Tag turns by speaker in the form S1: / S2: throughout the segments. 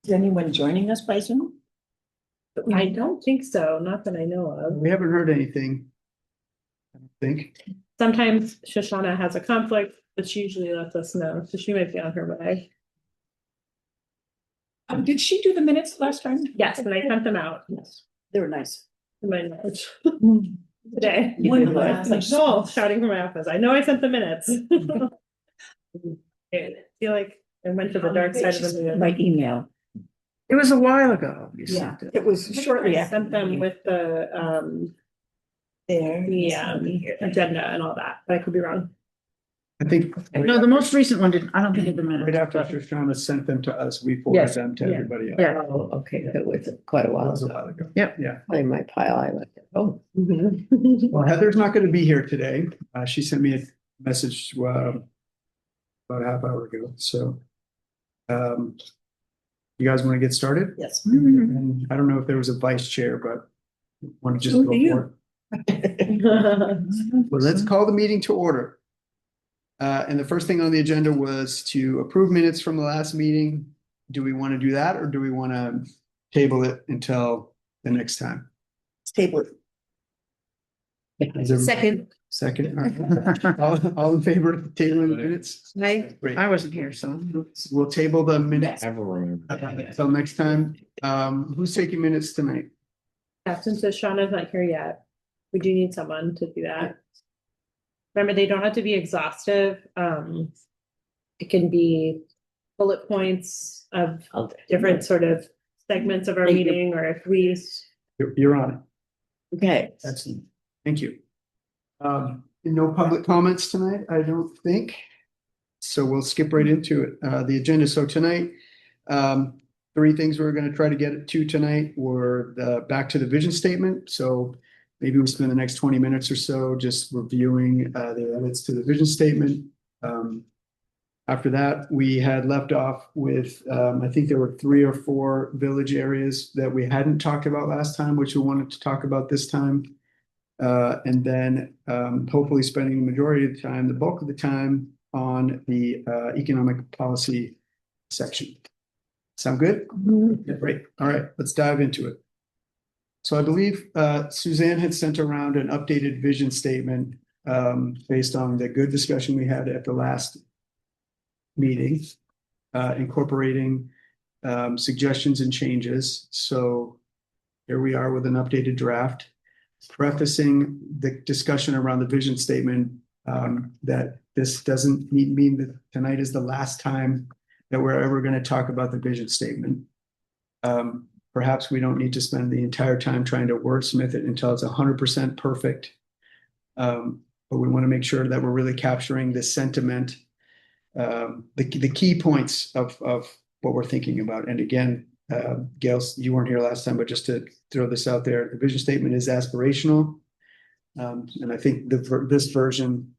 S1: Is anyone joining us by Zoom?
S2: I don't think so, not that I know of.
S3: We haven't heard anything. I don't think.
S2: Sometimes Shoshana has a conflict, but she usually lets us know, so she might be on her way.
S1: Did she do the minutes last time?
S2: Yes, and I sent them out
S1: Yes, they were nice.
S2: to my knowledge today.
S1: Wonderful.
S2: It's like Joel shouting from my office, I know I sent the minutes. I feel like I went to the dark side of the moon.
S1: By email.
S4: It was a while ago. You
S1: Yeah,
S4: sent it.
S1: it was shortly
S2: I
S1: after.
S2: sent them with the agenda and all that, but I could be wrong.
S3: I think
S4: No, the most recent one didn't, I don't think it did.
S3: right after Shoshana sent them to us, we forwarded
S1: Yes.
S3: them to
S1: Yeah.
S3: everybody else.
S4: Yeah.
S5: Oh, okay, that was quite a
S3: That
S5: while
S3: was a
S5: ago.
S3: while ago.
S4: Yep.
S3: Yeah.
S5: In my pile, I like it. Oh,
S3: Well, Heather's not going to be here today. She sent me a message about a half hour ago. So, you guys want to get started?
S1: Yes.
S3: And I don't know if there was a vice chair, but want to just
S1: Who
S3: go
S1: do you?
S3: for it. Well, let's call the meeting to order. And the first thing on the agenda was to approve minutes from the last meeting. Do we want to do that, or do we want to table it until the next time?
S1: Table it.
S3: Is there-
S5: second,
S3: Second. All right. All in favor of tabling the minutes? Great.
S4: I wasn't here, so.
S3: We'll table the minutes
S6: Ever remember.
S3: until next time. Who's taking minutes tonight?
S2: Yeah, since Shauna's not here yet, we do need someone to do that. Remember, they don't have to be exhaustive. It can be bullet points of different sort of segments of our
S5: Thank you.
S2: meeting, or if we.
S3: You're on it.
S5: okay.
S3: Excellent. Thank you. No public comments tonight, I don't think. So we'll skip right into it. The agenda. So tonight, three things we're going to try to get to tonight were back to the vision statement. So maybe we'll spend the next 20 minutes or so just reviewing the edits to the vision statement. After that, we had left off with, I think there were 3 or 4 village areas that we hadn't talked about last time, which we wanted to talk about this time. And then hopefully spending the majority of the time, the bulk of the time, on the economic policy section. Sound good? Yeah, great. All right, let's dive into it. So I believe Suzanne had sent around an updated vision statement based on the good discussion we had at the last meeting, incorporating suggestions and changes. So here we are with an updated draft, prefacing the discussion around the vision statement that this doesn't mean that tonight is the last time that we're ever going to talk about the vision statement. Perhaps we don't need to spend the entire time trying to wordsmith it until it's 100% perfect. But we want to make sure that we're really capturing the sentiment, the key points of what we're thinking about. And again, Gail, you weren't here last time, but just to throw this out there, the vision statement is aspirational. And I think this version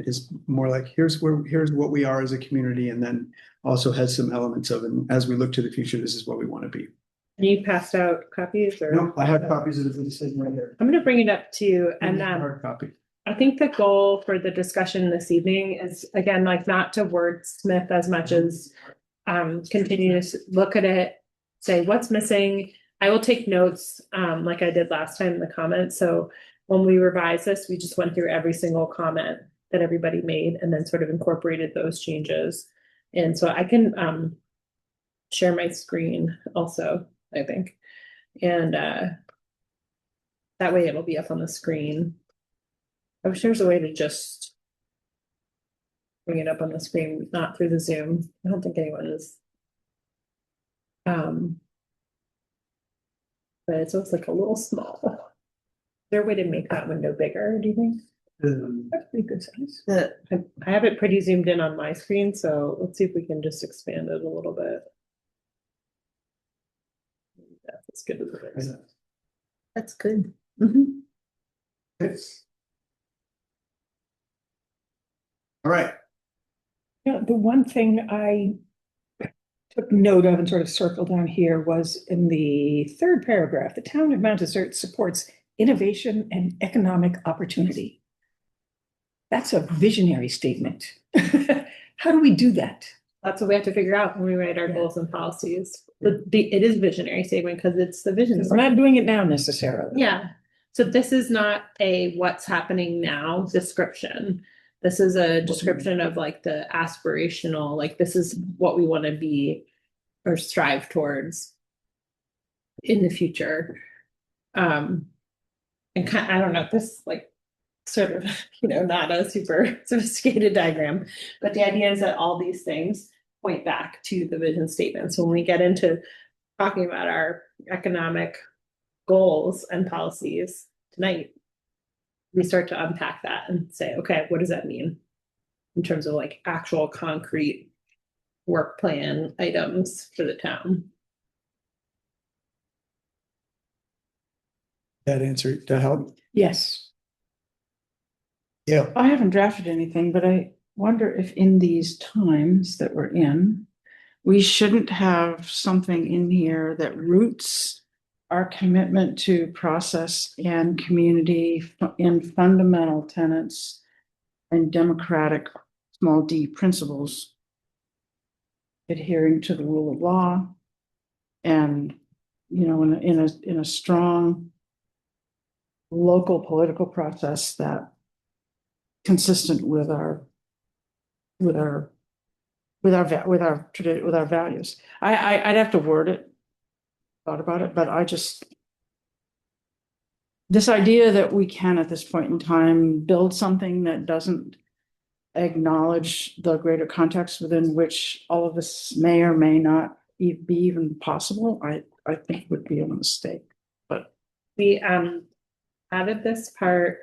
S3: is more like, here's what we are as a community, and then also has some elements of, and as we look to the future, this is what we want to be.
S2: And you passed out copies, or?
S3: No, I have copies of the vision statement right here.
S2: I'm gonna bring it up to you, and
S3: Hard copy.
S2: I think the goal for the discussion this evening is, again, like, not to wordsmith as much as continue to look at it, say what's missing. I will take notes like I did last time in the comments. So when we revise this, we just went through every single comment that everybody made and then sort of incorporated those changes. And so I can share my screen also, I think. And that way it'll be up on the screen. I wish there was a way to just bring it up on the screen, not through the Zoom. I don't think anyone is. But it looks like a little small. Is there a way to make that window bigger, do you think?
S1: That's pretty good size.
S2: I have it pretty zoomed in on my screen, so let's see if we can just expand it a little bit. That's as good as it is.
S5: That's good.
S3: All right.
S1: Yeah, the one thing I took note of and sort of circled down here was in the 3rd paragraph, the town of Mount Desert supports innovation and economic opportunity. That's a visionary statement. How do we do that?
S2: That's what we have to figure out when we write our
S1: Yeah.
S2: goals and policies. It is visionary statement because it's the vision.
S1: We're not doing it now necessarily.
S2: Yeah, so this is not a what's happening now description. This is a description of like the aspirational, like this is what we want to be or strive towards in the future. And I don't know, this like sort of, not a super sophisticated diagram, but the idea is that all these things point back to the vision statement. So when we get into talking about our economic goals and policies tonight, we start to unpack that and say, okay, what does that mean in terms of like actual concrete work plan items for the town?
S3: That help?
S1: Yes.
S3: Yeah.
S4: I haven't drafted anything, but I wonder if in these times that we're in, we shouldn't have something in here that roots our commitment to process and community in fundamental tenets and democratic small d principles, adhering to the rule of law, and in a strong local political process that consistent with our values. I'd have to word it, thought about it, but this idea that we can at this point in time build something that doesn't acknowledge the greater context within which all of this may or may not be even possible, I think would be a mistake. But
S2: We added this part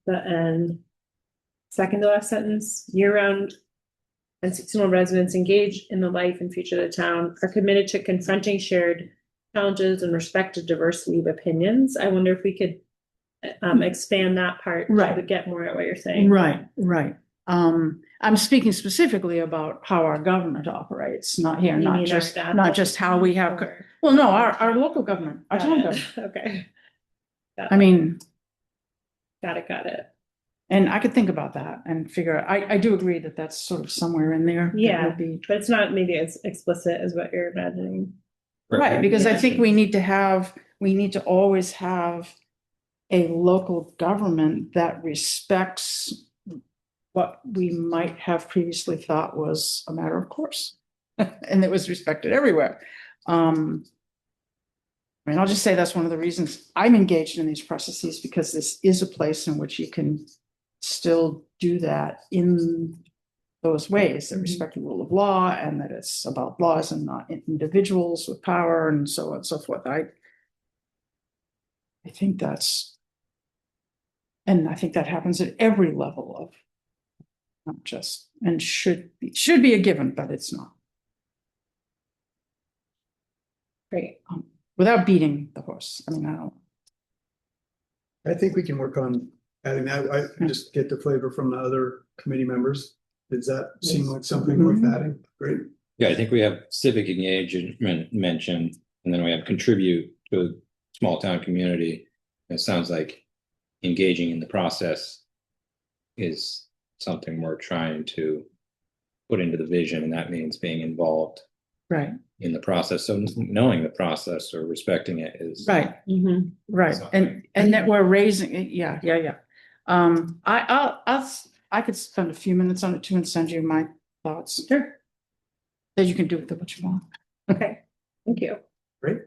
S2: the end, second to last sentence, year-round and seasonal residents engaged in the life and future of the town are committed to confronting shared challenges and respect to diversity of opinions. I wonder if we could expand that part
S4: Right.
S2: to get more at what you're saying.
S4: right. I'm speaking specifically about how our government operates, not here,
S2: You
S4: not
S2: mean
S4: just
S2: our
S4: not just how we have.
S2: Or-
S4: Well, no, our local government, our town
S2: Got it.
S4: government.
S2: Okay.
S4: I mean,
S2: Got it.
S4: and I could think about that and figure out, I do agree that that's sort of somewhere in there. that
S2: Yeah.
S4: would be
S2: But it's not maybe as explicit as what you're imagining.
S4: right, because I
S2: Yeah.
S4: think we need to always have a local government that respects what we might have previously thought was a matter of course, and it was respected everywhere. I mean, I'll just say that's one of the reasons I'm engaged in these processes, because this is a place in which you can still do that in those ways, that respect the rule of law and that it's about laws and not individuals with power and so on and so forth. I think I think that happens at every level of not just, and should be a given, but it's not.
S2: Great.
S4: Without beating the horse. I mean,
S3: I think we can work on adding that. I just get the flavor from the other committee members. Does that seem like something worth adding? Great.
S6: Yeah, I think we have civic engagement mentioned, and then we have contribute to a small town community. It sounds like engaging in the process is something we're trying to put into the vision, and that means being involved
S4: right,
S6: in the process. So knowing the process or respecting it is
S4: right.
S2: Mhm.
S4: Right,
S6: Something.
S4: and that we're raising it, yeah. I could spend a few minutes on it too and send you my thoughts.
S2: Sure.
S4: That you can do with it what you want.
S2: Okay. Thank you.
S3: Great.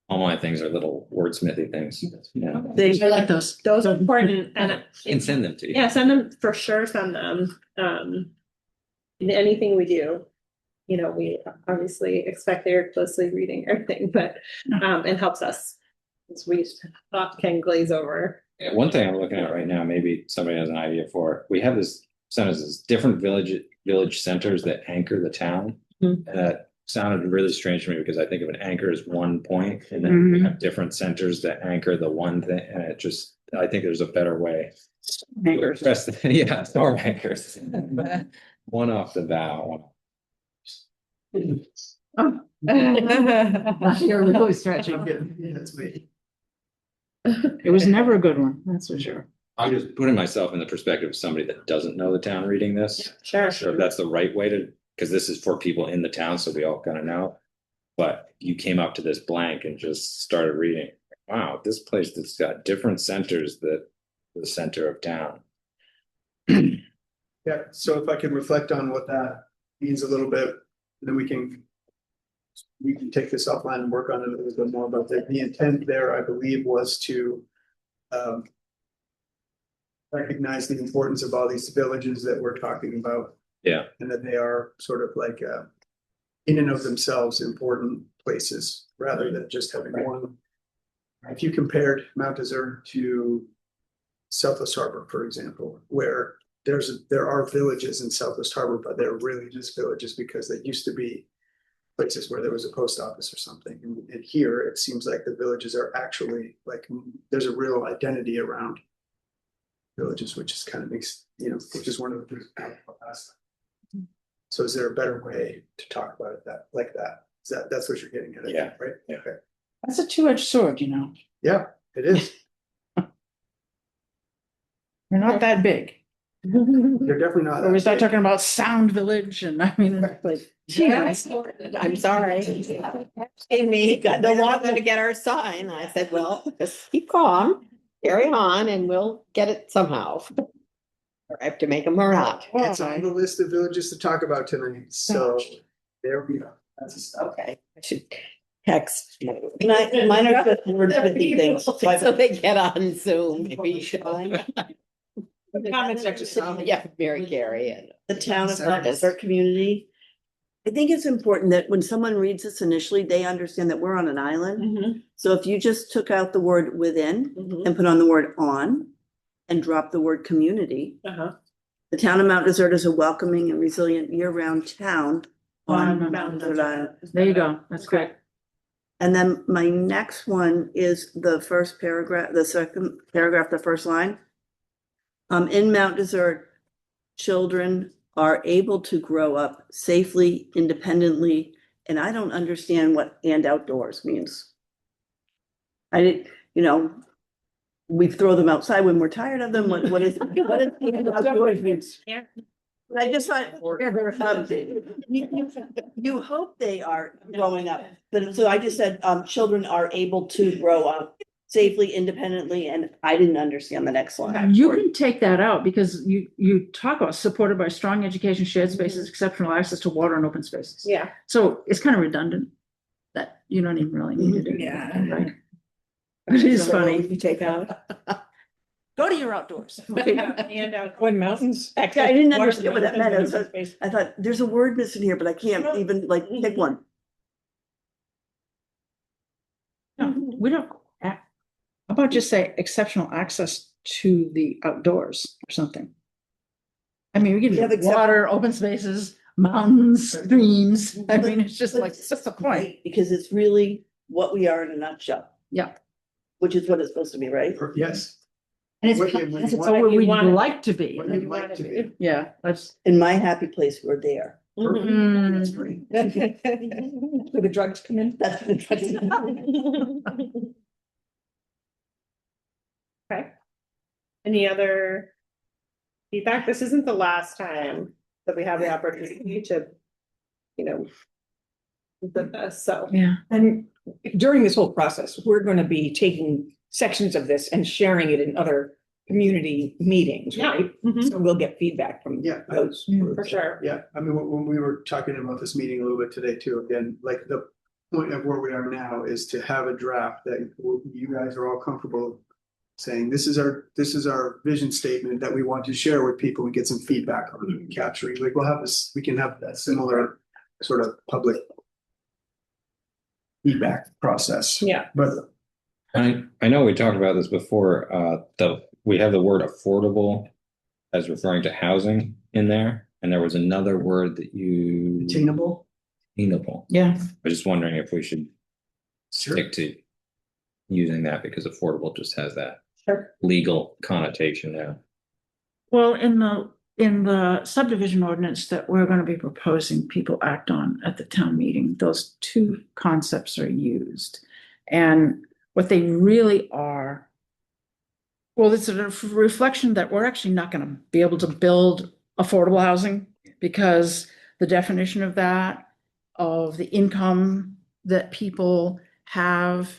S6: all my things are little wordsmithy things. Yeah,
S4: I like those.
S2: Those are important and
S6: I can send them to you.
S2: yeah, send them for sure, send them. In anything we do, we obviously expect they're closely reading everything, but it helps us. As we can glaze over.
S6: Yeah, one thing I'm looking at right now, maybe somebody has an idea for, we have this sentences, different village centers that anchor the town.
S2: Mhm.
S6: And that sounded really strange to me because I think of an anchor as one point, and then we have different centers that anchor the one thing, and I think there's a better way. to express the- Yeah, storm anchors. One off the bow.
S4: You're really stretching.
S3: That's me.
S4: It was never a good one, that's for sure.
S6: I'm just putting myself in the perspective of somebody that doesn't know the town reading this.
S2: Sure.
S6: So if that's the right way to, because this is for people in the town, so we all kind of know. But you came up to this blank and just started reading. Wow, this place that's got different centers that the center of town.
S3: Yeah, so if I can reflect on what that means a little bit, then we can take this offline and work on it a little bit more, but the intent there, I believe, was to recognize the importance of all these villages that we're talking about.
S6: Yeah.
S3: And that they are sort of like in and of themselves important places, rather than just having one. If you compared Mount Desert to Southwest Harbor, for example, where there are villages in Southwest Harbor, but they're really just villages because they used to be places where there was a post office or something. And here it seems like the villages are actually like, there's a real identity around villages, which is kind of makes, which is one of the things. So is there a better way to talk about it like that? That's what you're getting at, I
S6: Yeah.
S3: think, right?
S6: Yeah.
S3: Okay.
S4: That's a two-edged sword,
S3: Yeah, it is.
S4: You're not that big.
S3: You're definitely not.
S4: Or we start
S3: that
S4: talking about Sound Village and I mean, like,
S5: Yes, I'm sorry. Amy got no longer to get our sign. I said, well, just keep calm, carry on, and we'll get it somehow. Or I have to make them or not.
S3: big. It's on the list of villages to talk about tonight, so there we go. That's
S5: Okay, I should text. Mine are just word pithy things, so they get on Zoom, maybe.
S1: The comment section.
S5: Yeah, Mary Carey and.
S7: The town of Mount Desert community. I think it's important that when someone reads this initially, they understand that we're on an island.
S2: Mhm.
S7: So if you just took out the word within
S2: Mhm.
S7: and put on the word on and drop the word community,
S2: Uh-huh.
S7: the town of Mount Desert is a welcoming and resilient year-round town on
S4: On
S7: Mount Desert Island.
S4: there you go. That's good.
S7: And then my next one is the first paragraph, the second paragraph, the first line. In Mount Desert, children are able to grow up safely, independently, and I don't understand what "and outdoors" means. I did, we throw them outside when we're tired of them. What is "and outdoors" means?
S2: Yeah.
S7: I just thought, you hope they are growing up, but so I just said, children are able to grow up safely, independently, and I didn't understand the next line.
S4: You can take that out because you talk about supported by strong education, shared spaces, exceptional access to water and open spaces.
S2: Yeah.
S4: So it's kind of redundant that you don't even really need to do.
S1: Yeah.
S4: Right? It is
S5: So what
S4: funny.
S5: would you take out?
S4: Go to your outdoors.
S2: And
S1: When mountains.
S7: I didn't understand what that meant. I
S1: Water-
S7: was- I thought, there's a word missing here, but I can't even pick one.
S4: No, we don't. How about just say exceptional access to the outdoors or something? I mean, we
S7: Yeah,
S4: can
S7: but
S4: do water, open spaces, mountains, streams. I mean, it's just like,
S7: But
S4: what's the point?
S7: Right, because it's really what we are in a nutshell.
S4: Yeah.
S7: Which is what it's supposed to be, right?
S3: Yes.
S4: And it's,
S3: What you-
S4: it's
S3: what
S4: what
S2: you
S4: we'd
S2: want-
S4: like to be.
S3: What you'd like to be.
S4: Yeah, that's.
S7: In my happy place, we're there.
S3: That's great.
S1: Where the drugs come in.
S7: That's
S2: Okay. Any other feedback? This isn't the last time that we have the opportunity to, put this, so.
S4: Yeah.
S1: And during this whole process, we're going to be taking sections of this and sharing it in other community meetings,
S2: Yeah.
S1: right?
S2: Mhm.
S1: So we'll get feedback from
S3: Yeah.
S1: those.
S2: For sure.
S3: Yeah, I mean, when we were talking about this meeting a little bit today too, again, like the point of where we are now is to have a draft that you guys are all comfortable saying, this is our vision statement that we want to share with people and get some feedback on and capturing, like we'll have this, we can have that similar sort of public feedback process.
S2: Yeah.
S3: But
S6: I know we talked about this before, we have the word affordable as referring to housing in there, and there was another word that you.
S3: attainable,
S6: Attainable.
S4: Yeah.
S6: I was just wondering if we should
S3: sure.
S6: stick to using that because affordable just has that
S2: Sure.
S6: legal connotation now.
S4: Well, in the subdivision ordinance that we're going to be proposing people act on at the town meeting, those two concepts are used. And what they really are Well, it's a reflection that we're actually not gonna be able to build affordable housing because the definition of that, of the income that people have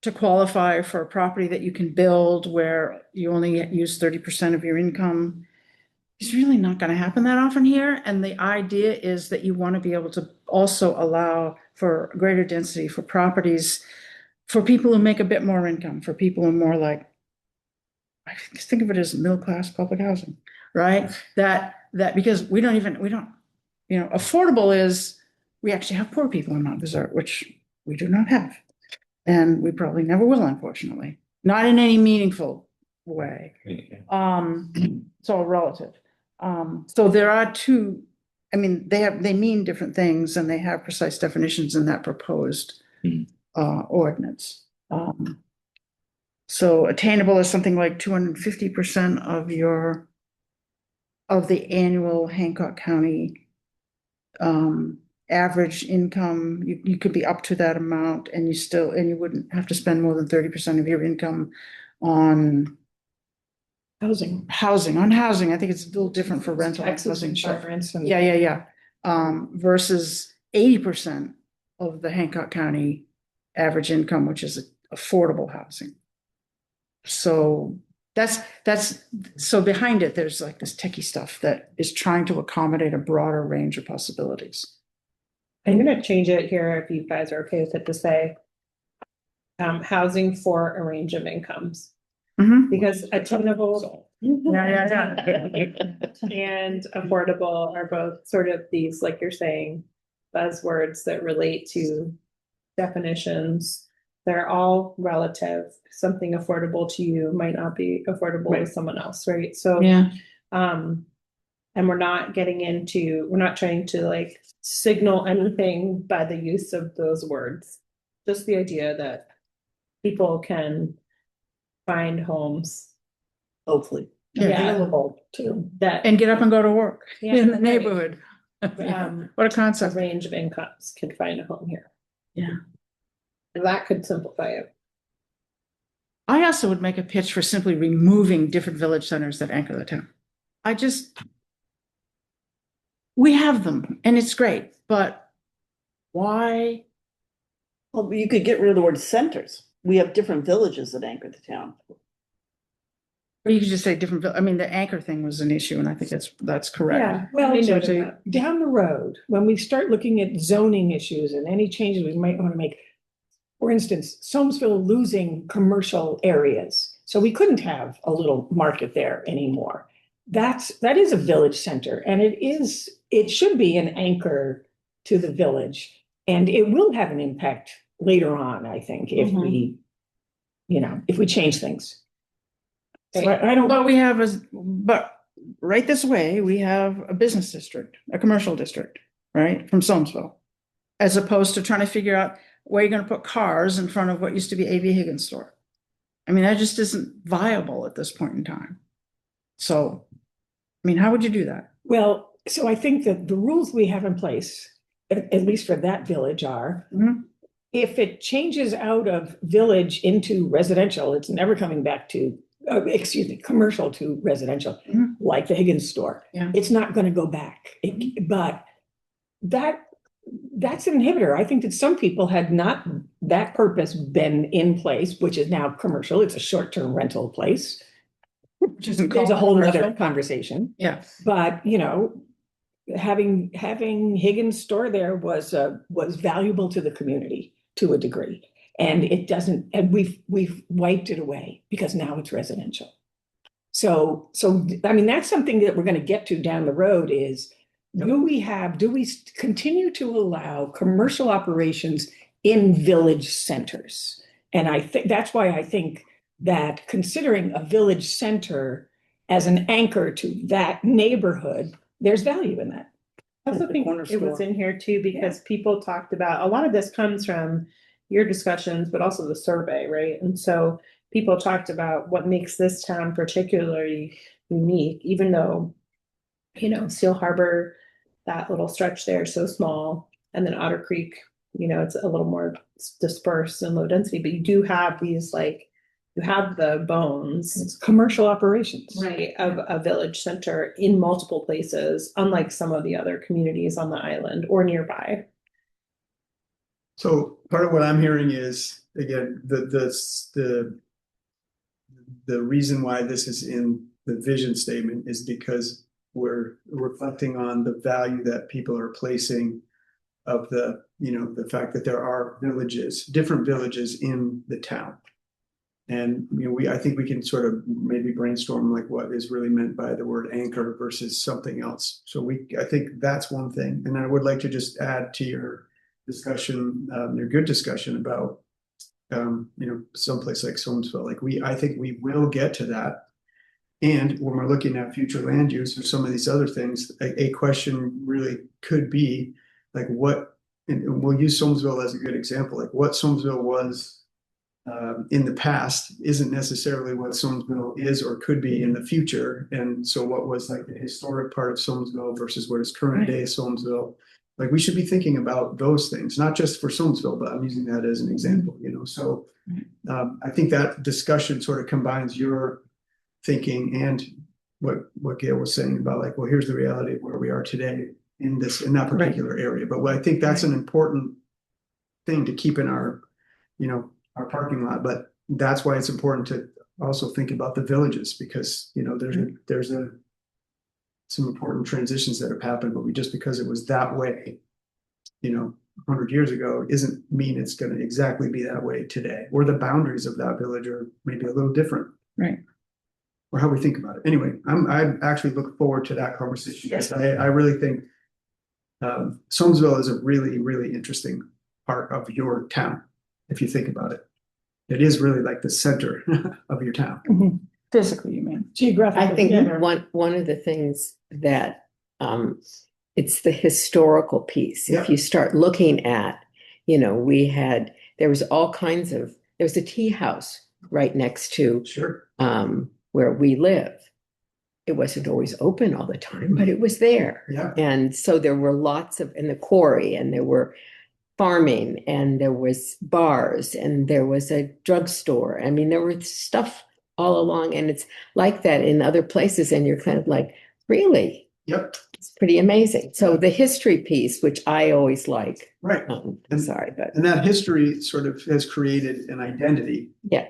S4: to qualify for a property that you can build where you only use 30% of your income, is really not gonna happen that often here. And the idea is that you wanna be able to also allow for greater density for properties for people who make a bit more income, for people who are more like, I think of it as middle-class public housing, right? That because we don't, affordable is, we actually have poor people in Mount Desert, which we do not have. And we probably never will, unfortunately, not in any meaningful way. It's all relative. So there are two, I mean, they mean different things and they have precise definitions in that proposed ordinance. So attainable is something like 250% of the annual Hancock County average income. You could be up to that amount and you wouldn't have to spend more than 30% of your income on
S1: Housing.
S4: Housing. I think it's a little different for rental
S1: Taxes,
S4: housing.
S1: insurance and.
S4: Yeah. Versus 80% of the Hancock County average income, which is affordable housing. So so behind it, there's like this techie stuff that is trying to accommodate a broader range of possibilities.
S2: I'm gonna change it here if you guys are okay with it to say housing for a range of incomes, because attainable
S4: Yeah.
S2: and affordable are both sort of these, like you're saying, buzzwords that relate to definitions. They're all relative. Something affordable to you might not be affordable to someone else, right? So,
S4: Yeah.
S2: and we're not trying to like signal anything by the use of those words. Just the idea that people can find homes.
S7: Hopefully.
S4: Yeah.
S1: Available too.
S2: That
S4: And get up and go to work
S2: Yeah,
S4: in the
S2: right.
S4: neighborhood. What a
S2: a
S4: concept.
S2: range of incomes can find a home here.
S4: Yeah.
S2: And that could simplify it.
S4: I also would make a pitch for simply removing different village centers that anchor the town. We have them and it's great, but why?
S7: Well, you could get rid of the word centers. We have different villages that anchor the town.
S4: Or you could just say different, I mean, the anchor thing was an issue and I think that's correct.
S2: Yeah,
S1: Well,
S2: I
S1: so
S2: noted that.
S1: down the road, when we start looking at zoning issues and any changes we might want to make, for instance, Soamesville losing commercial areas. So we couldn't have a little market there anymore. That is a village center and it should be an anchor to the village. And it will have an impact later on, I think, if we change things. So I don't.
S4: But right this way, we have a business district, a commercial district, right, from Soamesville. As opposed to trying to figure out where you're gonna put cars in front of what used to be A.V. Higgins store. I mean, that just isn't viable at this point in time. So, I mean, how would you do that?
S1: Well, so I think that the rules we have in place, at least for that village, are if it changes out of village into residential, it's never coming back to, commercial to residential, like the Higgins store.
S4: Yeah.
S1: It's not going to go back. But that's an inhibitor. I think that some people had not that purpose been in place, which is now commercial. It's a short-term rental place.
S4: Which isn't
S1: There's a
S4: called
S1: whole
S4: commercial.
S1: other conversation.
S4: Yeah.
S1: But, having Higgins store there was valuable to the community to a degree. And it doesn't, and we've wiped it away because now it's residential. So I mean, that's something that we're going to get to down the road is, do we continue to allow commercial operations in village centers? And I think that's why I think that considering a village center as an anchor to that neighborhood, there's value in that.
S2: I also think it was in here too, because people talked about, a lot of this comes from your discussions, but also the survey, right? And so people talked about what makes this town particularly unique, even though, Seal Harbor, that little stretch there is so small, and then Otter Creek, it's a little more dispersed and low density, but you do have these like you have the bones.
S1: It's commercial operations.
S2: Right, of a village center in multiple places, unlike some of the other communities on the island or nearby.
S3: So part of what I'm hearing is, again, the reason why this is in the vision statement is because we're reflecting on the value that people are placing of the, the fact that there are villages, different villages in the town. And, I think we can sort of maybe brainstorm like what is really meant by the word anchor versus something else. So I think that's one thing. And I would like to just add to your discussion, your good discussion about, someplace like Soamesville, I think we will get to that. And when we're looking at future land use or some of these other things, a question really could be like and we'll use Soamesville as a good example, like what Soamesville was in the past isn't necessarily what Soamesville is or could be in the future. And so what was like the historic part of Soamesville versus what is current day Soamesville, like we should be thinking about those things, not just for Soamesville, but I'm using that as an example, so I think that discussion sort of combines your thinking and what Gail was saying about like, well, here's the reality of where we are today in that particular area. But I think that's an important thing to keep in our parking lot. But that's why it's important to also think about the villages, because there's some important transitions that have happened, but just because it was that way 100 years ago isn't mean it's going to exactly be that way today, or the boundaries of that village are maybe a little different,
S4: Right.
S3: or how we think about it. Anyway, I actually look forward to that conversation. Yes, I really think Soamesville is a really, really interesting part of your town. If you think about it, it is really like the center of your town.
S1: Mm-hmm.
S4: Physically, you mean?
S1: Geographically.
S5: I think
S1: yeah.
S5: one of the things that it's the historical piece.
S3: Yeah.
S5: If you start looking at, there was all kinds of, there was a tea house right next to
S3: Sure.
S5: where we live. It wasn't always open all the time, but it was there.
S3: Yeah.
S5: And so there were lots of, in the quarry, and there were farming, and there was bars, and there was a drugstore. I mean, there was stuff all along, and it's like that in other places, and you're kind of like, really?
S3: Yep.
S5: It's pretty amazing. So the history piece, which I always like.
S3: Right.
S5: I'm sorry, but.
S3: And that history sort of has created an identity.
S5: Yeah.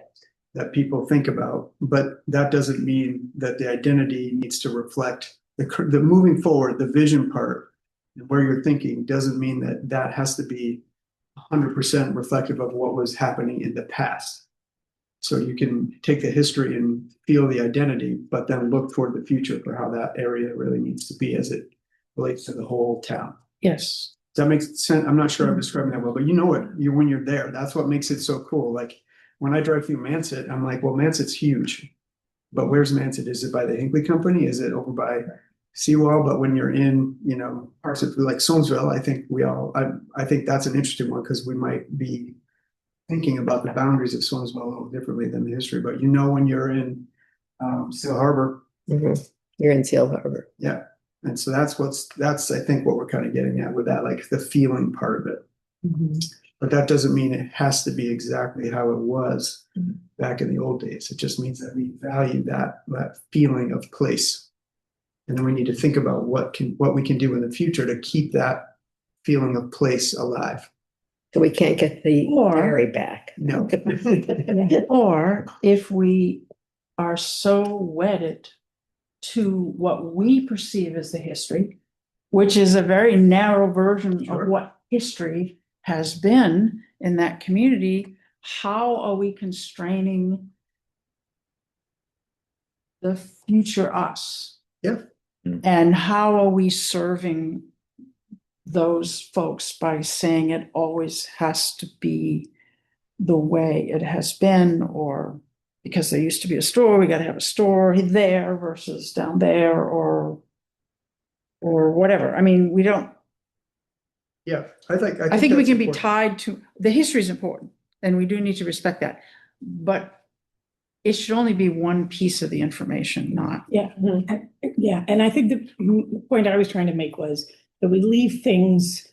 S3: That people think about, but that doesn't mean that the identity needs to reflect the moving forward, the vision part, and where you're thinking doesn't mean that has to be 100% reflective of what was happening in the past. So you can take the history and feel the identity, but then look toward the future for how that area really needs to be as it relates to the whole town.
S4: Yes.
S3: Does that make sense? I'm not sure I'm describing that well, but when you're there, that's what makes it so cool. Like when I drive through Manset, I'm like, well, Manset's huge, but where's Manset? Is it by the Hinckley Company? Is it over by Seawall? But when you're in, parts of like Soamesville, I think that's an interesting one because we might be thinking about the boundaries of Soamesville a little differently than the history. But when you're in Seal Harbor,
S5: You're in Seal Harbor.
S3: yeah, and so that's I think what we're kind of getting at with that, like the feeling part of it. But that doesn't mean it has to be exactly how it was back in the old days. It just means that we value that feeling of place. And then we need to think about what we can do in the future to keep that feeling of place alive.
S5: So we can't get the
S4: Or-
S5: ferry back.
S3: No.
S4: Or if we are so wedded to what we perceive as the history, which is a very narrow version
S3: Sure.
S4: of what history has been in that community, how are we constraining the future us?
S3: Yeah.
S4: And how are we serving those folks by saying it always has to be the way it has been, or because there used to be a store, we got to have a store there versus down there, or whatever. I mean, we don't.
S3: Yeah, I think
S4: I think we
S3: that's
S4: can be
S3: important.
S4: tied to the history is important, and we do need to respect that, but it should only be one piece of the information, not.
S1: Yeah, and I think the point I was trying to make was that we leave things,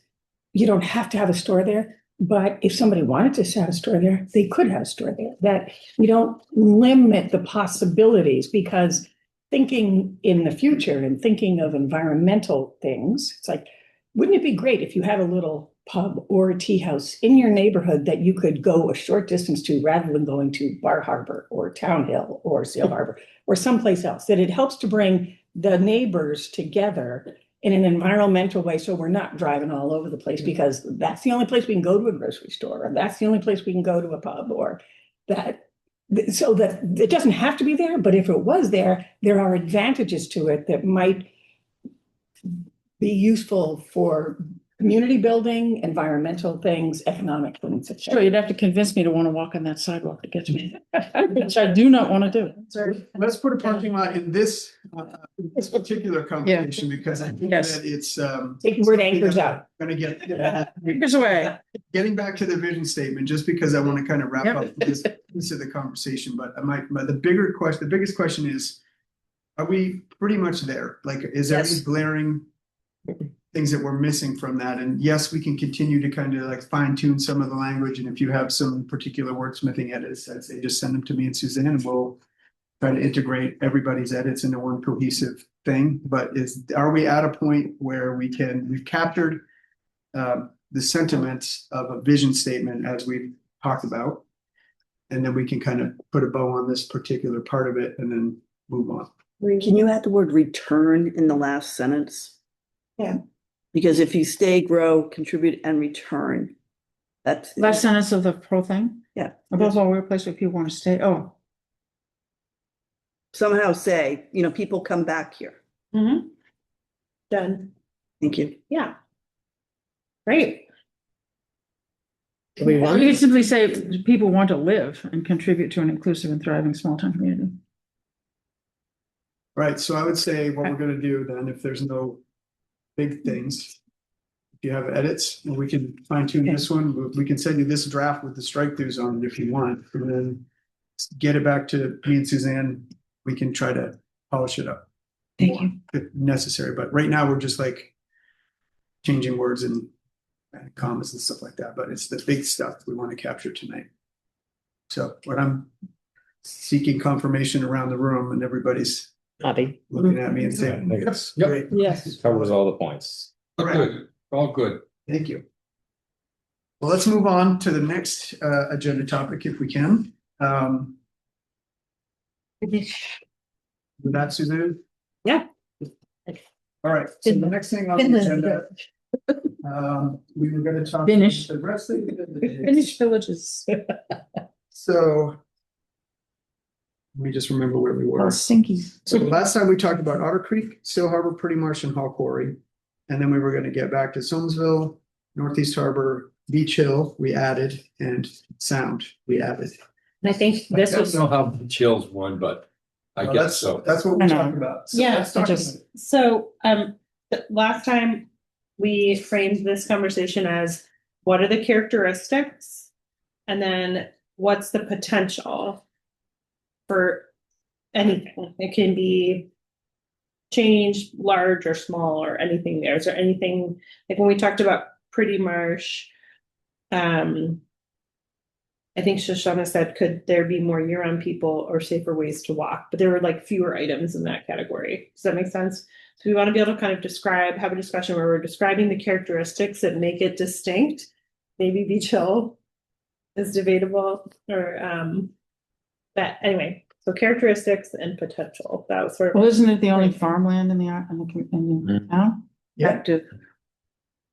S1: you don't have to have a store there, But if somebody wanted to have a store there, they could have a store there, that we don't limit the possibilities, because thinking in the future and thinking of environmental things, it's like, wouldn't it be great if you had a little pub or a tea house in your neighborhood that you could go a short distance to rather than going to Bar Harbor or Town Hill or Seal Harbor or someplace else, that it helps to bring the neighbors together in an environmental way, so we're not driving all over the place, because that's the only place we can go to a grocery store, or that's the only place we can go to a pub, or that, so that it doesn't have to be there, but if it was there, there are advantages to it that might be useful for community building, environmental things, economic things, et
S4: Sure,
S1: cetera.
S4: you'd have to convince me to want to walk on that sidewalk to get to me, which I do not want to do.
S3: Let's put a parking lot in this particular conversation, because I think
S4: Yes.
S3: that it's,
S1: Take the word anchors out.
S3: gonna get,
S4: Here's away.
S3: getting back to the vision statement, just because I want to kind of wrap
S4: Yep.
S3: up this piece of the conversation, but the biggest question is, are we pretty much there? Like, is there any
S1: Yes.
S3: glaring things that we're missing from that? And yes, we can continue to kind of like fine tune some of the language. And if you have some particular wordsmithing edits, I'd say just send them to me and Suzanne, and we'll try to integrate everybody's edits into one cohesive thing. But are we at a point where we've captured the sentiments of a vision statement as we've talked about, and then we can kind of put a bow on this particular part of it and then move on.
S7: Can you add the word return in the last sentence?
S1: Yeah.
S7: Because if you stay, grow, contribute, and return, that's.
S4: Last sentence of the pro thing.
S7: Yeah.
S4: Above all, we're a place where people want to stay. Oh,
S7: Somehow say, people come back here.
S2: Mhm. Done.
S7: Thank you.
S2: Yeah. Great.
S5: We
S4: you
S5: want,
S4: could simply say people want to live and contribute to an inclusive and thriving small town community.
S3: Right, so I would say what we're gonna do then, if there's no big things. If you have edits, and we can fine tune this one, we can send you this draft with the strike throughs on it if you want, and then. Get it back to me and Suzanne, we can try to polish it up.
S4: Thank you.
S3: If necessary, but right now we're just like. Changing words and commas and stuff like that, but it's the big stuff we want to capture tonight. So what I'm seeking confirmation around the room, and everybody's
S5: Nobby.
S3: looking at me and saying, yes, great,
S2: Yes.
S6: Covers all the points.
S3: All right.
S6: Good, all good.
S3: Thank you. Well, let's move on to the next agenda topic if we can. With that, Suzanne?
S2: Yeah.
S3: All right, so the next thing on the agenda. We were gonna talk.
S4: Finish.
S3: The rest of the.
S4: Finnish villages.
S3: So. Let me just remember where we were.
S4: Helsinki.
S3: So last time we talked about Otter Creek, Sail Harbor, Pretty Marsh, and Hall Quarry. And then we were gonna get back to Soamesville, Northeast Harbor, Beach Hill, we added, and Sound, we added.
S2: And I think
S6: I
S2: this
S6: don't
S2: was,
S6: know how the chills won, but I
S3: Well,
S6: guess so.
S3: That's what
S4: I
S3: we're
S4: know.
S3: talking about. So
S2: Yeah,
S3: let's talk
S4: just-
S3: about it.
S2: so, last time we framed this conversation as what are the characteristics? And then what's the potential for anything? It can be changed, large or small or anything there. Is there anything, like when we talked about Pretty Marsh, I think Shoshana said, could there be more year-round people or safer ways to walk? But there were like fewer items in that category. Does that make sense? So we want to be able to kind of have a discussion where we're describing the characteristics that make it distinct. Maybe Beach Hill is debatable, or but anyway, so characteristics and potential. That was sort of
S4: Well, isn't it the only farmland in the town?
S3: Yeah.
S4: Active.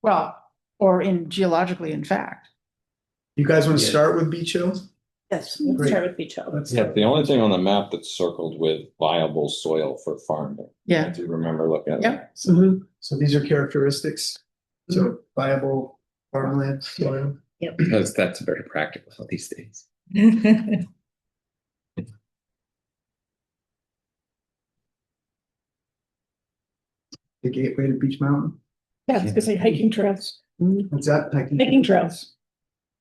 S4: Well, or geologically, in fact.
S3: You guys want to
S6: Yeah.
S3: start with Beach Hill?
S7: Yes.
S2: let's
S3: Great.
S2: start with Beach Hill.
S3: Let's
S6: Yeah,
S3: start.
S6: the only thing on the map that's circled with viable soil for farming.
S4: Yeah.
S6: If you remember looking at
S4: Yep.
S6: that.
S3: So these are characteristics. So viable farmland, soil.
S6: Because that's very practical these days.
S3: The gateway to Beach Mountain.
S1: Yeah, I was gonna say hiking trails,
S3: What's that?
S1: hiking trails.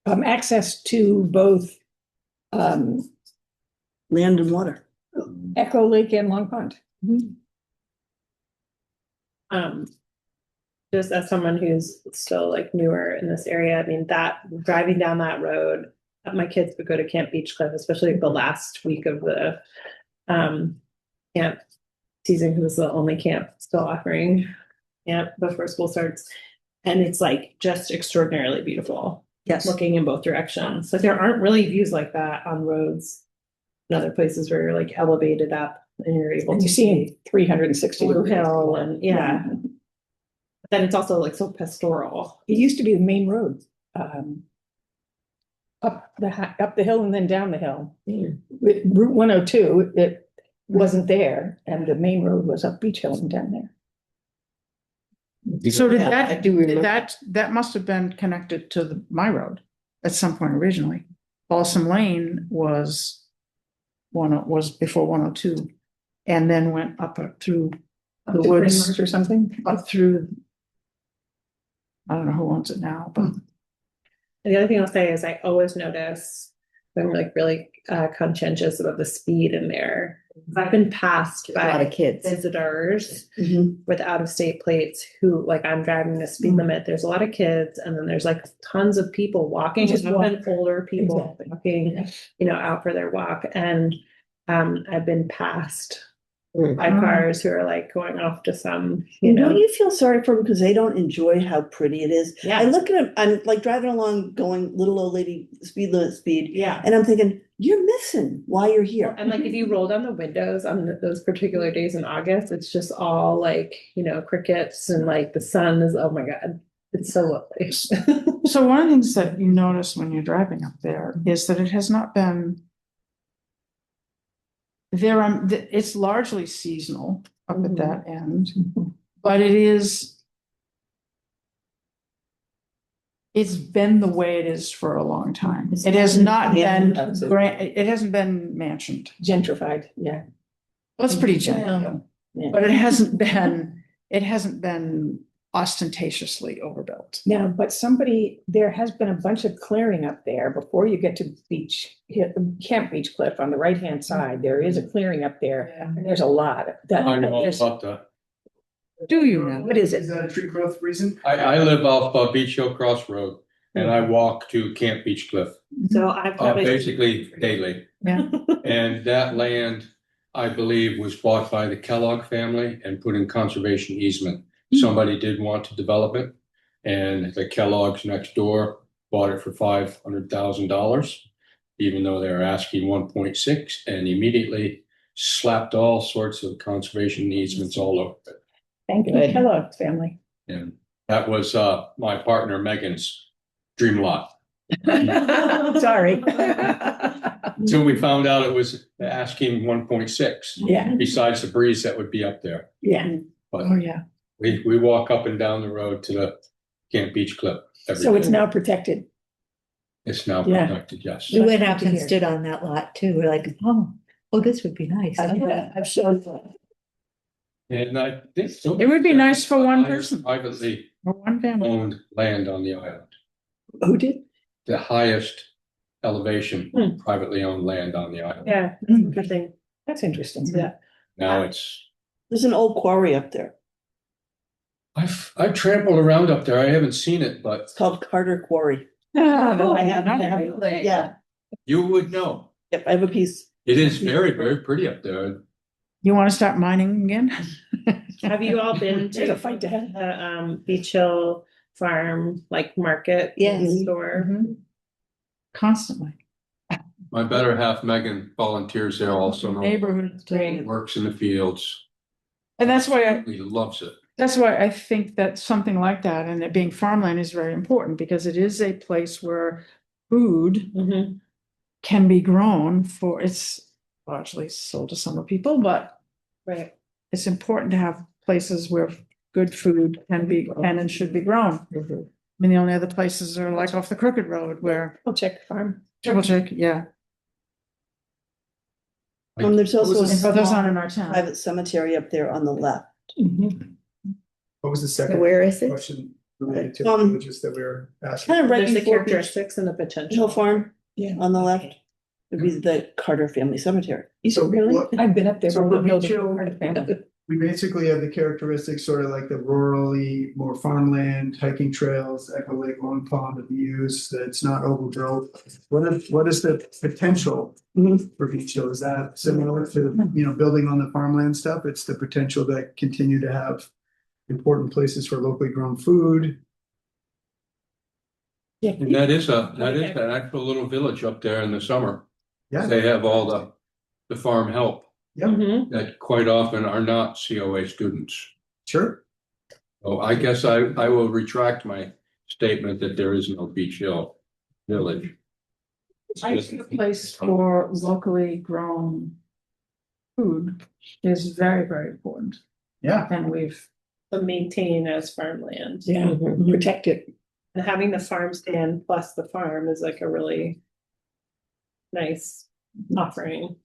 S1: Access to both
S7: Land and water.
S1: Echo Lake and Long Pond.
S2: Um, just as someone who's still like newer in this area, I mean, that driving down that road, my kids would go to Camp Beach Cliff, especially the last week of the camp season, because it's the only camp still offering camp before school starts. And it's like just extraordinarily beautiful.
S7: Yes.
S2: Looking in both directions. So there aren't really views like that on roads in other places where you're like elevated up and you're able
S1: And
S2: to
S1: you see 360
S2: Blue
S1: degrees.
S2: Hill and yeah. But then it's also like so pastoral.
S1: It used to be the main road. Up the hill and then down the hill. With Route 102, it wasn't there, and the main road was up Beach Hill and down there.
S4: So did
S7: Yeah, I
S4: that,
S7: do remember.
S4: that must have been connected to my road at some point originally. Balsam Lane was before 102, and then went up through
S1: Up
S4: the
S1: to
S4: woods,
S1: Greenmarsh or something.
S4: up through. I don't know who owns it now, but
S2: And the other thing I'll say is I always notice I'm like really conscientious about the speed in there. I've been passed
S5: A lot
S2: by
S5: of kids.
S2: visitors
S7: Mhm.
S2: with out of state plates who like I'm driving the speed limit. There's a lot of kids and then there's like tons of people walking,
S1: Just
S2: often older people
S1: Exactly.
S2: walking, you know, out for their walk. And I've been passed
S5: Mm.
S2: by cars who are like going off to some, you
S7: And
S2: know.
S7: don't you feel sorry for them because they don't enjoy how pretty it is? I
S2: Yeah,
S7: look at them, I'm like driving along going little old lady speed limit speed,
S2: yeah.
S7: and I'm thinking, you're missing why you're here.
S2: And like if you roll down the windows on those particular days in August, it's just all like, you know, crickets and like the sun is, oh my God, it's so lovely.
S4: so one of the things that you notice when you're driving up there is that it has not been. It's largely seasonal up at that end, but it's been the way it is for a long time. It has not been, it hasn't been mansioned.
S1: Gentrified, yeah.
S4: Well, it's pretty gentle,
S1: Yeah.
S4: but it hasn't been ostentatiously overbuilt.
S1: Now, but there has been a bunch of clearing up there before you get to Camp Beach Cliff on the right-hand side. There is a clearing up there, and there's a lot.
S8: I know all about that.
S4: Do you know?
S1: What is
S3: Is
S1: it?
S3: that a tree growth reason?
S8: I live off Beach Hill Crossroad and I walk to Camp Beach Cliff,
S2: So I've probably.
S8: basically daily.
S4: Yeah.
S8: And that land, I believe, was bought by the Kellogg family and put in conservation easement. Somebody did want to develop it and the Kellogg's next door bought it for $500,000, even though they were asking 1.6 and immediately slapped all sorts of conservation easements all over it.
S1: Thank you,
S5: Good.
S1: Kellogg's family.
S8: And that was my partner Megan's dream lot.
S1: Sorry.
S8: Until we found out it was asking 1.6,
S1: Yeah,
S8: besides the breeze that would be up there.
S1: yeah.
S8: But
S4: Oh, yeah.
S8: we walk up and down the road to the Camp Beach Cliff every
S1: So it's
S8: day.
S1: now protected.
S8: It's now
S1: Yeah.
S8: protected, yes.
S9: We went
S1: That's
S9: up
S1: good to
S9: and
S1: hear.
S9: stood on that lot too. We're like, oh, this would be nice.
S1: I've shown.
S8: And I think
S4: It would be nice for one
S8: highest
S4: person.
S8: privately
S4: Or one family.
S8: owned land on the island.
S1: Who did?
S8: The highest elevation
S2: Hmm.
S8: privately owned land on the island.
S2: Yeah, that's a good thing.
S1: That's interesting.
S2: Yeah.
S8: Now it's,
S7: There's an old quarry up there.
S8: I've trampled around up there. I haven't seen it, but
S7: It's called Carter Quarry.
S1: I
S7: Yeah,
S8: you would know.
S7: yep, I have a piece.
S8: It is very, very pretty up there.
S4: You want to start mining again?
S2: Have you all been
S1: There's
S2: to
S1: a fight to have.
S2: the Beach Hill Farm like market?
S7: Yes.
S2: Store.
S4: Mhm. Constantly.
S8: My better half, Megan, volunteers there also.
S4: Neighborhood.
S2: Great.
S8: Works in the fields.
S4: And that's why
S8: He loves it.
S4: I think that something like that and it being farmland is very important because it is a place where food
S2: Mhm.
S4: can be grown it's largely sold to summer people, but
S2: Right.
S4: it's important to have places where good food can and should be grown. I mean, the only other places are like off the Crooked Road where
S1: I'll check farm.
S4: Triple Chick, yeah.
S7: There's also a
S4: But those aren't in
S7: small
S4: our town.
S7: private cemetery up there on the left.
S3: What was the second
S9: Where is it?
S3: question related to the
S7: Um,
S3: villages that we were asking?
S7: Kind of right
S2: There's the
S7: before Beach
S2: characteristics and the potential.
S7: Hill Farm
S1: Yeah.
S7: on the left would be the Carter Family Cemetery.
S1: Is it
S3: So
S1: really?
S3: what-
S1: I've been up there.
S3: So
S1: but I
S3: for
S1: don't know
S3: Beach
S1: the
S3: Hill-
S1: Carter family.
S3: we basically have the characteristics sort of like the rurally, more farmland, hiking trails, Echo Lake, Long Pond that we use, that's not overbuilt. What is the potential for Beach Hill? Is that similar to, building on the farmland stuff? It's the potential to continue to have important places for locally grown food.
S8: And that is an actual little village up there in the summer.
S3: Yeah,
S8: They have all the farm help
S3: yeah,
S2: Mhm.
S8: that quite often are not COA students.
S3: sure.
S8: So I guess I will retract my statement that there is no Beach Hill Village.
S4: I think a place for locally grown food is very, very important.
S3: Yeah.
S4: And we've,
S2: To maintain as farmland.
S1: Yeah, protect it.
S2: And having the farm stand plus the farm is like a really nice offering.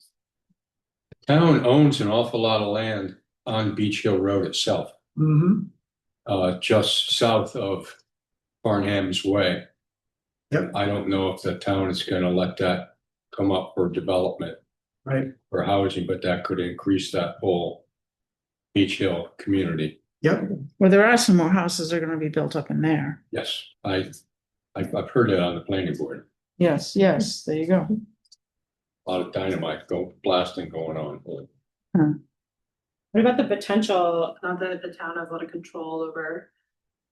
S8: Town owns an awful lot of land on Beach Hill Road itself, just south of Farnham's Way.
S3: Yep.
S8: I don't know if the town is gonna let that come up for development
S3: Right.
S8: for housing, but that could increase that whole Beach Hill community.
S3: Yep.
S4: well, there are some more houses that are gonna be built up in there.
S8: Yes, I've heard it on the planning board.
S4: Yes, there you go.
S8: A lot of dynamite blasting going on.
S2: What about the potential, not that the town has a lot of control over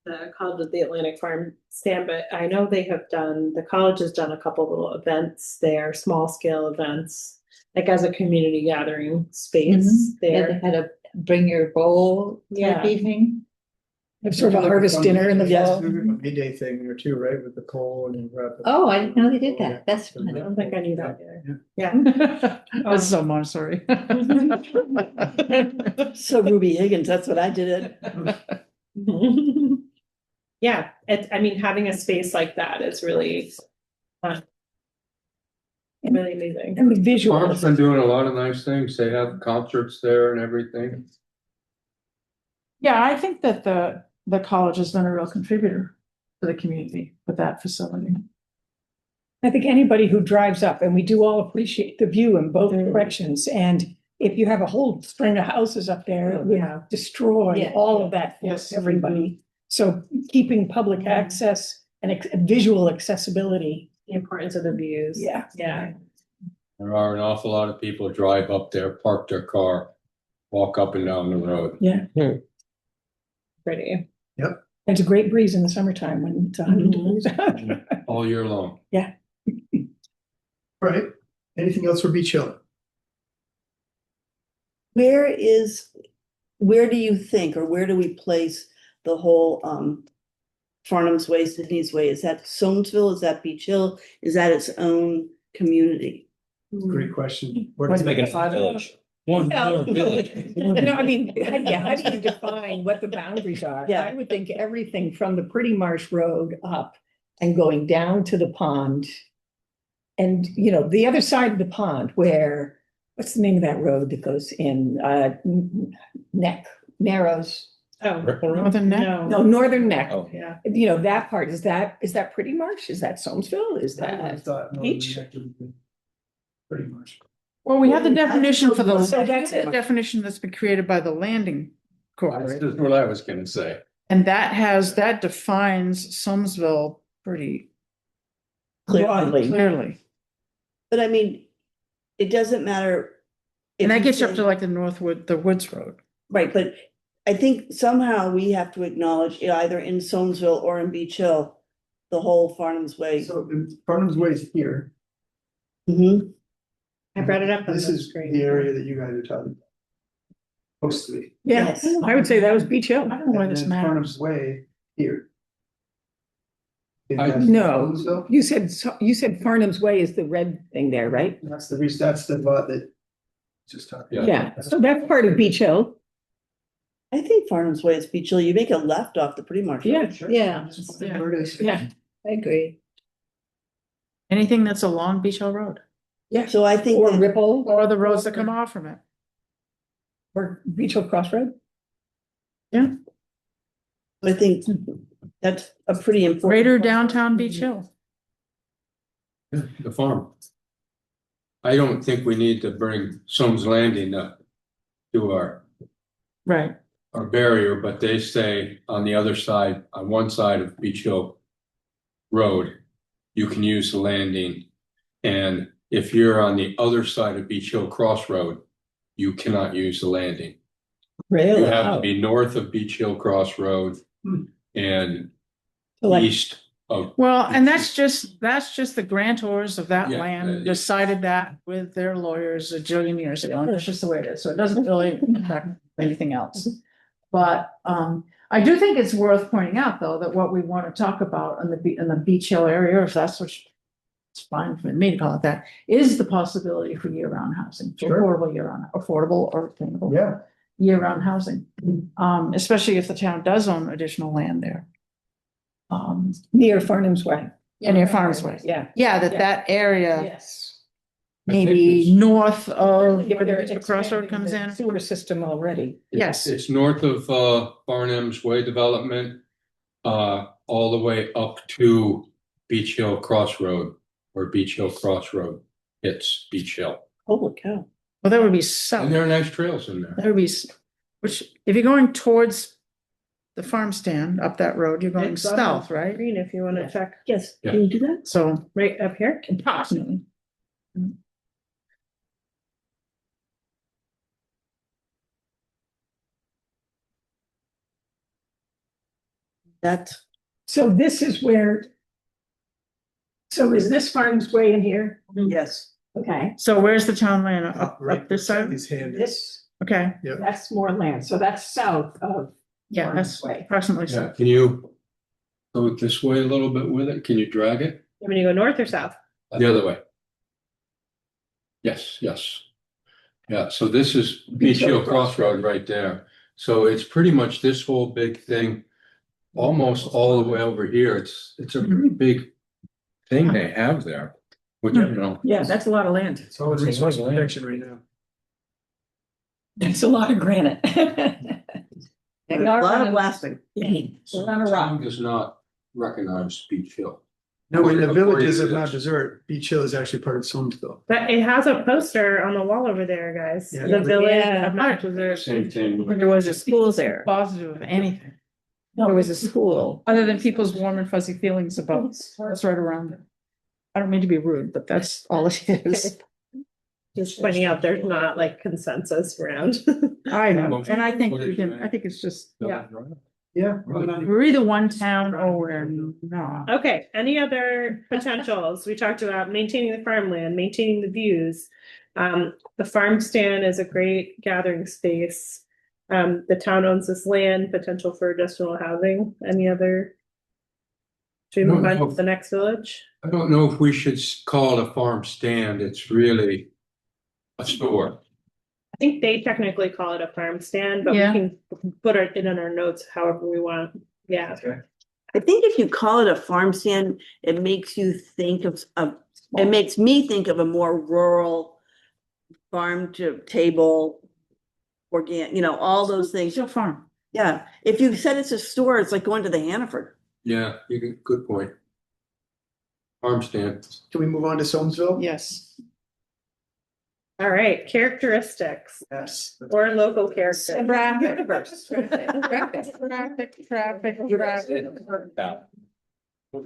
S2: the College of the Atlantic Farm Stand, but I know the college has done a couple little events there, small scale events, like as a community gathering space
S9: Yeah, they
S2: there.
S9: had a bring your bowl
S2: Yeah.
S9: type evening.
S1: Have sort of a harvest dinner in the fall.
S3: Midday thing there too, right, with the coal and.
S9: Oh, I didn't know they did that. That's
S2: I
S9: fun.
S2: don't think I knew that either. Yeah.
S4: That's so Montessori.
S7: So Ruby Higgins, that's what I did it.
S2: Yeah, I mean, having a space like that is really really amazing.
S1: And the visual.
S8: Farm's been doing a lot of nice things. They have concerts there and everything.
S4: Yeah, I think that the college has been a real contributor to the community with that facility.
S1: I think anybody who drives up, and we do all appreciate the view in both directions, and if you have a whole string of houses up there, it would
S2: Yeah.
S1: destroy
S9: Yeah.
S1: all of that for
S4: Yes.
S1: everybody. So keeping public access and visual accessibility.
S2: The importance of the views.
S1: Yeah.
S2: Yeah.
S8: There are an awful lot of people drive up there, park their car, walk up and down the road.
S1: Yeah.
S2: Pretty.
S1: It's a great breeze in the summertime when it's 100 degrees.
S8: All year long.
S3: Right. Anything else for Beach Hill?
S7: Where do you think, or where do we place the whole, Farnham's Way, Sydney's Way? Is that Soamesville? Is that Beach Hill? Is that its own community?
S3: Great question.
S6: Let's make it a village. One more village.
S1: No, I mean, how do you define what the boundaries are?
S7: Yeah.
S1: I would think everything from the Pretty Marsh Road up and going down to the pond. And, the other side of the pond where, what's the name of that road that goes in, Narrows?
S2: Oh,
S4: Northern Neck?
S1: No, Northern Neck.
S6: Oh.
S2: yeah.
S1: That part, is that Pretty Marsh? Is that Soamesville? Is that? Beach?
S3: Pretty much.
S4: Well, we have the definition for the,
S1: So that's it.
S4: definition that's been created by the landing
S8: That's
S4: court.
S8: just what I was gonna say.
S4: And that defines Soamesville pretty
S7: Clearly.
S4: clearly.
S7: But I mean, it doesn't matter. if
S4: And that gets you up
S7: say-
S4: to like the Woods Road.
S7: Right, but I think somehow we have to acknowledge either in Soamesville or in Beach Hill, the whole Farnham's Way.
S3: So Farnham's Way is here.
S7: Mhm.
S2: I brought it up on
S3: This
S2: the
S3: is
S2: screen.
S3: the area that you guys are talking about. Mostly.
S1: Yeah,
S7: Yes.
S1: I would say that was Beach Hill.
S4: I don't know why
S3: And
S4: this
S3: then
S4: matters.
S3: Farnham's Way here.
S1: No.
S3: Soamesville?
S1: You said Farnham's Way is the red thing there, right?
S3: That's the reason, that's the lot that just talking.
S8: Yeah.
S1: Yeah, so that's part of Beach Hill.
S7: I think Farnham's Way is Beach Hill. You make a left off the Pretty Marsh.
S1: Yeah.
S7: Road.
S3: Sure.
S9: Yeah.
S3: Just where it is.
S1: Yeah.
S9: I agree.
S4: Anything that's along Beach Hill Road
S7: So I think.
S1: Or
S7: that-
S1: Ripple.
S4: or the roads that come off from it.
S1: Or Beach Hill Crossroad.
S7: I think that's a pretty important.
S4: Greater downtown Beach Hill.
S8: The farm. I don't think we need to bring Soames Landing up to our
S4: Right.
S8: or barrier, but they say on the other side, on one side of Beach Hill Road, you can use the landing. And if you're on the other side of Beach Hill Crossroad, you cannot use the landing.
S1: Really?
S8: You have to be north of Beach Hill Crossroad and east of.
S4: Well, and that's just the grantors of that
S8: Yeah,
S4: land decided that with their lawyers a jillion years ago. And that's just the way it is. So it doesn't really impact anything else. But I do think it's worth pointing out, though, that what we want to talk about in the Beach Hill area, if that's what it's fine for me to call it that, is the possibility for year-round housing, for
S3: Sure.
S4: affordable or attainable
S3: Yeah.
S4: year-round housing. Especially if the town does own additional land there.
S1: Near Farnham's Way.
S4: Near Farnham's Way.
S1: Yeah.
S4: Yeah,
S1: Yeah.
S4: that area,
S1: Yes.
S8: I think
S4: maybe
S8: it's-
S4: north of
S1: Yeah,
S4: where
S1: they're
S4: the crossroad
S1: expanding
S4: comes
S1: the
S4: in.
S1: Sewer system already.
S4: Yes.
S8: It's north of Farnham's Way development, all the way up to Beach Hill Crossroad, where Beach Hill Crossroad hits Beach Hill.
S1: Holy cow.
S4: Well, that would be
S8: And
S4: south.
S8: there are nice trails in there.
S4: That would be, which, if you're going towards the farm stand up that road, you're going
S2: It's on
S4: south, right?
S2: Green, if you want to check,
S1: Yes,
S8: Yeah.
S1: can you do that?
S4: So
S2: right up here.
S4: approximately.
S7: That's,
S1: So this is where. So is this Farnham's Way in here?
S7: yes.
S1: Okay,
S4: So where's the town land? Up this side?
S1: this,
S4: Okay,
S1: that's more land, so that's south of.
S4: yeah, that's
S1: Farnham's Way.
S4: approximately
S8: Yeah,
S4: south.
S8: can you go this way a little bit with it? Can you drag it?
S2: I'm gonna go north or south.
S8: The other way. Yes, yes. Yeah, so this is Beach Hill Crossroad right there. So it's pretty much this whole big thing, almost all the way over here. It's a pretty big thing they have there, which, you know.
S1: Yeah, that's a lot of land.
S3: It's all resource protection right now.
S1: It's a lot of granite.
S7: A lot of blasting.
S1: We're on a rock.
S8: Town does not recognize Beach Hill.
S3: No, in the villages of
S8: According to
S3: Mount
S8: this.
S3: Desert, Beach Hill is actually part of Somerville.
S2: But it has a poster on the wall over there, guys.
S3: Yeah.
S2: The village
S9: Yeah.
S2: of Mount Desert.
S8: Same thing.
S4: There was a
S9: School there.
S4: positive of anything,
S9: There was a school.
S4: other than people's warm and fuzzy feelings about what's right around it. I don't mean to be rude, but that's all it is.
S2: Just pointing out there's not like consensus around.
S4: I know, and I think I think it's just,
S2: Yeah.
S3: Yeah.
S4: we're either one town or we're not.
S2: Okay, any other potentials? We talked about maintaining the farmland, maintaining the views. The farm stand is a great gathering space. The town owns this land, potential for additional housing. Any other? Should we move on to the next village?
S8: I don't know if we should call it a farm stand. It's really a store.
S2: I think they technically call it a farm stand, but we
S4: Yeah.
S2: can put it in our notes however we want. Yeah.
S7: I think if you call it a farm stand, it makes you think of, it makes me think of a more rural farm to table, all those things.
S4: Still farm.
S7: Yeah, if you said it's a store, it's like going to the Hannaford.
S8: Yeah, good point. Farm stand.
S3: Can we move on to Somerville?
S4: Yes.
S2: All right, characteristics
S3: Yes.
S2: or local characteristics.
S4: Traffic.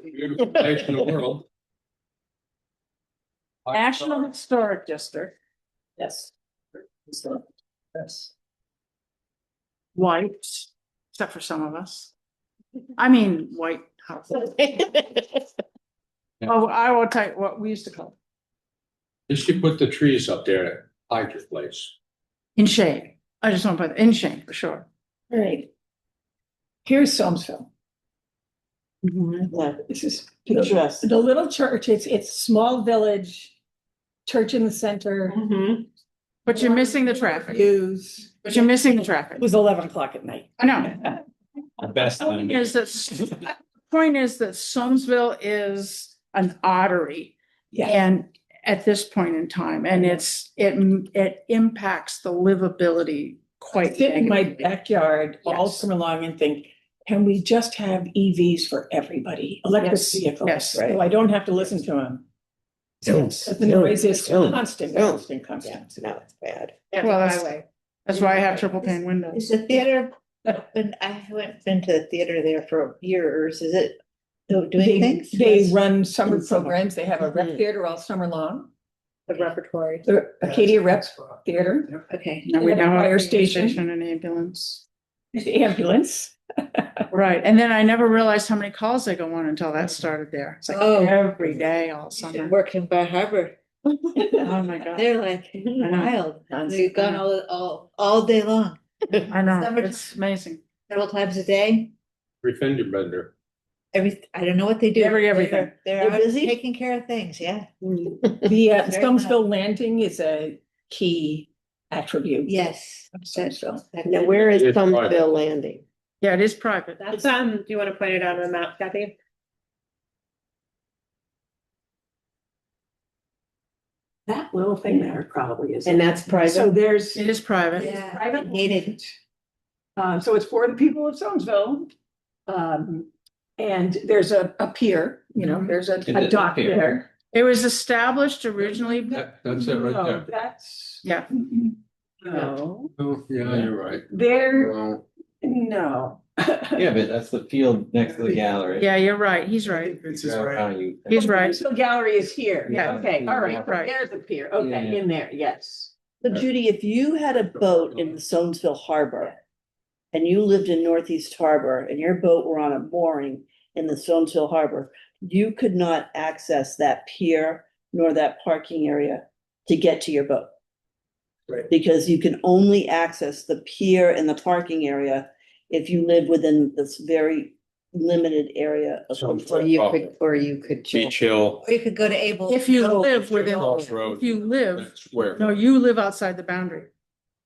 S8: Beautiful place in the world.
S4: National Historic District.
S1: Yes.
S3: Yes.
S4: White, except for some of us. I mean, white houses. Oh, I will tell you what we used to call
S8: Just you put the trees up there to hide your place.
S4: in shade. I just want to put in shade for sure.
S1: All right. Here's Somerville.
S7: Yeah,
S1: This is
S7: picturesque.
S1: the little church. It's small village, church in the center.
S2: Mhm.
S4: But you're missing the traffic.
S1: Views.
S4: But you're missing the
S1: It
S4: traffic.
S1: was 11 o'clock at night.
S4: I know.
S6: The best time.
S4: Is that, point is that Somerville is an artery.
S1: Yeah.
S4: And at this point in time, and it impacts the livability
S1: I
S4: quite.
S1: sit in my
S4: negatively.
S1: backyard all
S4: Yes.
S1: summer long and think, can we just have EVs for everybody? Electric
S4: Yes,
S1: vehicles,
S4: yes.
S1: so I don't have to listen to them.
S9: Don't,
S1: The noise is
S9: don't,
S1: constant,
S9: don't.
S1: constant.
S9: No, it's bad.
S2: Yeah,
S4: Well,
S2: the
S4: that's-
S2: highway.
S4: That's why I have triple pane windows.
S9: Is the theater open? I haven't been to the theater there for years. Is it doing
S1: They,
S9: things?
S1: they run summer
S4: In summer.
S1: programs. They have a rec
S5: Mhm.
S1: theater all summer long.
S2: The repertory.
S1: The Acadia Rec Theater,
S9: Okay.
S4: Now we
S1: They have a
S4: now have
S1: fire
S4: a
S1: station.
S4: station and ambulance.
S1: the ambulance.
S4: Right, and then I never realized how many calls they go on until that started there. It's like
S9: Oh.
S4: every day all summer.
S9: Working by Harbor.
S4: Oh my God.
S9: They're like
S4: know.
S9: wild. They've gone all day long.
S4: I know,
S9: Summer-
S4: it's amazing.
S9: Several times a day.
S8: Every fender bender.
S9: I don't know what they do.
S4: Everything.
S9: They're
S7: They're
S9: out
S7: busy?
S9: taking care of things, yeah.
S1: The
S9: Very
S1: Stumsville Landing is a key attribute.
S9: Yes.
S1: of Stumsville.
S5: Now, where is
S8: It's private.
S5: Sumsville Landing?
S4: Yeah, it is private.
S2: That's, do you want to point it out on the map, Kathy?
S1: That little thing there probably is.
S5: And that's
S1: So
S5: private?
S1: there's.
S4: It is private.
S9: Yeah.
S1: Private
S9: Gated.
S1: So it's for the people of Stumsville. And there's a pier, there's
S6: It
S1: a
S6: is a
S1: dock
S6: pier.
S1: there.
S4: It was established originally,
S8: That's it right
S1: No,
S8: there.
S1: that's.
S4: yeah.
S1: No,
S8: Oh, yeah, you're right.
S1: there,
S8: Well,
S1: no.
S6: Yeah, but that's the field next to the gallery.
S4: Yeah, you're right, he's right.
S3: Vince is right.
S4: He's right.
S1: So gallery is here.
S4: Yeah.
S1: Okay, all right.
S4: Right.
S1: There's the pier. Okay,
S6: Yeah.
S1: in there, yes.
S7: So Judy, if you had a boat in the Sonesville Harbor and you lived in Northeast Harbor and your boat were on a mooring in the Sonesville Harbor, you could not access that pier nor that parking area to get to your boat.
S3: Right.
S7: Because you can only access the pier and the parking area if you live within this very limited area of.
S8: So-
S5: Or you could.
S8: Beach Hill.
S9: Or you could go to Able.
S4: If you live within,
S8: Crossroads.
S4: if you live,
S8: That's where.
S4: no, you live outside the boundary.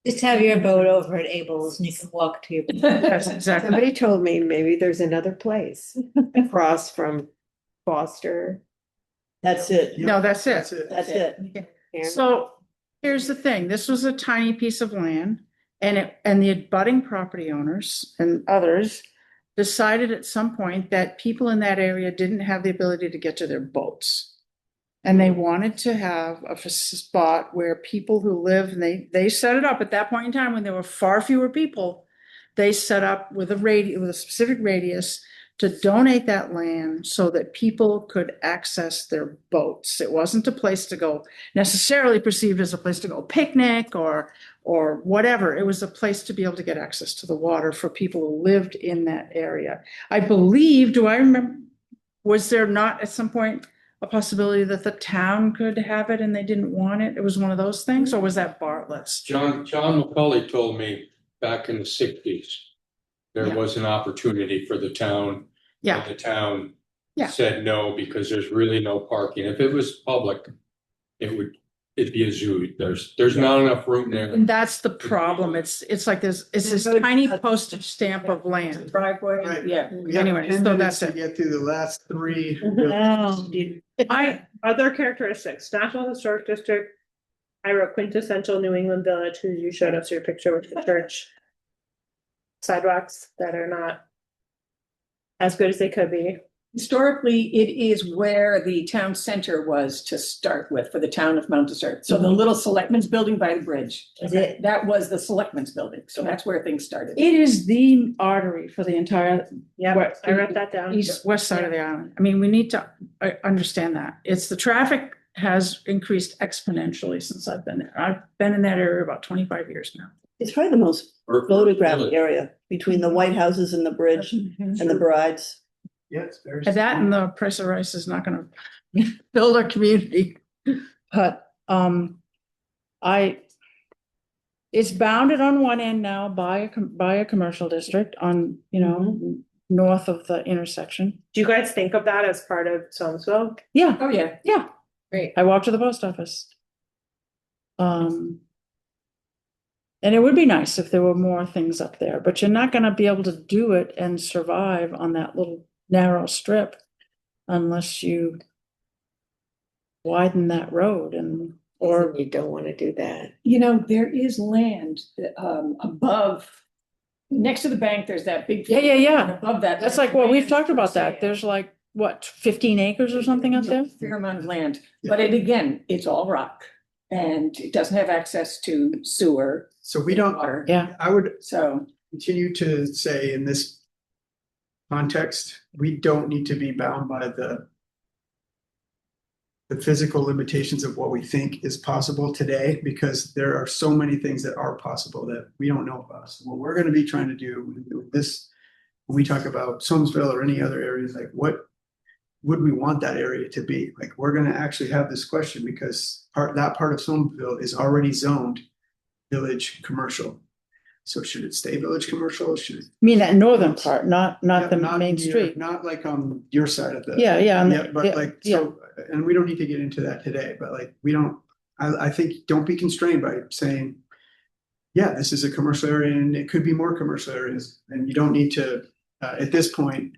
S9: Just have your boat over at Abel's and you can walk to your.
S4: Yes, exactly.
S5: Somebody told me maybe there's another place across from Foster.
S7: That's it.
S4: No, that's it.
S7: That's it.
S5: and-
S4: So here's the thing, this was a tiny piece of land and the abutting property owners and others decided at some point that people in that area didn't have the ability to get to their boats. And they wanted to have a spot where people who live, and they set it up at that point in time when there were far fewer people. They set up with a specific radius to donate that land so that people could access their boats. It wasn't a place to go necessarily perceived as a place to go picnic or whatever. It was a place to be able to get access to the water for people who lived in that area. I believe, do I remember, was there not at some point a possibility that the town could have it and they didn't want it? It was one of those things, or was that Bartlett's?
S8: John McCauley told me back in the sixties, there
S4: Yeah.
S8: was an opportunity for the town.
S4: Yeah.
S8: And the town
S4: Yeah.
S8: said no, because there's really no parking. If it was public, it'd be a zoo. There's not enough room there.
S4: And that's the problem. It's like it's this tiny postage stamp of land.
S1: Driveway,
S3: Right.
S1: yeah.
S3: We have
S4: Anyway,
S3: 10
S4: so
S3: minutes
S4: that's
S3: to
S4: it.
S3: get through the last three.
S9: Oh, dude.
S2: Other characteristics, National Historic District. I wrote quintessential New England village, who you showed us your picture with the church. Sidewalks that are not as good as they could be.
S1: Historically, it is where the town center was to start with for the town of Mount Desert. So the little selectmen's building by the bridge.
S9: Is it?
S1: That was the selectmen's building. So that's where things started.
S4: It is the artery for the entire
S2: Yeah, I wrote that down.
S4: west side of the island. I mean, we need to understand that. It's the traffic has increased exponentially since I've been there. I've been in that area about 25 years now.
S7: It's probably the most photographed area between the White Houses and the bridge and the brides.
S3: Yes, there's.
S4: And that and the price of rice is not gonna build our community. But, it's bounded on one end now by a commercial district on, north of the intersection.
S2: Do you guys think of that as part of Sonesville?
S4: Yeah,
S1: Oh, yeah.
S4: yeah.
S9: Great.
S4: I walked to the post office. And it would be nice if there were more things up there, but you're not gonna be able to do it and survive on that little narrow strip unless you widen that road or
S5: You don't want to do that.
S1: There is land above, next to the bank, there's that big.
S4: Yeah.
S1: Above that.
S4: That's like, well, we've talked about that. There's like, what, 15 acres or something up there?
S1: Fair amount of land, but it's all rock and it doesn't have access to sewer.
S3: So we don't,
S4: Yeah.
S3: I would
S1: So,
S3: continue to say in this context, we don't need to be bound by the physical limitations of what we think is possible today, because there are so many things that are possible that we don't know about. So what we're going to be trying to do with this, when we talk about Soamesville or any other areas, like what would we want that area to be? Like, we're going to actually have this question because that part of Soamesville is already zoned village commercial. So should it stay village commercial? Should it?
S4: I mean, that northern part, not
S3: Yeah,
S4: the main
S3: near-
S4: street.
S3: Not like on your side of the.
S4: Yeah, yeah. on the-
S3: Yeah, but like, so, and we don't need to get into that today, but like, we don't, I think, don't be constrained by saying, yeah, this is a commercial area and it could be more commercial areas, and you don't need to, at this point,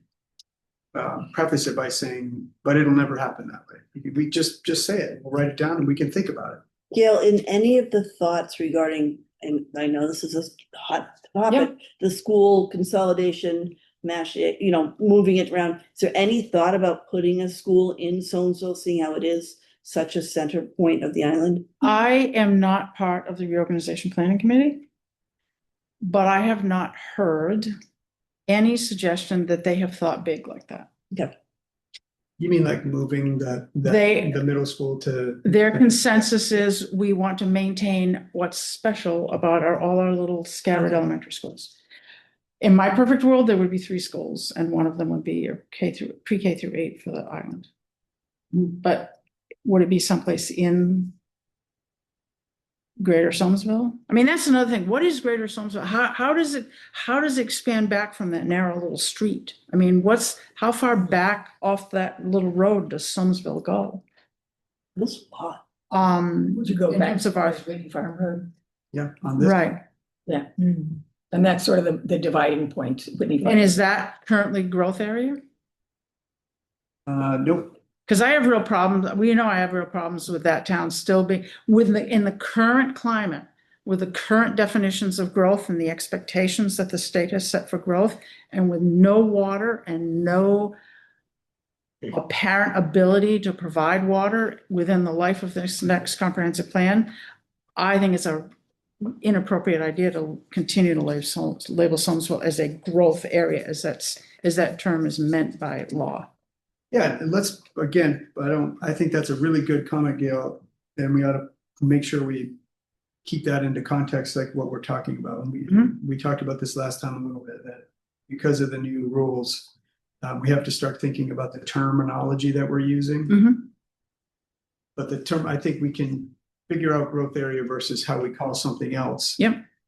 S3: preface it by saying, but it'll never happen that way. We just say it, we'll write it down and we can think about it.
S7: Gail, in any of the thoughts regarding, and I know this is a hot topic, the school consolidation, moving it around. Is there any thought about putting a school in Soamesville, seeing how it is such a center point of the island?
S4: I am not part of the reorganization planning committee, but I have not heard any suggestion that they have thought big like that.
S3: You mean like moving the middle school to?
S4: Their consensus is we want to maintain what's special about all our little scattered elementary schools. In my perfect world, there would be 3 schools, and one of them would be your pre-K through 8 for the island. But would it be someplace in Greater Soamesville? I mean, that's another thing. What is Greater Soamesville? How does it expand back from that narrow little street? I mean, how far back off that little road does Soamesville go?
S7: This lot.
S1: would you go
S4: In
S1: back
S4: terms
S1: to
S4: of our-
S1: Whitney Farm Road?
S3: Yeah, on this.
S4: Right.
S1: Yeah. And that's sort of the dividing point, Whitney Farm.
S4: And is that currently growth area?
S3: Nope.
S4: Because I have real problems, I have real problems with that town still being, in the current climate, with the current definitions of growth and the expectations that the state has set for growth, and with no water and no apparent ability to provide water within the life of this next comprehensive plan, I think it's a inappropriate idea to continue to label Soamesville as a growth area, as that term is meant by law.
S3: Yeah, and let's, again, I think that's a really good comment, Gail, and we ought to make sure we keep that into context, like what we're talking about. And we talked about this last time a little bit, that because of the new rules, we have to start thinking about the terminology that we're using. But the term, I think we can figure out growth area versus how we call something else.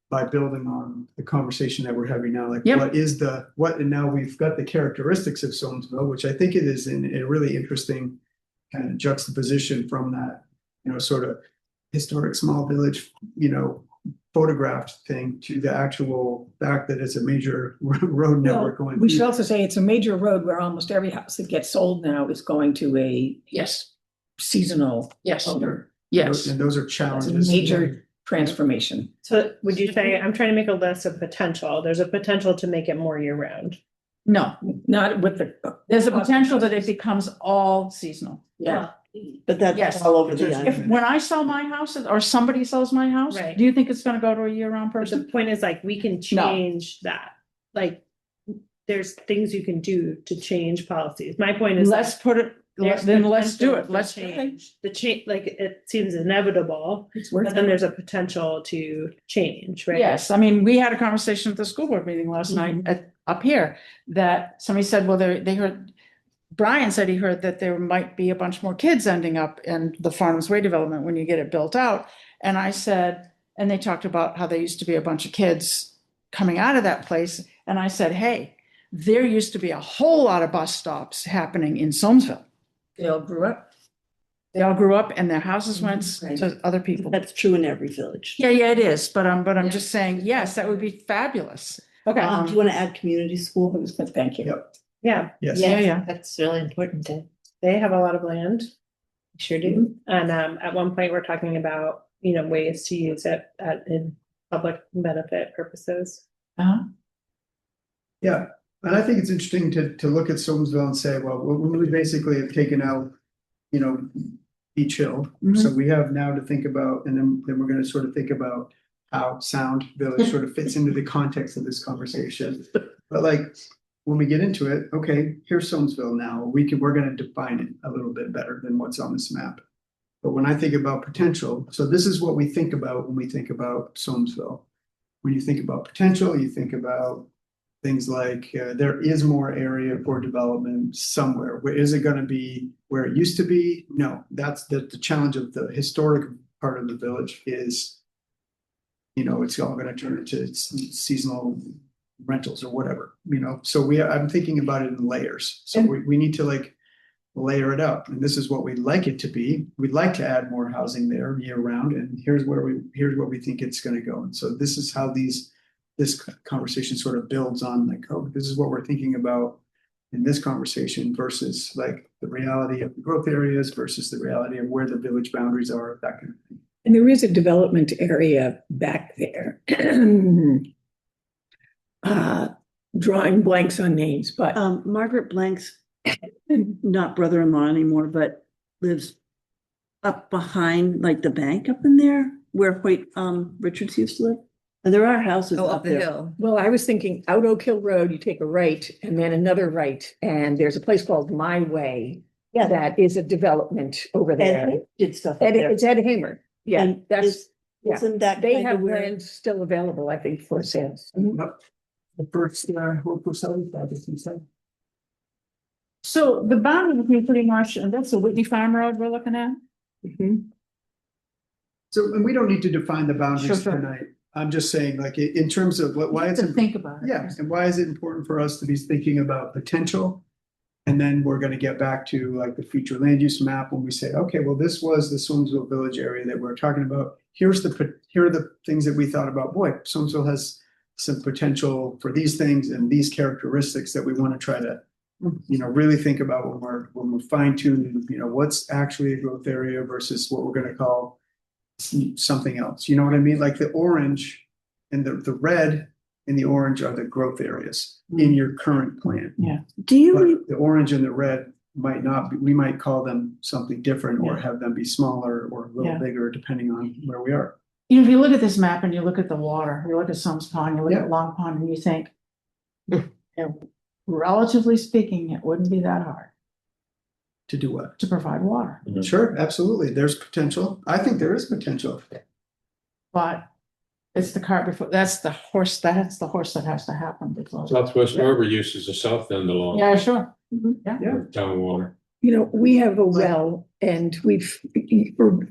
S3: By building on the conversation that we're having now, like and now we've got the characteristics of Soamesville, which I think it is in a really interesting kind of juxtaposition from that, sort of historic small village, photographed thing to the actual fact that it's a major road network going.
S1: We should also say it's a major road where almost every house that gets sold now is going to a seasonal owner.
S4: Yes.
S3: And those are
S1: It's
S3: challenges.
S1: a major transformation.
S2: So would you say, I'm trying to make a list of potential, there's a potential to make it more year round?
S4: No,
S1: Not with
S4: there's a potential that it becomes all seasonal.
S1: Yeah.
S7: But that's
S4: Yes.
S7: all over the
S4: If,
S7: island.
S4: when I sell my house or somebody sells my house,
S2: Right.
S4: do you think it's gonna go to a year-round
S2: But the
S4: person?
S2: point is, like, we can change that, like, there's things you can do to change policies. My point is.
S4: Let's put it,
S2: there's
S4: then let's do
S2: potential
S4: it.
S2: for
S4: Let's
S2: change. The change, like, it seems inevitable,
S1: It's worth
S2: but then
S1: it.
S2: there's a potential to change, right?
S4: Yes, I mean, we had a conversation at the school board meeting last night up here, that somebody said, well, they heard, Brian said he heard that there might be a bunch more kids ending up in the Farnham's Way development when you get it built out. And I said, and they talked about how there used to be a bunch of kids coming out of that place. And I said, hey, there used to be a whole lot of bus stops happening in Soamesville.
S1: They all grew up.
S4: They all grew up and their houses went to other people.
S7: That's true in every village.
S4: Yeah, it is, but I'm just saying, yes, that would be fabulous.
S1: Okay.
S7: Do you want to add community school?
S1: Thank you.
S3: Yep.
S2: Yeah,
S3: Yes.
S4: Yeah.
S9: That's really important to.
S2: they have a lot of land.
S9: Sure do.
S2: And at one point, we're talking about, ways to use it in public benefit purposes.
S3: Yeah, and I think it's interesting to look at Soamesville and say, well, we basically have taken out, Beach Hill. So we have now to think about, and then we're going to sort of think about how Sound Village sort of fits into the context of this conversation. But like, when we get into it, okay, here's Soamesville now. We're gonna define it a little bit better than what's on this map. But when I think about potential, so this is what we think about when we think about Soamesville. When you think about potential, you think about things like there is more area for development somewhere. Where is it going to be where it used to be? No, that's the challenge of the historic part of the village is, it's all going to turn into seasonal rentals or whatever, So I'm thinking about it in layers. So we need to like layer it up, and this is what we'd like it to be. We'd like to add more housing there year round, and here's what we think it's going to go. And so this is how this conversation sort of builds on like, oh, this is what we're thinking about in this conversation versus like the reality of the growth areas versus the reality of where the village boundaries are, that kind of thing.
S1: And there is a development area back there. Drawing blanks on names, but
S7: Margaret Blank's not brother-in-law anymore, but lives up behind like the bank up in there where Hoyt Richards used to live. And there are houses up
S9: the
S7: there.
S9: hill.
S1: well, I was thinking out Oak Hill Road, you take a right and then another right, and there's a place called My Way.
S7: Yeah.
S1: That is a development over there.
S7: And did stuff up
S1: Ed,
S7: there.
S1: it's Ed Hamer. Yeah,
S7: And
S1: that's, yeah.
S7: Isn't that
S1: They
S7: kind
S1: have
S7: of where?
S1: land still available, I think, for sale.
S3: Yep. The first, we'll sell that, as you said.
S4: So the boundary between pretty much, and that's the Whitney Farm Road we're looking at?
S1: Mhm.
S3: So, and we don't need to define the boundaries
S4: Sure.
S3: tonight. I'm just saying, like, in terms of why it's
S4: To think about it.
S3: yeah, and why is it important for us to be thinking about potential? And then we're gonna get back to like the future land use map when we say, okay, well, this was the Soamesville Village area that we're talking about. Here are the things that we thought about. Boy, Soamesville has some potential for these things and these characteristics that we want to try to, really think about when we're fine tuning, what's actually a growth area versus what we're gonna call something else. You know what I mean? Like the orange and the red and the orange are the growth areas in your current plan.
S7: Do you,
S3: But the orange and the red might not be, we might call them something different or have them be smaller or a little
S4: Yeah.
S3: bigger depending on where we are.
S4: If you look at this map and you look at the water, you look at Somes Pond, you look
S3: Yeah.
S4: at Long Pond, and you think, relatively speaking, it wouldn't be that hard
S3: To do what?
S4: to provide water.
S3: Sure, absolutely. There's potential. I think there is potential.
S4: But it's the cart before, that's the horse that has to happen before.
S8: Southwest Harbor uses the south end along
S4: Yeah, sure.
S8: town water.
S1: We have a well and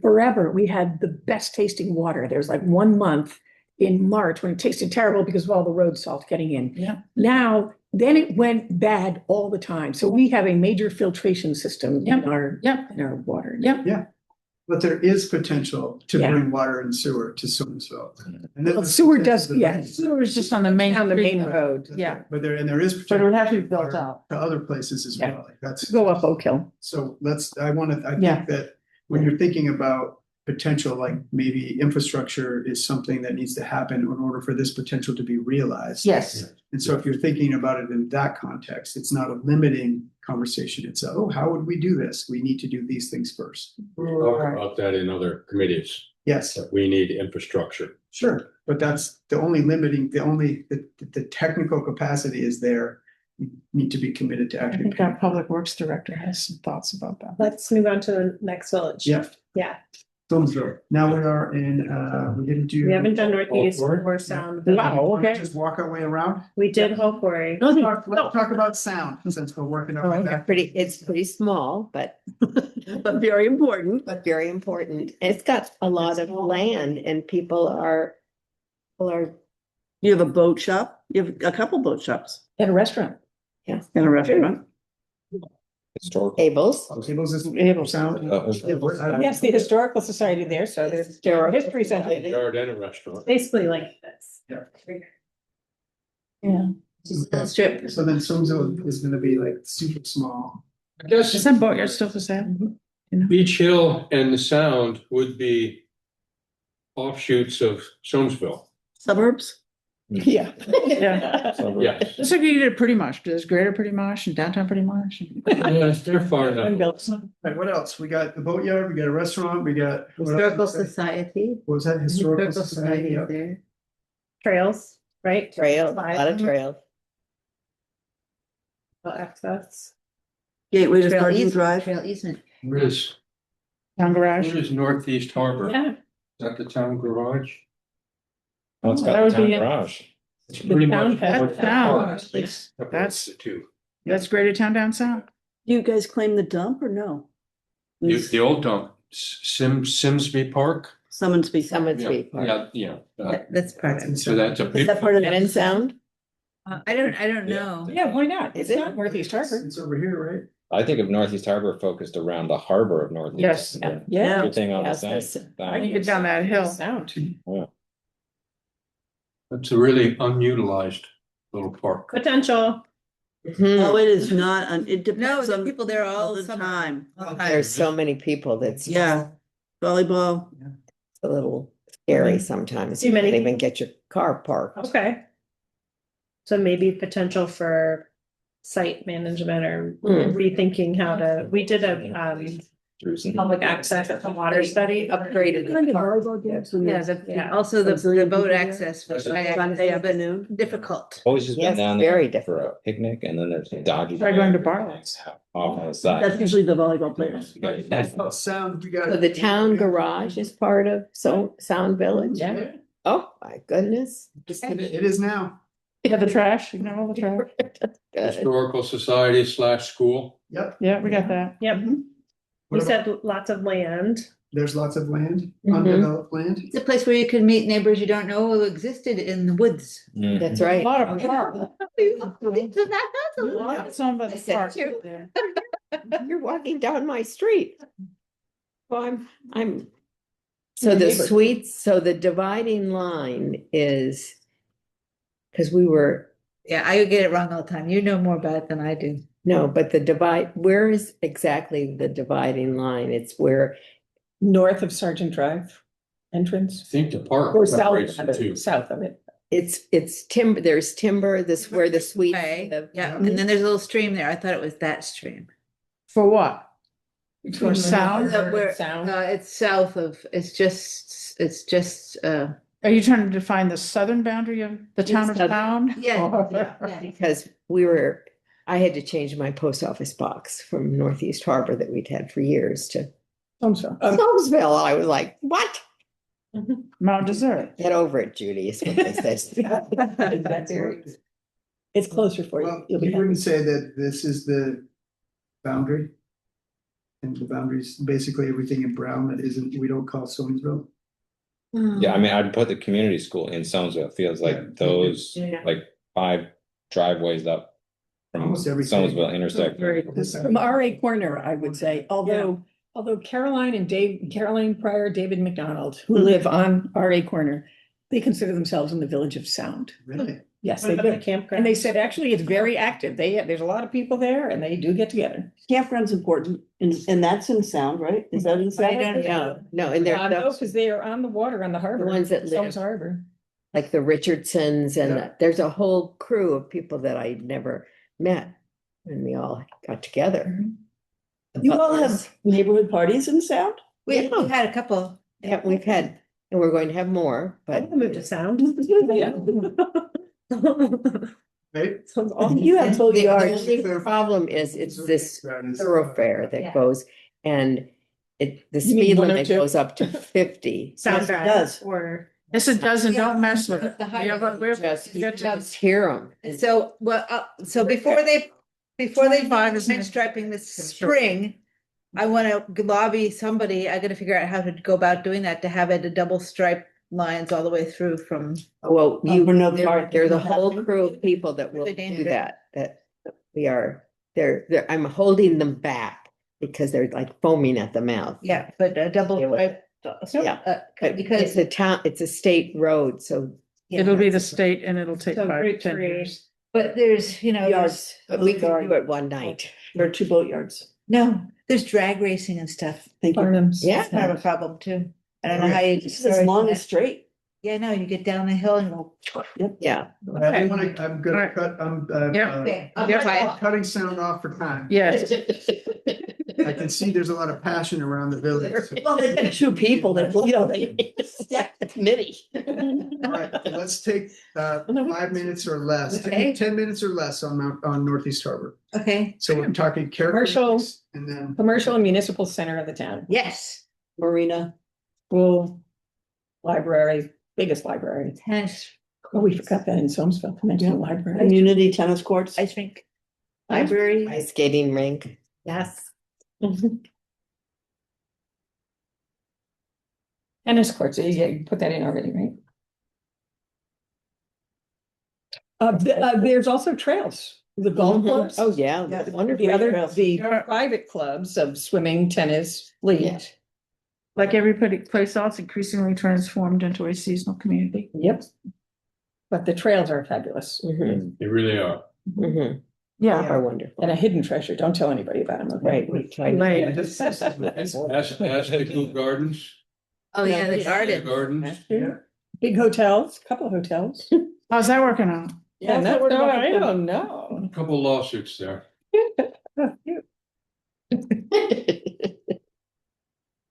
S1: forever, we had the best tasting water. There's like 1 month in March when it tasted terrible because of all the road salt getting in.
S4: Yeah.
S1: Now, then it went bad all the time. So we have a major filtration system in our water.
S4: Yep.
S3: But there is potential to
S1: Yeah.
S3: bring water and sewer to Soamesville. And
S1: Well, sewer does, yeah.
S4: Sewer is just on the main.
S1: On the main
S4: street.
S1: road.
S4: Yeah.
S3: But there is.
S4: But it would have to be
S3: potential
S4: built out.
S3: To other places as
S1: Yeah.
S3: well. Like that's.
S1: Go up Oak Hill.
S3: So I
S4: Yeah.
S3: think that when you're thinking about potential, like maybe infrastructure is something that needs to happen in order for this potential to be realized.
S4: Yes.
S3: And so if you're thinking about it in that context, it's not a limiting conversation. It's how would we do this? We need to do these things first.
S8: Talk about that in other committees,
S3: Yes,
S8: that we need infrastructure.
S3: sure. But that's the only limiting, the technical capacity is there. You need to be committed to
S4: I
S3: actually.
S4: think our public works director has some thoughts about that.
S2: Let's move on to the next village.
S3: Yeah.
S2: Yeah,
S3: Soamesville. Now we are in, we didn't do.
S2: we haven't done northeast
S8: Forward.
S2: or sound.
S1: Wow, okay.
S3: Just walk our way around.
S2: We did whole quarry.
S3: Let's talk about sound since we're working our way back.
S5: It's pretty small, but but very important. But very important. It's got a lot of land and people are
S7: you have a boat shop? You have a couple boat shops
S1: At a restaurant.
S7: and a restaurant.
S6: Historical.
S5: Abel's.
S3: Tables is
S4: Able
S3: sound.
S1: Yes, the Historical Society there, so there's a history center.
S8: Yard and a restaurant.
S2: Basically like this.
S4: Yeah.
S7: Strip.
S3: So then Soamesville is gonna be like super small.
S8: I guess
S4: Is that boatyard still for sale?
S8: Beach Hill and the Sound would be offshoots of Soamesville.
S7: Suburbs?
S1: Yeah.
S4: Yeah.
S6: So,
S8: Yes.
S4: It's like you did Pretty Much. There's Greater Pretty Much and Downtown Pretty Much.
S8: Yes, they're far enough.
S3: Right, what else? We got the boatyard, we got a restaurant, we got. what else?
S9: Historical Society.
S3: What was that? Historical Society,
S9: is
S3: yep.
S9: there.
S2: Trails, right?
S5: Trails, a lot of trails.
S2: Access.
S7: Gateway to
S9: Trail
S7: Sergeant
S9: easement,
S7: Drive.
S9: trail easement.
S8: Where is,
S4: Town Garage.
S8: where is Northeast Harbor? Is
S2: Yeah.
S8: that the town garage?
S6: Oh, it's
S4: That
S6: got
S4: would
S6: the town
S4: be-
S6: garage.
S8: It's pretty
S2: town
S8: much.
S2: pet-
S8: north of
S4: town.
S8: Harbor.
S4: That's-
S8: Separates the two.
S4: That's Greater Town Down South.
S7: Do you guys claim the dump or no?
S8: The old dump, Simsby Park.
S7: Summonsby.
S5: Summinsby Park.
S8: Yeah.
S9: That's part of it.
S8: So that's a
S7: Is
S8: big.
S7: that part of
S5: And in sound?
S9: I don't know.
S1: Yeah, why not?
S5: Is
S1: It's
S5: it?
S1: not Northeast Harbor.
S3: It's over here, right?
S6: I think of Northeast Harbor focused around the harbor of Northeast.
S4: Yes.
S1: Yeah.
S6: Everything on the
S5: Yes,
S6: side.
S5: that's-
S4: I can get down that hill.
S1: Sound.
S8: It's a really unutilized little park.
S2: Potential.
S7: Oh, it is not, it
S9: No,
S7: depends
S9: the
S7: on.
S9: people there all
S7: the
S9: summer.
S7: time.
S5: There's so many people that's
S7: Yeah. Volleyball.
S5: a little scary sometimes.
S2: Too
S5: You
S2: many
S5: can't even get your car parked.
S2: Okay. So maybe potential for site management or rethinking how to, we did a public access at the water study.
S5: Upgraded.
S7: Kind of volleyball games.
S9: Yeah,
S2: Yeah.
S9: also the
S7: Sunday
S9: boat access. was
S7: Sunday afternoon.
S9: difficult.
S6: Always just been
S5: Yes,
S6: down
S5: very
S6: there for a picnic and then there's dodgy.
S4: Try going to Bartlett's.
S6: Off on the side.
S7: That's usually the volleyball players.
S3: Oh, sound, we got.
S5: So the town garage is part of Sound Village?
S2: Yeah.
S5: Oh, my goodness.
S3: It is now.
S4: Yeah, the trash, you know, all the trash.
S5: Good.
S8: Historical Society / school.
S3: Yep.
S4: Yeah, we got that.
S2: Yep. We said lots of land.
S3: There's lots of land,
S5: Mhm.
S3: undeveloped land.
S9: It's a place where you can meet neighbors you don't know who existed in the woods.
S6: Mm.
S5: That's
S4: A
S5: right.
S4: lot of park.
S9: That's a lot.
S4: Some of
S5: I
S4: the
S5: said
S4: park
S5: too.
S4: there.
S5: You're walking down my street. Well, I'm. So
S1: Your
S5: the
S1: neighbor.
S5: suites, so the dividing line is. Cause we were,
S9: Yeah, I get it wrong all the time. You know more about it than I do.
S5: no, but where is exactly the dividing line? It's where,
S1: North of Sergeant Drive
S8: I
S1: entrance.
S8: think the park
S1: Or south
S8: separates
S1: of
S8: the two.
S1: it, south of it.
S5: it's timber, there's timber, this where the suites.
S9: Okay,
S5: live.
S9: yeah, and then there's a little stream there. I thought it was that stream.
S4: For what?
S1: Between
S4: For
S1: the
S4: sound?
S1: harbor and
S9: Where,
S1: Sound.
S9: it's south of, it's just,
S4: Are you trying to define the southern boundary of the town of
S5: Southern.
S4: Sound?
S9: Yeah, yeah.
S5: Because I had to change my post office box from Northeast Harbor that we'd had for years to
S1: So,
S5: Snowsville. I was like, what?
S4: Mount Desert.
S5: Get over it, Judy, is what they said.
S1: it's closer for you.
S3: Well,
S1: You'll be
S3: you
S1: happy.
S3: wouldn't say that this is the boundary. And the boundaries, basically everything in Brown that isn't, we don't call Sonesville.
S6: Yeah, I mean, I'd put the community school in Sonesville. It feels
S3: Yeah.
S6: like those,
S2: Yeah.
S6: like 5 driveways up from
S3: Almost everything.
S6: Sonesville intersect.
S1: From RA Corner, I would say, although Caroline and Caroline Pryor, David McDonald, who live on RA Corner, they consider themselves in the Village of Sound.
S3: Really?
S1: Yes,
S2: What
S1: they
S2: about
S1: do.
S2: the campground?
S1: And they said, actually, it's very active. There's a lot of people there and they do get together.
S7: Campground's important, and that's in Sound, right? Is that in
S9: I
S7: Sound?
S9: don't
S5: No, and they're
S1: No, because they are on the water on the harbor.
S5: The ones that
S1: Sounds
S5: live-
S1: Harbor.
S5: like the Richardsons and
S3: Yeah.
S5: there's a whole crew of people that I never met when we all got together. The
S7: You all
S5: Butlers.
S7: have neighborhood parties in Sound?
S9: We
S5: Yeah.
S9: had a couple.
S5: Yeah, we've had, and we're going to have more,
S2: I
S5: but
S2: can move to Sound.
S3: Right?
S1: Sounds
S7: I think
S1: awesome.
S7: you have
S5: the
S7: boatyards.
S5: only problem is it's this thoroughfare that
S2: Yeah.
S5: goes and the
S1: You mean
S5: speed limit
S1: 102?
S5: goes up to 50.
S2: Sound
S7: Yes, it
S2: Drive
S7: does.
S2: or.
S4: Yes, it does, and don't mess with it.
S9: The high-
S4: Yeah, but we're-
S5: Just,
S4: we
S5: you
S4: got to-
S5: just hear them.
S9: So, well, so before they finish striping this spring, I wanna lobby somebody, I gotta figure out how to go about doing that, to have it a double stripe lines all the way through from.
S5: Well,
S7: for no part.
S5: there's a whole crew of people that will
S9: Really
S5: do
S9: dangerous.
S5: that we are, I'm holding them back because they're like foaming at the mouth.
S9: Yeah, but a double
S5: Yeah,
S9: stripe.
S5: Yeah. But
S9: Because.
S5: it's a state road, so
S9: yeah,
S4: It'll be the state and it'll take
S2: So Route
S4: 5-10
S2: 3.
S4: years.
S9: But there's,
S7: Yards.
S5: but we can do it one night.
S7: There are 2 boatyards.
S9: no, there's drag racing and stuff.
S7: Thank you.
S1: Farnham's.
S5: Yeah.
S9: That's kind of a problem too. I don't know how you.
S7: It's as long as straight.
S9: Yeah, no, you get down the hill and go.
S5: Yeah.
S3: I'm gonna
S4: Alright.
S3: cut,
S4: Yeah.
S9: Okay.
S3: I'm cutting sound off for time.
S4: Yes.
S3: I can see there's a lot of passion around the village.
S7: Well, they've got two people that, they stack the committee.
S3: All right, let's take 5 minutes or less,
S9: Okay.
S3: 10 minutes or less on Northeast Harbor.
S9: Okay,
S3: So we're talking
S1: Commercial.
S3: characteristics and then.
S1: Commercial and municipal center of the town,
S9: yes.
S7: Marina.
S1: school, library, biggest library.
S9: Tennis.
S1: Oh, we forgot that in Soamsville, Convention Library.
S7: Community tennis courts.
S9: Ice rink.
S7: Library.
S5: Ice skating rink.
S9: Yes.
S1: Tennis courts, yeah, you put that in already, right? There's also trails, the golf clubs.
S5: Oh, yeah.
S7: Yeah.
S5: Wonderful.
S1: The other,
S5: trails.
S1: the private clubs of swimming, tennis, league.
S5: Yeah.
S4: Like every place else increasingly transformed into a seasonal community.
S1: Yep. But the trails are fabulous
S5: Mhm,
S8: They really are.
S5: mhm. They
S4: Yeah.
S5: are wonderful.
S1: and a hidden treasure. Don't tell anybody about them. okay?
S5: Right, we try to.
S4: Right.
S8: As the Coop Gardens.
S9: Oh, yeah, the
S8: the
S9: garden.
S8: Gardens.
S3: Yeah.
S1: Big hotels, couple of hotels.
S4: How's that working out?
S1: Yeah,
S4: that
S1: no,
S4: working out?
S1: I don't know.
S8: Couple lawsuits there.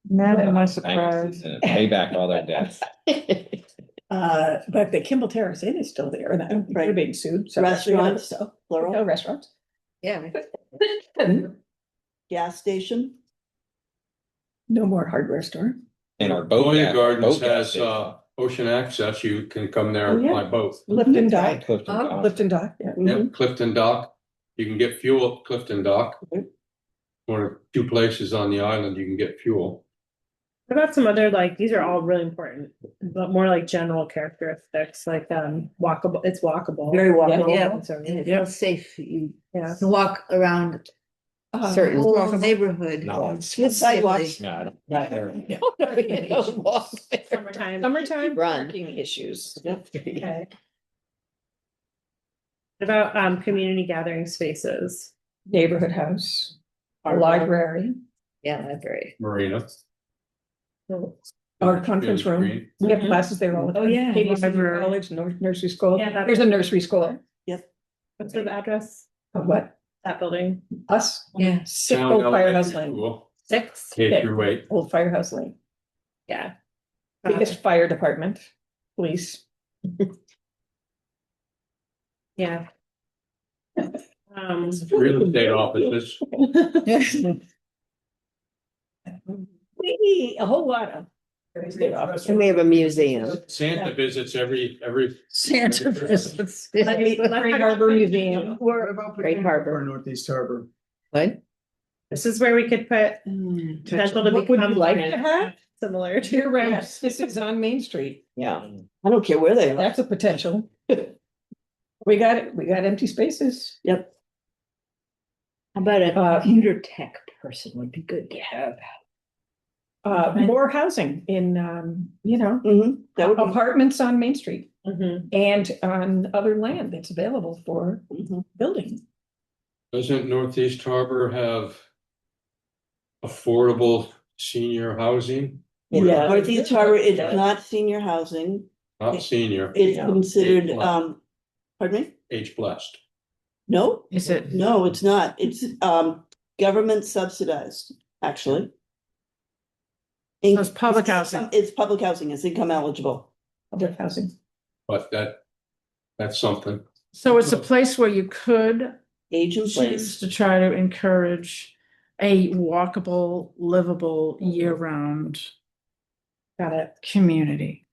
S4: Never am I
S6: Thanks.
S4: surprised.
S6: Pay back all their debts.
S1: But the Kimball Terrace Inn is still there, and I don't think they're
S7: Right.
S1: being sued. So
S7: Restaurants,
S1: So,
S7: plural,
S1: restaurants.
S9: Yeah.
S7: gas station.
S1: No more hardware store.
S6: And our boat.
S8: Goya
S6: gas-
S8: Gardens
S6: boat gas
S8: has
S6: station.
S8: ocean access. You can come there
S1: Oh, yeah.
S8: by boat.
S1: Clifton Dock.
S6: Clifton Dock.
S1: Clifton Dock, yeah.
S8: Yeah, Clifton Dock. You can get fuel at Clifton Dock. One of 2 places on the island you can get fuel.
S2: What about some other, like, these are all really important, but more like general characteristics, like, walkable, it's walkable.
S7: Very walkable.
S9: Yeah.
S2: So,
S9: And it
S2: yeah.
S9: feels safe. You
S2: Yeah.
S9: can walk around
S5: Certain-
S9: the whole neighborhood.
S6: No.
S7: With sidewalks.
S6: Yeah, I don't-
S2: Summertime.
S1: Summertime
S5: Run.
S1: parking issues.
S2: Okay. What about, community gathering spaces?
S1: Neighborhood house, a library,
S9: Yeah, library.
S8: Marina.
S1: our conference room.
S8: Green.
S1: We have classes there all the time.
S9: Oh, yeah.
S1: Katie Senior
S4: Library.
S1: College, nursery school.
S2: Yeah, that-
S1: There's a nursery school.
S2: What's the address?
S1: Of what?
S2: That building?
S1: Us?
S9: Yeah.
S1: Sick
S8: Town
S1: old Firehouse
S8: Elementary
S1: Lane.
S8: School,
S2: 6?
S8: K through 8.
S1: Old Firehouse Lane.
S2: Yeah.
S1: Biggest fire department, police.
S2: Yeah.
S8: Real estate offices.
S1: A whole lot of. real estate offices.
S5: And we have a museum.
S8: Santa visits every
S4: Santa visits.
S1: Great Harbor Museum.
S3: What about
S5: Great Harbor.
S3: for Northeast Harbor?
S5: What?
S2: This is where we could put potential to
S1: What would you
S2: become
S1: like to have?
S2: similar to.
S1: Deer Ranch, this is on Main Street.
S5: Yeah.
S7: I don't care where they are.
S1: That's a potential. We got it, we got empty spaces.
S7: Yep.
S9: How about a
S1: Uh,
S9: computer tech person would be good to have.
S1: More housing in,
S7: That would be.
S1: apartments on Main Street
S2: Mhm.
S1: and on other land that's available for
S7: Mhm.
S1: building.
S8: Doesn't Northeast Harbor have affordable senior housing?
S1: Yeah.
S7: Northeast Harbor is not senior housing.
S8: Not senior,
S7: It's
S1: Yeah.
S7: considered,
S8: Yeah.
S7: pardon me?
S8: age blessed.
S7: No,
S4: Is it?
S7: no, it's not. It's, government subsidized, actually.
S4: So it's public housing.
S7: It's public housing. It's income eligible.
S1: Public housing.
S8: But that's something.
S4: So it's a place where you could
S7: Age in
S4: choose
S7: place.
S4: to try to encourage a walkable, livable, year-round
S2: Got it.
S4: community.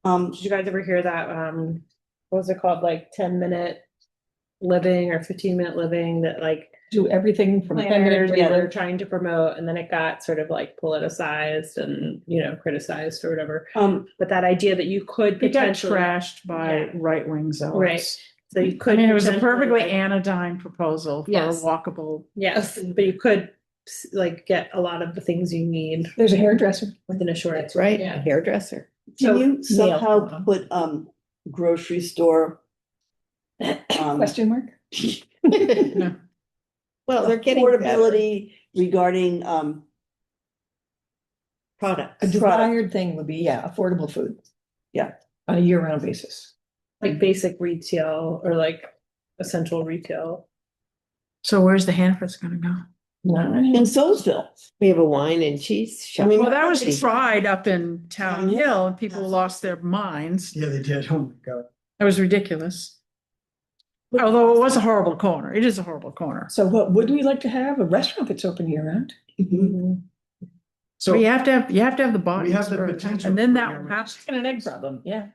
S2: Did you guys ever hear that, what was it called, like 10-minute living or 15-minute living that like
S1: Do everything from 10 minutes
S2: planners
S1: to
S2: were trying to promote, and then it got sort of like politicized and, criticized or whatever. But that idea that you could
S4: It got
S2: potentially,
S4: trashed by
S2: Yeah.
S4: right-wing zealots.
S2: Right. so you
S4: I
S2: could.
S4: mean, it was a
S2: potentially,
S4: perfectly
S2: like-
S4: anodyne proposal for a
S2: Yes.
S4: walkable.
S2: Yes, but you could like get a lot of the things you need
S1: There's a hairdresser.
S2: within a short.
S5: That's right.
S2: Yeah.
S5: Hairdresser.
S7: Can you
S1: nail.
S7: somehow put, grocery store?
S1: Question mark?
S5: Well, they're getting better.
S7: Affordability regarding,
S1: A
S7: products.
S1: desired thing would be, affordable food.
S7: Yeah.
S1: on a year-round basis.
S2: Like basic retail or like essential retail.
S4: So where's the Hannaford's gonna go?
S7: In Soulsville.
S5: We have a wine and cheese shop.
S4: Well, that was tried up in Town Hill and people lost their minds.
S3: Yeah, they did. Oh my God.
S4: That was ridiculous. Although it was a horrible corner. It is a horrible corner.
S1: So what would we like to have? A restaurant that's open year-round?
S4: So
S3: So
S4: you have to have the body.
S3: we have the potential.
S4: And then
S3: for
S4: that
S3: your-
S4: will have.
S1: Chicken and egg problem, yeah.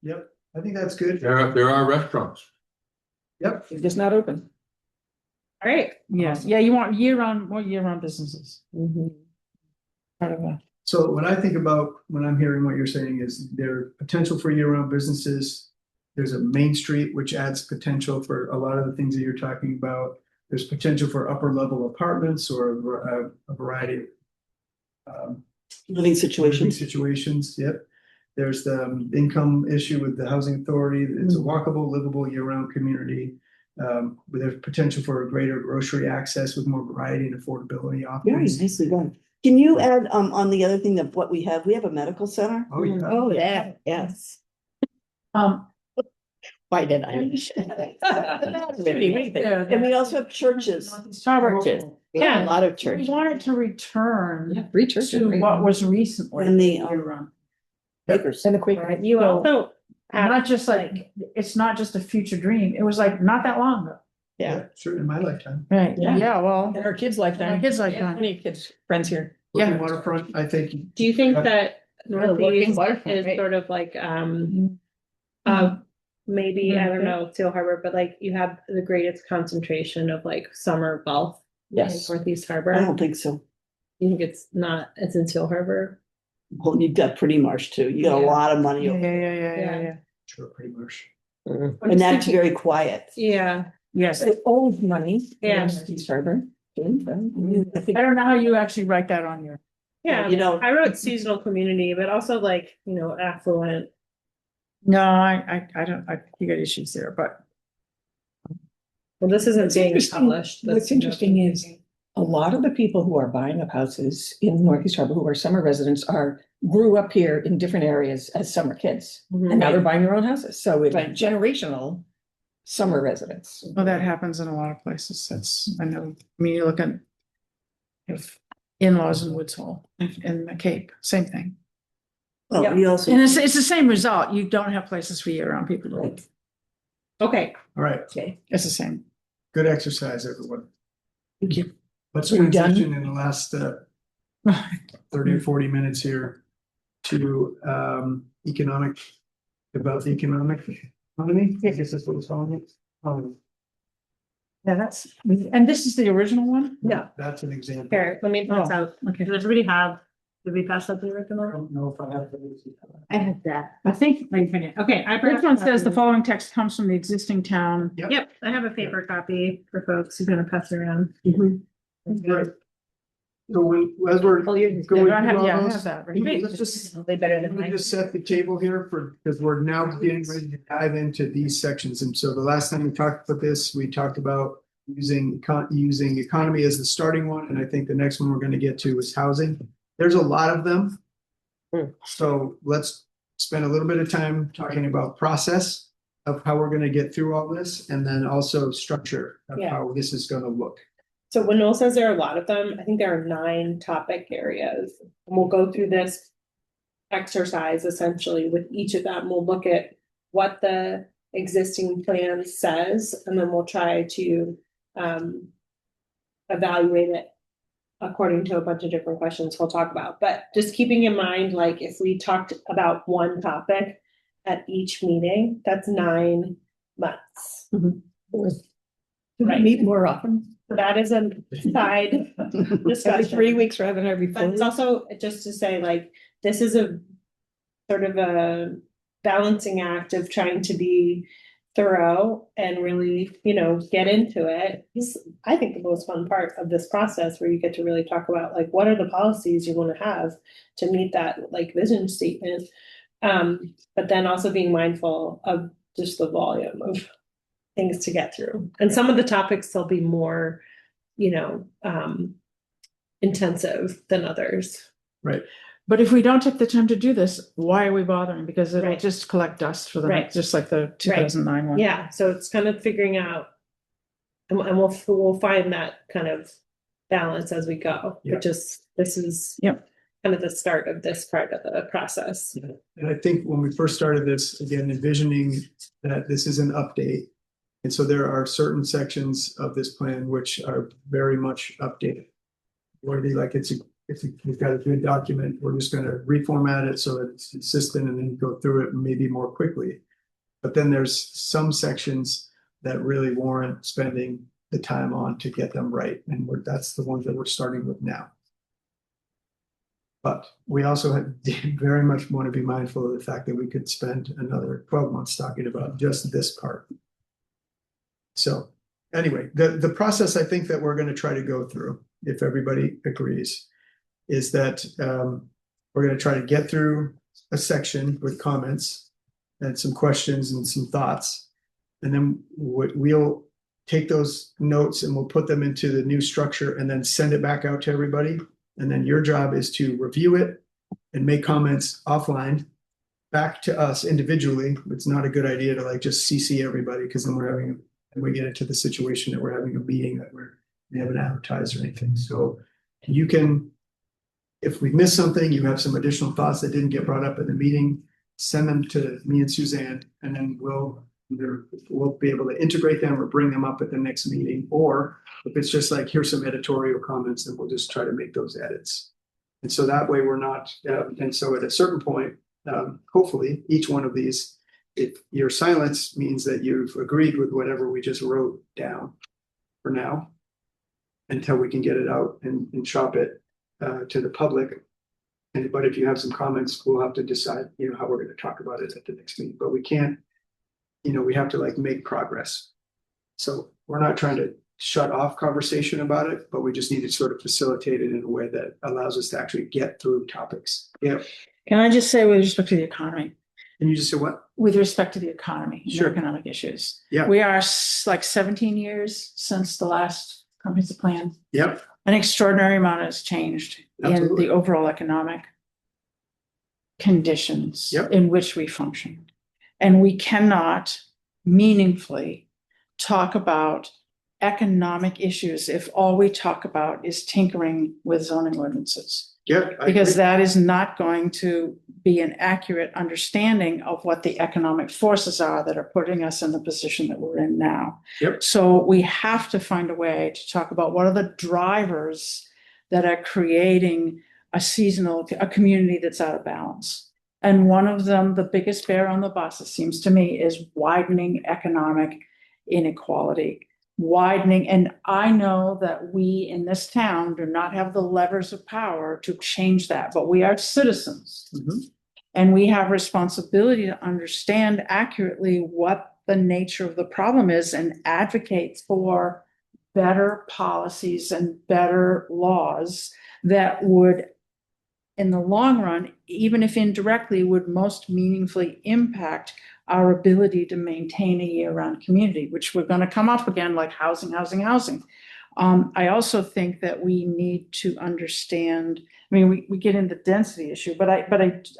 S3: Yep, I think that's good.
S8: There are restaurants.
S3: Yep.
S1: It's just not open.
S2: All right.
S4: Yes, yeah, you want more year-round businesses. Part of a.
S3: So when I think about, when I'm hearing what you're saying is there potential for year-round businesses. There's a Main Street, which adds potential for a lot of the things that you're talking about. There's potential for upper level apartments or a variety of
S7: Living
S3: living
S7: situations.
S3: situations, yep. There's the income issue with the housing authority. It's a walkable, livable year-round community. With there's potential for a greater grocery access with more variety and affordability
S7: Very
S3: options.
S7: nicely done. Can you add, on the other thing that what we have a medical center?
S3: Oh, yeah.
S5: Oh, yeah, yes. Why did I?
S7: And we also have churches.
S5: Churches. Yeah, a lot of
S4: We
S5: churches.
S4: wanted to return
S1: Free church.
S4: to what was recently.
S7: And the,
S4: year-round.
S7: Bakers.
S1: And the Quaker.
S2: Right. You
S4: So-
S2: also have
S4: Not just like, it's not just a future dream. It was like not that long ago.
S5: Yeah.
S3: Sure, in my lifetime.
S4: Right,
S1: Yeah.
S4: yeah, well,
S1: And our kids like that.
S4: Our kids like that.
S1: Many kids, friends here.
S3: Working
S4: Yeah.
S3: waterfront, I think.
S2: Do you think that
S5: working
S2: Northeast
S5: waterfront,
S2: is
S5: right.
S2: sort of like,
S4: Mm-hmm.
S2: maybe, I don't know, Seal Harbor, but like you have the greatest concentration of like summer wealth in
S1: Yes.
S2: Northeast
S7: I
S2: Harbor?
S7: don't think so.
S2: You think it's not, it's in Seal Harbor?
S7: Well, you've got Pretty Marsh too. You got a
S2: Yeah.
S7: lot of money
S4: yeah,
S7: over there.
S4: yeah.
S3: Sure, pretty much.
S5: Mm.
S2: I'm
S7: And
S2: just
S7: that's
S2: thinking-
S7: very quiet.
S2: Yeah,
S4: Yes,
S1: The old money.
S2: Yeah.
S1: East Harbor.
S7: I think-
S4: I don't know how you actually write that on your.
S2: yeah.
S7: You know,
S2: I wrote seasonal community, but also like, you know, affluent.
S4: No, I don't, you got issues there, but.
S2: Well, this isn't
S1: What's
S2: being
S1: interesting-
S2: published.
S1: what's
S2: That's-
S1: interesting is a lot of the people who are buying up houses in Northeast Harbor, who are summer residents, grew up here in different areas as summer kids.
S2: Mhm.
S1: And now they're buying their own houses. So it's
S7: Right.
S1: generational summer residents.
S4: Well, that happens in a lot of places. I know, I mean, you look at. If in-laws in Woods Hole, in the Cape, same thing.
S7: well,
S2: Yeah.
S7: you also.
S4: And it's the same result. You don't have places for year-round people to live.
S2: Okay,
S3: All right,
S4: It's the same.
S3: good exercise, everyone.
S1: Thank you.
S3: Let's
S1: Are we done?
S3: transition in the last 30 or 40 minutes here to economic, about the economy. I guess that's what it's calling it.
S4: Yeah, and this is the original one?
S2: yeah,
S3: That's an example.
S2: here, let me pass out.
S4: Okay.
S2: Does everybody have, did we pass out the
S3: I
S2: original?
S3: don't know if I have.
S2: I have that.
S4: I think,
S2: Okay, I.
S4: this one says the following text comes from the existing town.
S2: Yep, I have a paper copy for folks who's gonna pass it around.
S3: Right. So as we're
S2: Oh, you're just-
S3: going
S4: I have,
S3: through
S4: yeah,
S3: all
S4: I
S3: those,
S4: have that, right?
S3: let's just,
S2: They better than
S3: let me
S2: mine.
S3: just set the table here because we're now getting ready to dive into these sections. And so the last time we talked about this, we talked about using economy as the starting one. And I think the next one we're going to get to is housing. There's a lot of them. So let's spend a little bit of time talking about process of how we're going to get through all this, and then also structure of
S2: Yeah.
S3: how this is going to look.
S2: So when Noel says there are a lot of them, I think there are 9 topic areas. And we'll go through this exercise essentially with each of them. We'll look at what the existing plan says, and then we'll try to evaluate it according to a bunch of different questions we'll talk about. But just keeping in mind, like if we talked about one topic at each meeting, that's 9 months. Right.
S1: Meet more often.
S2: So that is a side
S1: Every
S2: discussion.
S1: 3 weeks rather than every 4
S2: But it's also just to say, like, this is a sort of a balancing act of trying to be thorough and really, you know, get into it. This, I think, the most fun part of this process where you get to really talk about like what are the policies you want to have to meet that like vision statement. But then also being mindful of just the volume of things to get through. And some of the topics will be more, you know, intensive than others.
S3: Right.
S4: But if we don't take the time to do this, why are we bothering? Because it'll
S2: Right.
S4: just collect dust for the
S2: Right.
S4: next, just like the 2009 one.
S2: Yeah, so it's kind of figuring out. And we'll find that kind of balance as we go,
S3: Yeah.
S2: which is, this is.
S4: Yep.
S2: Kind of the start of this part of the process.
S3: And I think when we first started this, again, envisioning that this is an update. And so there are certain sections of this plan which are very much updated. Where they like, we've got a good document, we're just gonna reformat it so that it's consistent and then go through it maybe more quickly. But then there's some sections that really warrant spending the time on to get them right. And that's the ones that we're starting with now. But we also very much want to be mindful of the fact that we could spend another 12 months talking about just this part. So anyway, the process I think that we're going to try to go through, if everybody agrees, is that we're going to try to get through a section with comments and some questions and some thoughts. And then we'll take those notes and we'll put them into the new structure and then send it back out to everybody. And then your job is to review it and make comments offline back to us individually. It's not a good idea to like just CC everybody because then we get into the situation that we're having a meeting that we haven't advertised or anything. So you can, if we miss something, you have some additional thoughts that didn't get brought up in the meeting, send them to me and Suzanne, and then we'll be able to integrate them or bring them up at the next meeting. Or if it's just like, here's some editorial comments, then we'll just try to make those edits. And so that way we're not, and so at a certain point, hopefully each one of these, if your silence means that you've agreed with whatever we just wrote down for now, until we can get it out and shop it to the public. But if you have some comments, we'll have to decide, how we're going to talk about it at the next meeting. But we can't, we have to like make progress. So we're not trying to shut off conversation about it, but we just need to sort of facilitate it in a way that allows us to actually get through topics. Yeah.
S4: Can I just say with respect to the economy?
S3: And you just say what?
S4: With respect to the economy,
S3: Sure.
S4: economic issues.
S3: Yeah.
S4: We are like 17 years since the last comprehensive plan.
S3: Yep.
S4: An extraordinary amount has changed
S3: Absolutely.
S4: in the overall economic conditions
S3: Yep.
S4: in which we function. And we cannot meaningfully talk about economic issues if all we talk about is tinkering with zoning ordinances.
S3: Yeah.
S4: Because that is not going to be an accurate understanding of what the economic forces are that are putting us in the position that we're in now.
S3: Yep.
S4: So we have to find a way to talk about what are the drivers that are creating a community that's out of balance. And one of them, the biggest bear on the bus, it seems to me, is widening economic inequality. And I know that we in this town do not have the levers of power to change that, but we are citizens.
S3: Mhm.
S4: And we have responsibility to understand accurately what the nature of the problem is and advocate for better policies and better laws that would, in the long run, even if indirectly, would most meaningfully impact our ability to maintain a year-round community, which we're going to come up again, like housing. I also think that we need to understand, we get into the density issue, but I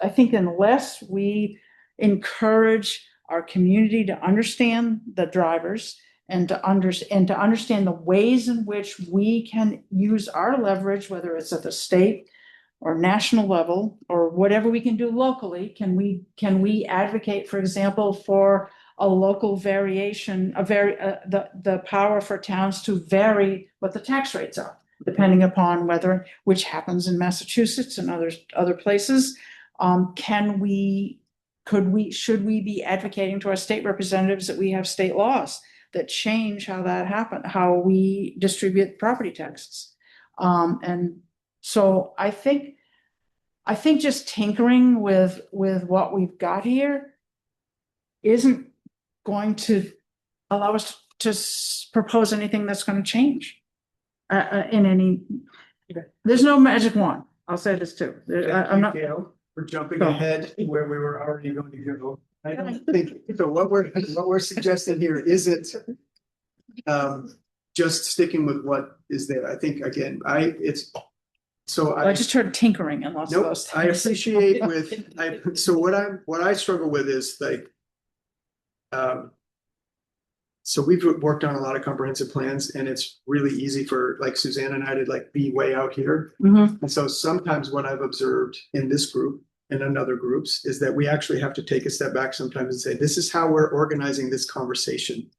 S4: think unless we encourage our community to understand the drivers and to understand the ways in which we can use our leverage, whether it's at the state or national level, or whatever we can do locally, can we advocate, for example, for a local variation, the power for towns to vary what the tax rates are, depending upon which happens in Massachusetts and other places. Should we be advocating to our state representatives that we have state laws that change how we distribute property taxes? And so I think just tinkering with what we've got here isn't going to allow us to propose anything that's going to change there's no magic wand. I'll say this too.
S3: We're jumping ahead where we were already going to go. I don't think so. What we're suggesting here isn't just sticking with what is there. I think again, So
S4: I just heard tinkering and lots of
S3: nope,
S4: those
S3: I
S4: things.
S3: appreciate so what I struggle with is like, so we've worked on a lot of comprehensive plans and it's really easy for like Suzanne and I to like be way out here.
S4: Mhm.
S3: And so sometimes what I've observed in this group and in other groups is that we actually have to take a step back sometimes and say, this is how we're organizing this conversation.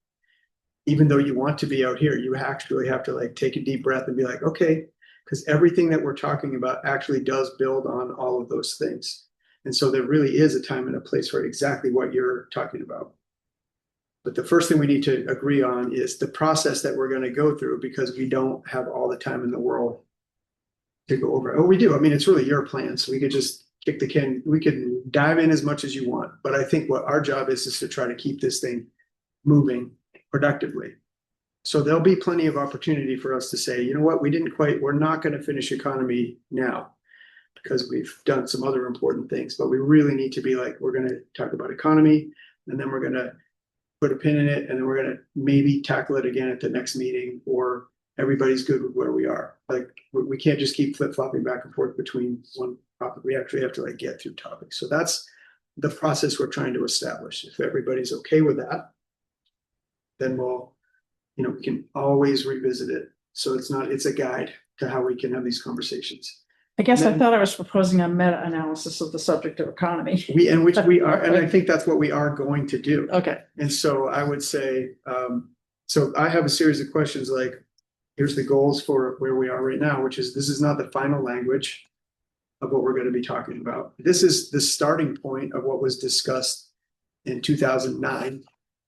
S3: Even though you want to be out here, you actually have to like take a deep breath and be like, okay, because everything that we're talking about actually does build on all of those things. And so there really is a time and a place for exactly what you're talking about. But the first thing we need to agree on is the process that we're going to go through because we don't have all the time in the world to go over. Oh, we do. I mean, it's really your plan. So we could just kick the can. We can dive in as much as you want. But I think what our job is to try to keep this thing moving productively. So there'll be plenty of opportunity for us to say, you know what, we're not going to finish economy now because we've done some other important things. But we really need to be like, we're going to talk about economy and then we're going to put a pin in it, and then we're going to maybe tackle it again at the next meeting, or everybody's good with where we are. Like we can't just keep flip-flopping back and forth between one topic. We actually have to like get through topics. So that's the process we're trying to establish. If everybody's okay with that, then we can always revisit it. So it's a guide to how we can have these conversations.
S4: I guess I thought I was proposing a meta-analysis of the subject of economy.
S3: Which we are, and I think that's what we are going to do.
S4: Okay.
S3: And so I would say, so I have a series of questions like, here's the goals for where we are right now, which is this is not the final language of what we're going to be talking about. This is the starting point of what was discussed in 2009.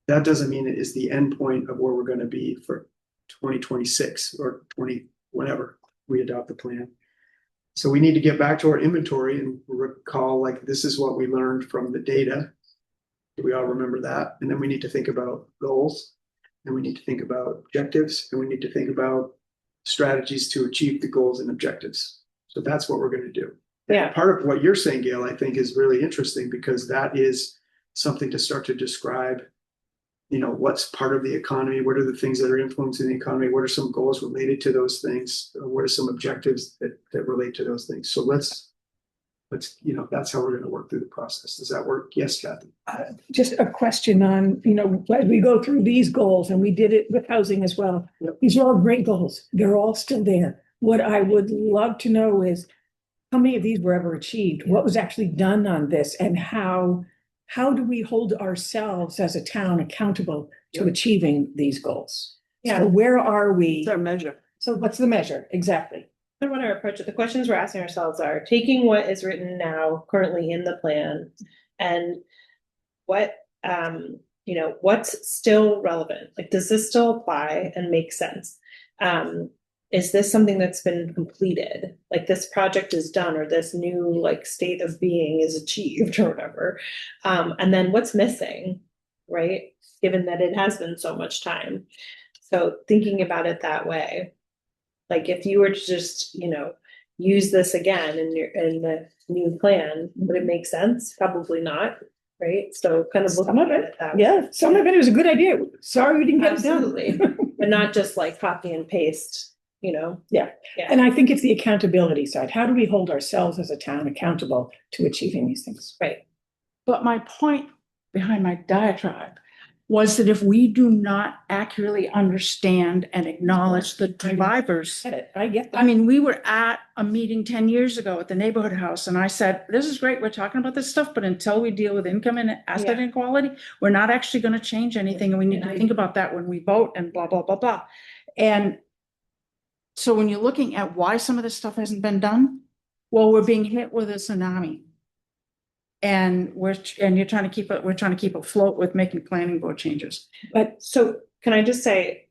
S3: That doesn't mean it is the end point of where we're going to be for 2026 or whenever we adopt the plan. So we need to get back to our inventory and recall, like, this is what we learned from the data. Do we all remember that? And then we need to think about goals, and we need to think about objectives, and we need to think about strategies to achieve the goals and objectives. So that's what we're going to do.
S2: Yeah.
S3: Part of what you're saying, Gail, I think is really interesting because that is something to start to describe, what's part of the economy, what are the things that are influencing the economy, what are some goals related to those things, what are some objectives that relate to those things. So let's that's how we're going to work through the process. Does that work? Yes, Kathy.
S1: Just a question on, as we go through these goals, and we did it with housing as well.
S3: Yep.
S1: These are all great goals. They're all still there. What I would love to know is how many of these were ever achieved? What was actually done on this, and how do we hold ourselves as a town accountable to achieving these goals?
S2: Yeah.
S1: So where are we?
S7: It's our measure.
S1: So what's the measure? Exactly.
S2: I want to approach it. The questions we're asking ourselves are taking what is written now currently in the plan and what, what's still relevant? Like, does this still apply and make sense? Is this something that's been completed? Like, this project is done, or this new like state of being is achieved or whatever. And then what's missing, right? Given that it has been so much time. So thinking about it that way, like if you were to just, use this again in the new plan, would it make sense? Probably not, right? So kind of looking at it that way.
S1: Yeah, some of it was a good idea. Sorry we didn't get it done.
S2: Absolutely. But not just like copy and paste,
S1: Yeah. And I think it's the accountability side. How do we hold ourselves as a town accountable to achieving these things?
S2: Right.
S4: But my point behind my diatribe was that if we do not accurately understand and acknowledge the drivers.
S1: I get that.
S4: I mean, we were at a meeting 10 years ago at the neighborhood house, and I said, this is great, we're talking about this stuff, but until we deal with income and asset inequality, we're not actually going to change anything, and we need to think about that when we vote and blah, blah, blah, blah. And so when you're looking at why some of this stuff hasn't been done, well, we're being hit with a tsunami. And we're trying to keep it afloat with making planning board changes.
S2: But so can I just say,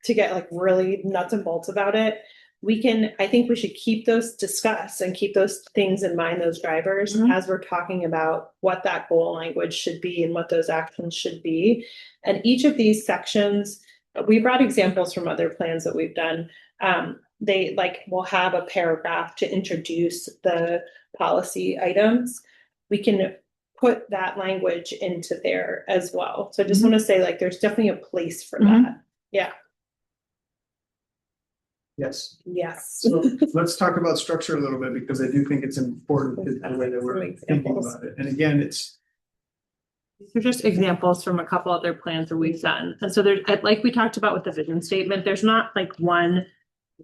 S2: to get like really nuts and bolts about it, I think we should keep those discussed and keep those things in mind, those drivers, as we're talking about what that goal language should be and what those actions should be. And each of these sections, we brought examples from other plans that we've done. They will have a paragraph to introduce the policy items. We can put that language into there as well. So I just want to say, there's definitely a place for that. Yeah.
S3: Yes.
S2: Yes.
S3: So let's talk about structure a little bit, because I do think it's important in the way that we're thinking about it. And again, it's,
S2: These are just examples from a couple other plans that we've done. And so there's, like we talked about with the vision statement, there's not like one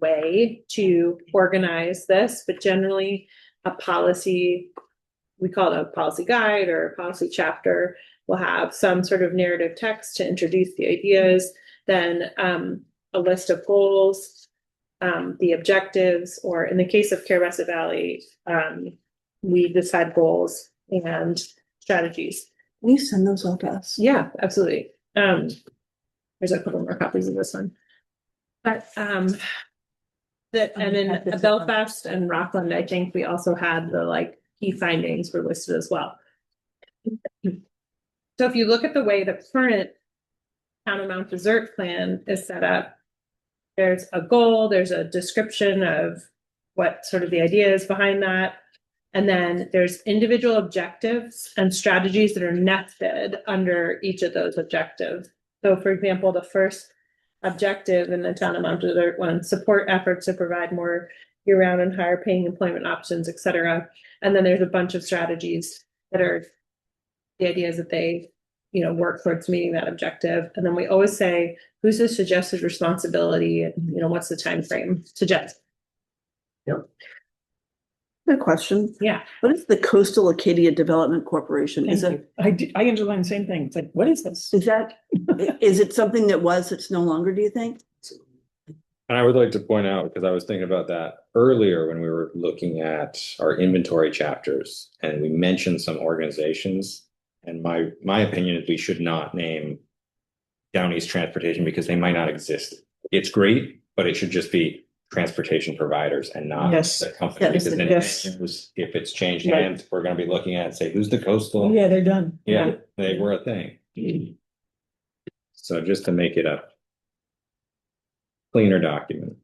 S2: way to organize this, but generally a policy, we call it a policy guide or a policy chapter, will have some sort of narrative text to introduce the ideas, then a list of goals, the objectives, or in the case of Carabassa Valley, we decide goals and strategies.
S7: Can you send those all to us?
S2: Yeah, absolutely. There's a couple more copies of this one. But that, and in Belfast and Rockland, I think we also had the like key findings were listed as well. So if you look at the way the current Town of Mount Desert plan is set up, there's a goal, there's a description of what sort of the idea is behind that. And then there's individual objectives and strategies that are nested under each of those objectives. So for example, the first objective in the Town of Mount Desert one, support efforts to provide more year-round and higher paying employment options, et cetera. And then there's a bunch of strategies that are the ideas that they, you know, work towards meeting that objective. And then we always say, who's the suggested responsibility? And, you know, what's the time frame suggest?
S3: Yep.
S7: Good question.
S2: Yeah.
S7: What is the Coastal Acadia Development Corporation? Is
S1: Thank
S7: it,
S1: you. I underlined the same thing. It's like, what is this?
S7: is that, is it something that was, it's no longer, do you think?
S6: And I would like to point out, because I was thinking about that earlier when we were looking at our inventory chapters, and we mentioned some organizations. And my opinion is we should not name Down East Transportation, because they might not exist. It's great, but it should just be transportation providers and not
S4: Yes.
S6: the company.
S7: Yes,
S6: Because then
S4: yes.
S6: if it's changed
S1: Right.
S6: hands, we're going to be looking at it and say, who's the coastal?
S1: Yeah, they're done.
S6: Yeah, they were a thing. So just to make it a cleaner document.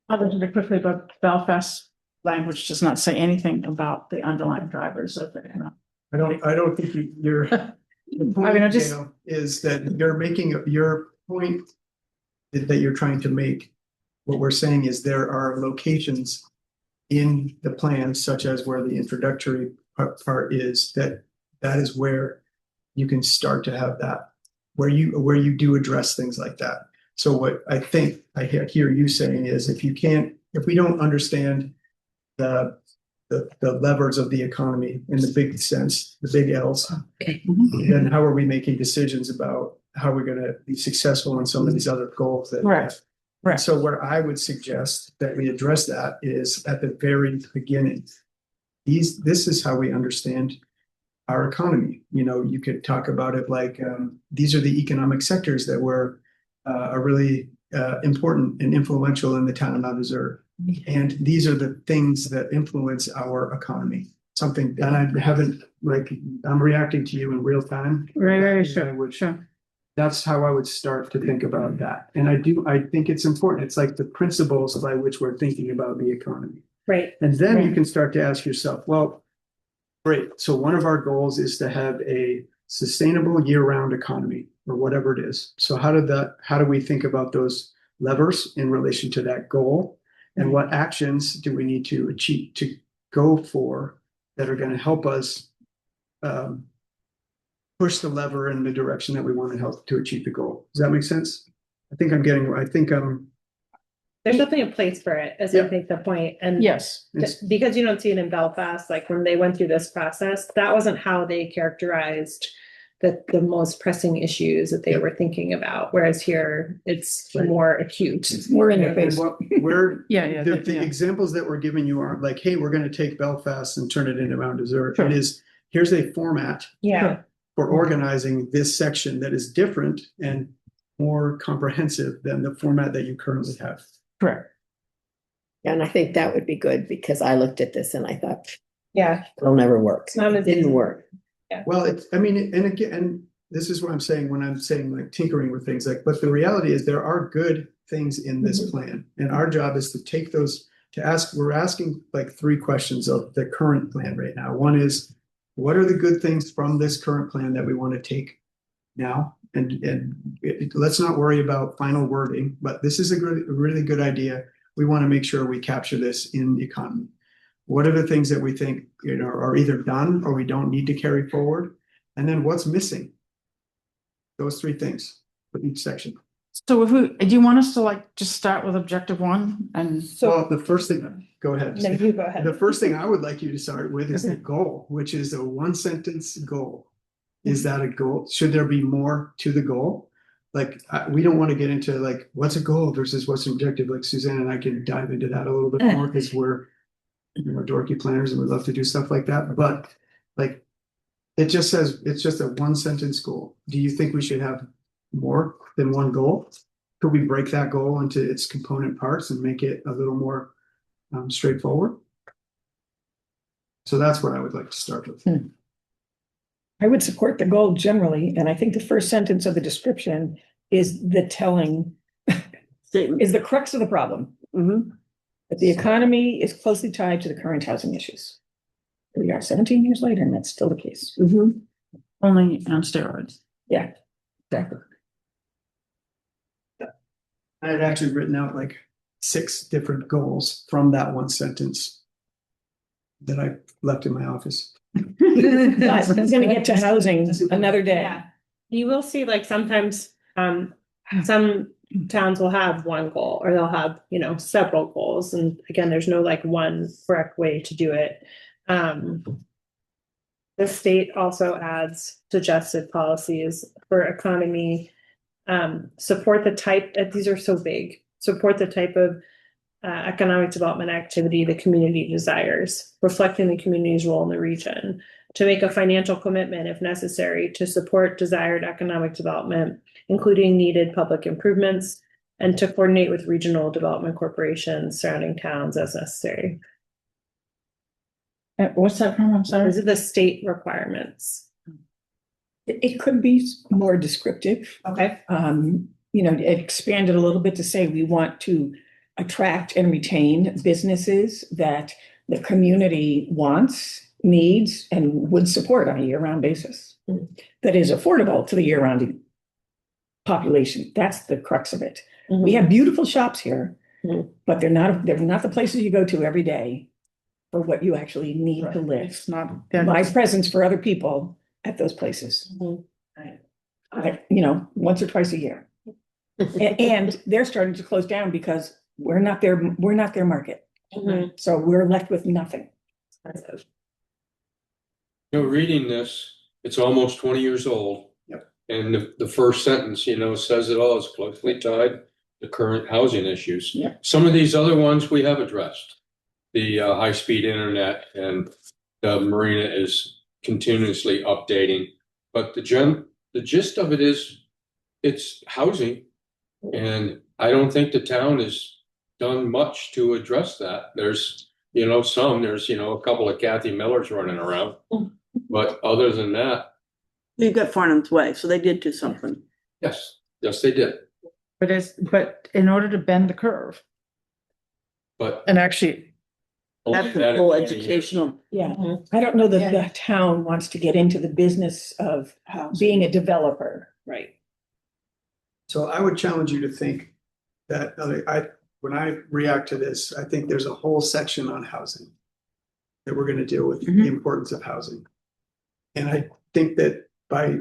S4: Other than quickly, but Belfast language does not say anything about the underlying drivers of it. You know.
S3: I don't think you're. The point,
S4: I mean, I just-
S3: Dale, is that you're making your point that you're trying to make. What we're saying is there are locations in the plan, such as where the introductory part is, that is where you can start to have that, where you do address things like that. So what I think I hear you saying is, if we don't understand the levers of the economy in the big sense, the big L's, then how are we making decisions about how we're going to be successful in some of these other goals that we
S4: Right.
S3: have?
S4: Right.
S3: So what I would suggest that we address that is at the very beginning. This is how we understand our economy. You know, you could talk about it like these are the economic sectors that are really important and influential in the Town of Mount Desert. And these are the things that influence our economy. Something, and I haven't, like, I'm reacting to you in real time.
S4: Right,
S3: I
S4: sure,
S3: would-
S4: sure.
S3: That's how I would start to think about that. And I think it's important. It's like the principles by which we're thinking about the economy.
S2: Right.
S3: And then you
S4: Right.
S3: can start to ask yourself, well, great. So one of our goals is to have a sustainable year-round economy, or whatever it is. So how do we think about those levers in relation to that goal? And what actions do we need to achieve, to go for, that are going to help us push the lever in the direction that we want to help to achieve the goal? Does that make sense? I think I'm
S2: There's definitely a place for it, as I think the point. And
S4: Yes.
S2: because you don't see it in Belfast, like when they went through this process, that wasn't how they characterized the most pressing issues that they were thinking about. Whereas here, it's more acute.
S1: It's more in your
S3: and
S1: face.
S3: what we're
S4: Yeah,
S3: the examples that we're giving you aren't like, hey, we're going to take Belfast and turn it into Mount Desert.
S4: Sure.
S3: It is, here's a format
S2: Yeah.
S3: for organizing this section that is different and more comprehensive than the format that you currently have.
S4: Correct.
S5: And I think that would be good, because I looked at this and I thought,
S2: Yeah.
S5: it'll never work.
S2: It's not
S5: It
S2: as
S5: didn't
S2: easy.
S5: work.
S3: Well, and again, and this is what I'm saying when I'm saying like tinkering with things, like, but the reality is there are good things in this plan. And our job is to take those, we're asking like 3 questions of the current plan right now. One is, what are the good things from this current plan that we want to take now? And let's not worry about final wording, but this is a really good idea. we want to make sure we capture this in the economy. What are the things that we think, are either done or we don't need to carry forward? And then what's missing? Those three things for each section.
S4: So do you want us to like just start with objective one and?
S3: Well, the first thing, go ahead.
S1: No, you go ahead.
S3: The first thing I would like you to start with is the goal, which is a one sentence goal. Is that a goal? Should there be more to the goal? Like, we don't want to get into like, what's a goal versus what's an objective? Like Suzanne and I can dive into that a little bit more because we're dorky planners and we love to do stuff like that. But like, it just says, it's just a one sentence goal. Do you think we should have more than one goal? Could we break that goal into its component parts and make it a little more straightforward? So that's what I would like to start with.
S1: I would support the goal generally, and I think the first sentence of the description is the telling, is the crux of the problem. That the economy is closely tied to the current housing issues. Here we are 17 years later, and that's still the case.
S4: Only on steroids.
S1: Yeah, exactly.
S3: I had actually written out like 6 different goals from that one sentence that I left in my office.
S1: But I'm gonna get to housing another day.
S2: Yeah. You will see like sometimes some towns will have one goal or they'll have, several goals. And again, there's no like one correct way to do it. The state also adds suggested policies for economy, support the type, these are so big, support the type of economic development activity the community desires, reflecting the community's role in the region, to make a financial commitment if necessary to support desired economic development, including needed public improvements, and to coordinate with regional development corporations surrounding towns as necessary.
S4: What's that from? I'm sorry.
S2: These are the state requirements.
S1: It could be more descriptive.
S2: Okay.
S1: Expand it a little bit to say we want to attract and retain businesses that the community wants, needs, and would support on a year-round basis. That is affordable to the year-round population. That's the crux of it. We have beautiful shops here, but they're not the places you go to every day for what you actually need to live.
S4: It's not.
S1: My presence for other people at those places. Once or twice a year. And they're starting to close down because we're not their market. So we're left with nothing.
S8: Reading this, it's almost 20 years old.
S3: Yep.
S8: And the first sentence, says it all. It's closely tied to current housing issues.
S1: Yep.
S8: Some of these other ones we have addressed. The high-speed internet and the marina is continuously updating. But the gist of it is it's housing. And I don't think the town has done much to address that. There's, there's a couple of Kathy Millers running around. But other than that.
S7: You've got Farnham's Way, so they did do something.
S8: Yes, they did.
S4: But in order to bend the curve.
S8: But
S4: And actually.
S7: That's the full educational.
S1: Yeah, I don't know that the town wants to get into the business of being a developer, right?
S3: So I would challenge you to think that when I react to this, I think there's a whole section on housing that we're going to deal with the importance of housing. And I think that by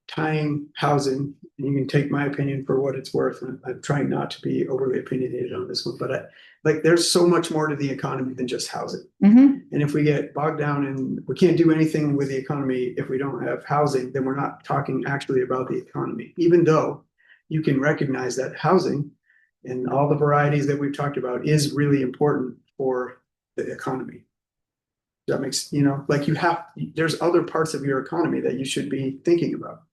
S3: tying housing, and you can take my opinion for what it's worth, and I'm trying not to be overly opinionated on this one, but there's so much more to the economy than just housing. And if we get bogged down and we can't do anything with the economy if we don't have housing, then we're not talking actually about the economy, even though you can recognize that housing and all the varieties that we've talked about is really important for the economy. That makes, there's other parts of your economy that you should be thinking about.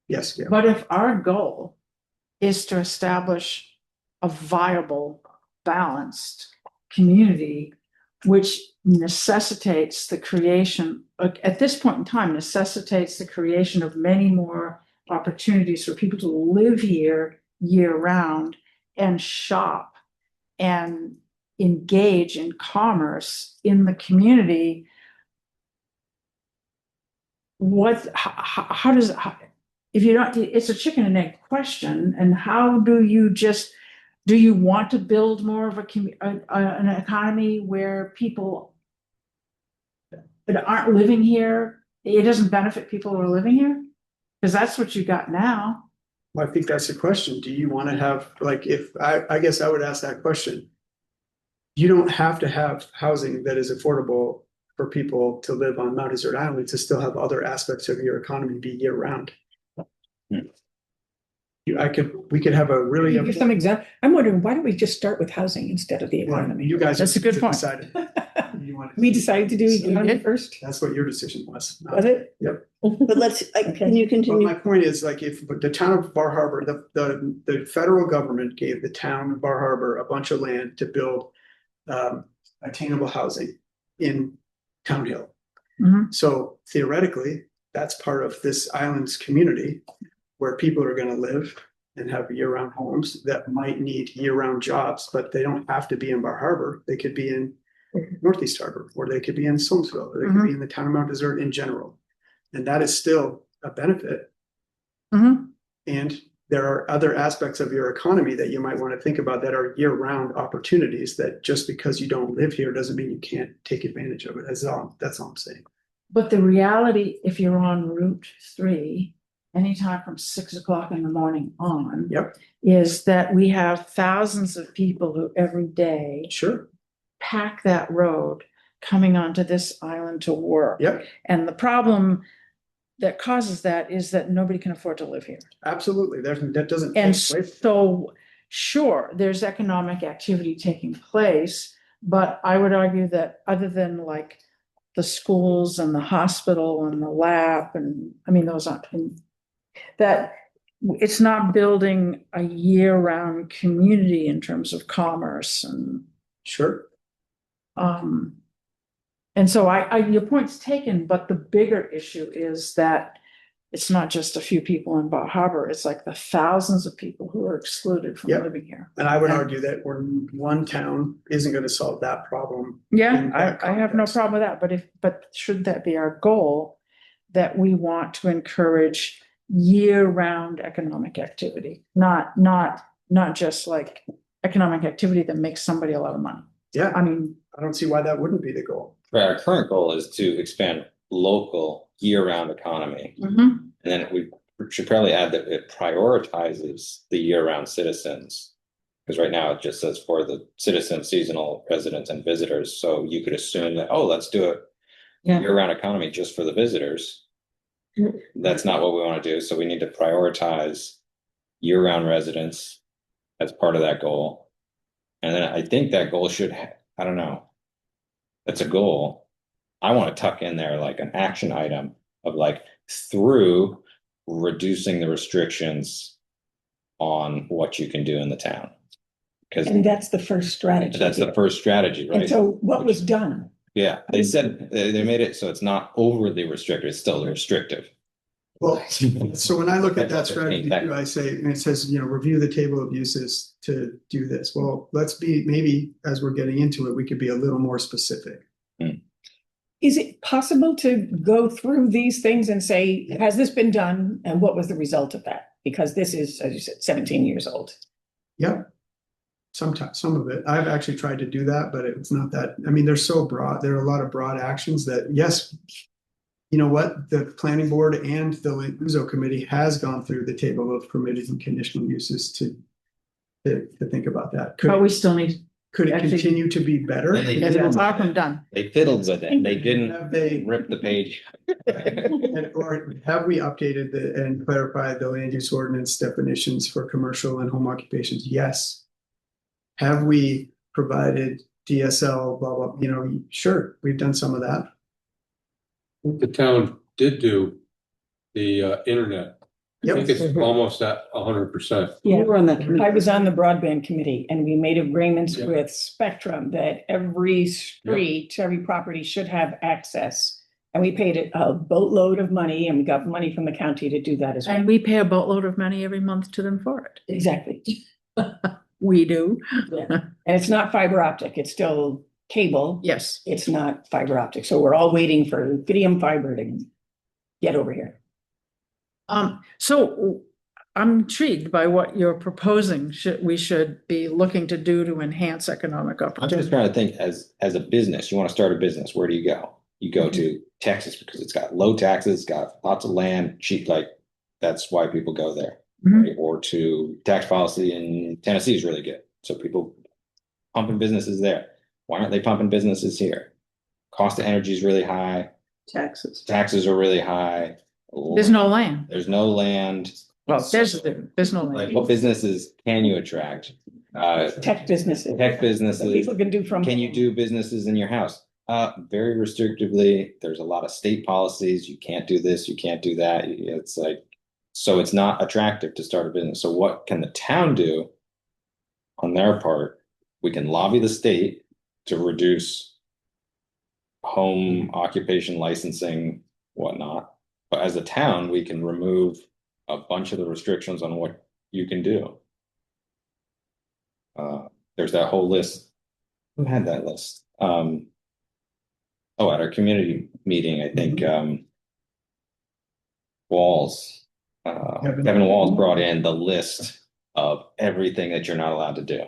S3: Yes. Yeah.
S4: But if our goal is to establish a viable, balanced community, which necessitates the creation, at this point in time, necessitates the creation of many more opportunities for people to live here year round and shop and engage in commerce in the community. If you don't, it's a chicken and egg question. And how do you just do you want to build more of an economy where people that aren't living here, it doesn't benefit people who are living here? Because that's what you got now.
S3: Well, I think that's the question. Do you want to have, like, I guess I would ask that question. You don't have to have housing that is affordable for people to live on Mount Desert Island to still have other aspects of your economy be year round. We could have a really.
S1: Give some example. I'm wondering, why don't we just start with housing instead of the economy?
S3: You guys.
S4: That's a good point.
S3: decided. You wanted to-
S1: We decided to do economy first,
S3: That's what your decision was.
S1: was it?
S3: Yep.
S7: But let's, can you
S3: But
S7: continue?
S3: my point is, like, if the town of Bar Harbor, the federal government gave the town of Bar Harbor a bunch of land to build attainable housing in Town Hill.
S4: Mhm.
S3: So theoretically, that's part of this island's community where people are gonna live and have year-round homes that might need year-round jobs, but they don't have to be in Bar Harbor. They could be in Northeast Harbor, or they could be in Solmesville, or they could be in the town of Mount Desert in general. And that is still a benefit.
S4: Mhm.
S3: And there are other aspects of your economy that you might want to think about that are year-round opportunities that just because you don't live here doesn't mean you can't take advantage of it. That's all I'm saying.
S4: But the reality, if you're on Route 3, anytime from 6 o'clock in the morning on.
S3: Yep.
S4: Is that we have thousands of people who every day
S3: Sure.
S4: pack that road coming onto this island to work.
S3: Yep.
S4: And the problem that causes that is that nobody can afford to live here.
S3: Absolutely. That doesn't.
S4: And
S3: take away from-
S4: so, sure, there's economic activity taking place, but I would argue that other than like the schools and the hospital and the lab, and I mean, those aren't, that it's not building a year-round community in terms of commerce and,
S3: Sure.
S4: and so your point's taken, but the bigger issue is that it's not just a few people in Bar Harbor, it's like the thousands of people who are excluded from
S3: Yep.
S4: living here.
S3: And I would
S4: Yeah.
S3: argue that one town isn't going to solve that problem.
S4: Yeah,
S3: in that
S4: I have no
S3: context.
S4: problem with that, but should that be our goal? That we want to encourage year-round economic activity, not just like economic activity that makes somebody a lot of money.
S3: Yeah,
S4: I mean,
S3: I don't see why that wouldn't be the goal.
S6: Right, our current goal is to expand local year-round economy.
S4: mhm,
S6: And then we should probably add that it prioritizes the year-round citizens. Because right now it just says for the citizens, seasonal residents and visitors. So you could assume that, oh, let's do it
S4: yeah,
S6: year-round economy just for the visitors. That's not what we want to do. So we need to prioritize year-round residents as part of that goal. And then I think that goal should, I don't know. That's a goal. I want to tuck in there like an action item of like through reducing the restrictions on what you can do in the town. Because
S1: And that's the first strategy.
S6: that's the first strategy,
S1: And
S6: right?
S1: so what was done?
S6: Yeah, they said they made it so it's not overly restrictive, it's still restrictive.
S3: Well, so when I look at that strategy, I say, and it says, review the table of uses to do this. Well, let's be, maybe as we're getting into it, we could be a little more specific.
S1: Is it possible to go through these things and say, has this been done? And what was the result of that? Because this is, as you said, 17 years old.
S3: Yep. Sometimes, some of it. I've actually tried to do that, but it's not that, I mean, they're so broad. There are a lot of broad actions that, yes, you know what, the planning board and the Uzo committee has gone through the table of permitted and conditional uses to think about that.
S4: but we still need,
S3: Could it
S4: actually-
S3: continue to be better?
S6: And they
S4: because
S6: did.
S4: it's often done.
S6: They fiddled with it. They
S3: Have
S6: didn't
S3: they,
S6: rip the page.
S3: or have we updated and clarified the land use ordinance definitions for commercial and home occupations? Yes. Have we provided DSL, blah, blah, sure, we've done some of that.
S8: The town did do the internet. I think it's almost at 100%.
S1: Yeah.
S7: You were on that committee.
S1: I was on the broadband committee and we made agreements
S8: Yeah.
S1: with Spectrum that every street, every property should have access. And we paid a boatload of money and we got money from the county to do that as well.
S4: And we pay a boatload of money every month to them for it.
S1: Exactly.
S4: We do.
S1: And it's not fiber optic, it's still cable.
S4: Yes.
S1: It's not fiber optic. So we're all waiting for Fidium fiber to get over here.
S4: So I'm intrigued by what you're proposing. We should be looking to do to enhance economic
S6: I'm just
S4: opportunity.
S6: trying to think as a business, you want to start a business, where do you go? You go to Texas because it's got low taxes, it's got lots of land, cheap, like that's why people go there.
S4: Mhm.
S6: Right? Or to tax policy in Tennessee is really good. So people pumping businesses there. Why aren't they pumping businesses here? Cost of energy is really high,
S7: Taxes.
S6: taxes are really high.
S4: There's no land.
S6: There's no land.
S4: Well, there's no
S6: Like,
S4: land.
S6: what businesses can you attract?
S1: Tech businesses.
S6: Tech
S1: that
S6: businesses.
S1: people can do from.
S6: Can you do businesses in your house? Very restrictively. There's a lot of state policies. You can't do this, you can't do that. It's like, so it's not attractive to start a business. So what can the town do on their part? We can lobby the state to reduce home occupation licensing, whatnot. But as a town, we can remove a bunch of the restrictions on what you can do. There's that whole list. Who had that list? At our community meeting, I think Walls, Kevin Walls brought in the list of everything that you're not allowed to do.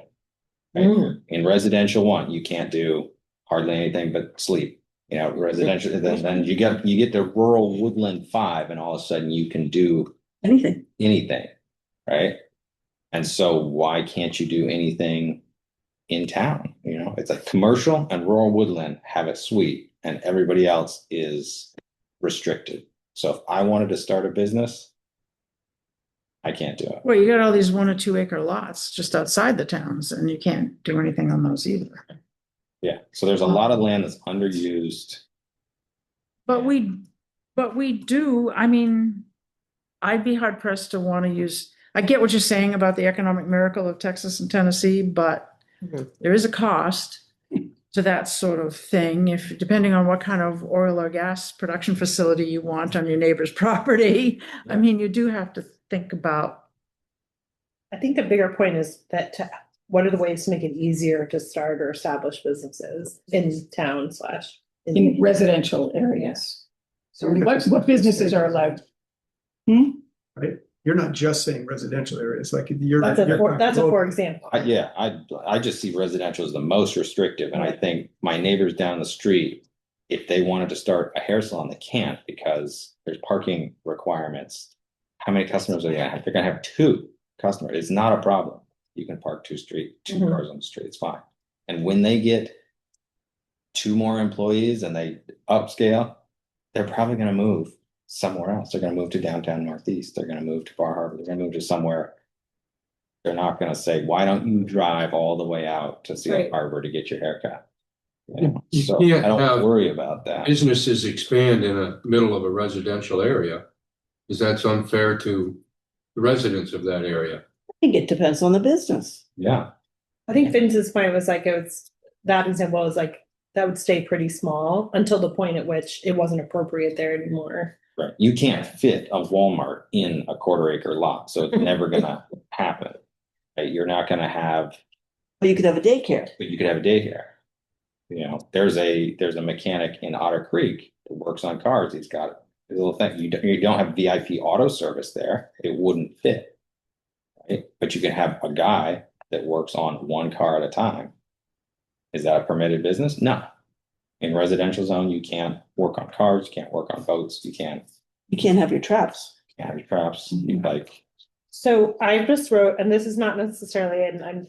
S6: Right? In residential one, you can't do hardly anything but sleep. You know, residential, then you get the rural woodland 5, and all of a sudden you can do
S7: Anything.
S6: anything, right? And so why can't you do anything in town? You know, it's like commercial and rural woodland have it sweet, and everybody else is restricted. So if I wanted to start a business, I can't do it.
S4: Well, you got all these 1 or 2 acre lots just outside the towns, and you can't do anything on those either.
S6: Yeah. So there's a lot of land that's underused.
S4: But we do, I mean, I'd be hard pressed to want to use, I get what you're saying about the economic miracle of Texas and Tennessee, but there is a cost to that sort of thing, if, depending on what kind of oil or gas production facility you want on your neighbor's property. I mean, you do have to think about.
S2: I think the bigger point is that what are the ways to make it easier to start or establish businesses in town /
S1: In residential areas. So what businesses are allowed?
S3: Right? You're not just saying residential areas, like you're.
S2: That's a for example.
S6: I just see residential as the most restrictive, and I think my neighbors down the street, if they wanted to start a hair salon, they can't because there's parking requirements. How many customers are they gonna have? They're gonna have 2 customers. It's not a problem. You can park 2 cars on the street. It's fine. And when they get 2 more employees and they upscale, they're probably gonna move somewhere else. They're going to move to downtown Northeast. They're going to move to Bar Harbor. They're going to move to somewhere. They're not going to say, why don't you drive all the way out to Seal Harbor to get your haircut? You know? So I don't worry about that.
S8: Businesses expand in the middle of a residential area, because that's unfair to the residents of that area.
S7: I think it depends on the business.
S6: Yeah.
S2: I think Vince's point was like, that example was like, that would stay pretty small until the point at which it wasn't appropriate there anymore.
S6: Right. You can't fit a Walmart in a 1/4 acre lot, so it's never going to happen. Right? You're not going to have.
S7: But you could have a daycare.
S6: But you could have a daycare. You know, there's a mechanic in Otter Creek that works on cars. He's got his little thing. You don't have VIP auto service there. It wouldn't fit. Right? But you can have a guy that works on 1 car at a time. Is that a permitted business? No. In residential zone, you can't work on cars, you can't work on boats, you can't
S7: have your traps.
S6: have your traps, you like.
S2: So I just wrote, and this is not necessarily, and I'm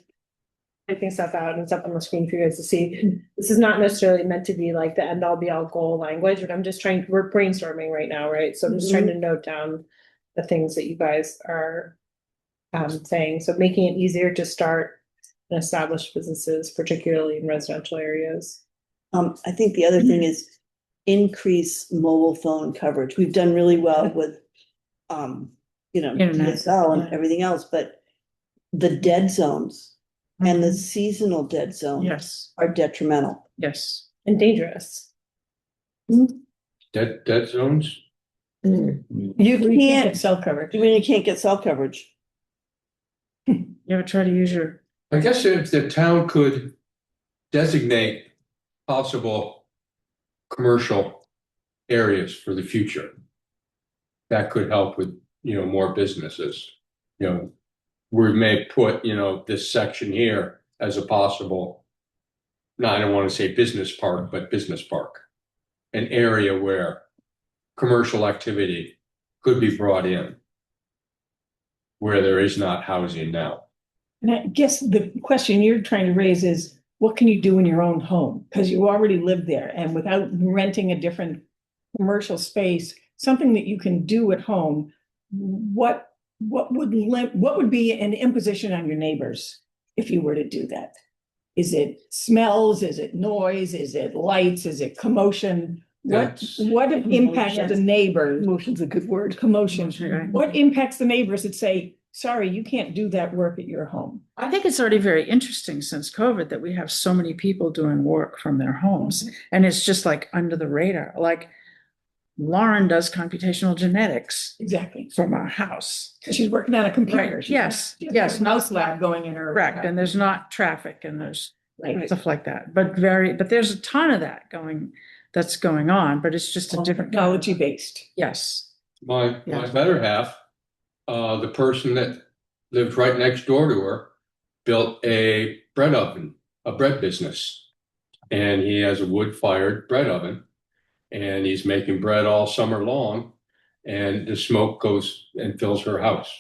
S2: typing stuff out and it's up on the screen for you guys to see. This is not necessarily meant to be like the end all be all goal language, but I'm just we're brainstorming right now, right? So I'm just trying to note down the things that you guys are saying. So making it easier to start and establish businesses, particularly in residential areas.
S7: I think the other thing is increase mobile phone coverage. We've done really well with,
S4: Internet.
S7: DSL and everything else, but the dead zones and the seasonal dead zones
S4: Yes,
S7: are detrimental.
S4: yes.
S2: And dangerous.
S8: Dead zones?
S7: You
S1: Can't
S7: can't,
S1: get cell coverage.
S7: I mean, you can't get cell coverage.
S4: You ever try to use your,
S8: I guess if the town could designate possible commercial areas for the future, that could help with, more businesses. you know, we may put, you know, this section here as a possible, no, I don't want to say business park, but business park. An area where commercial activity could be brought in where there is not housing now.
S1: And I guess the question you're trying to raise is, what can you do in your own home? Because you already live there, and without renting a different commercial space, something that you can do at home, what would be an imposition on your neighbors if you were to do that? Is it smells? Is it noise? Is it lights? Is it commotion? What impacts the neighbors?
S7: Motion's a good word.
S1: Commotion.
S4: Right.
S1: What impacts the neighbors that say, sorry, you can't do that work at your home?
S4: I think it's already very interesting since COVID that we have so many people doing work from their homes. And it's just like under the radar, like Lauren does computational genetics
S1: Exactly.
S4: from our house.
S1: She's working on a computer.
S4: Right.
S1: She's-
S4: Yes,
S1: she has
S4: yes.
S1: a mouse lab going in her.
S4: Correct, and there's not traffic and there's
S1: Right.
S4: stuff like that, but there's a ton of that's going on, but it's just a different.
S1: Technology based.
S4: Yes,
S8: My
S4: Yeah.
S8: better half, the person that lived right next door to her built a bread oven, a bread business. And he has a wood-fired bread oven, and he's making bread all summer long, and the smoke goes and fills her house.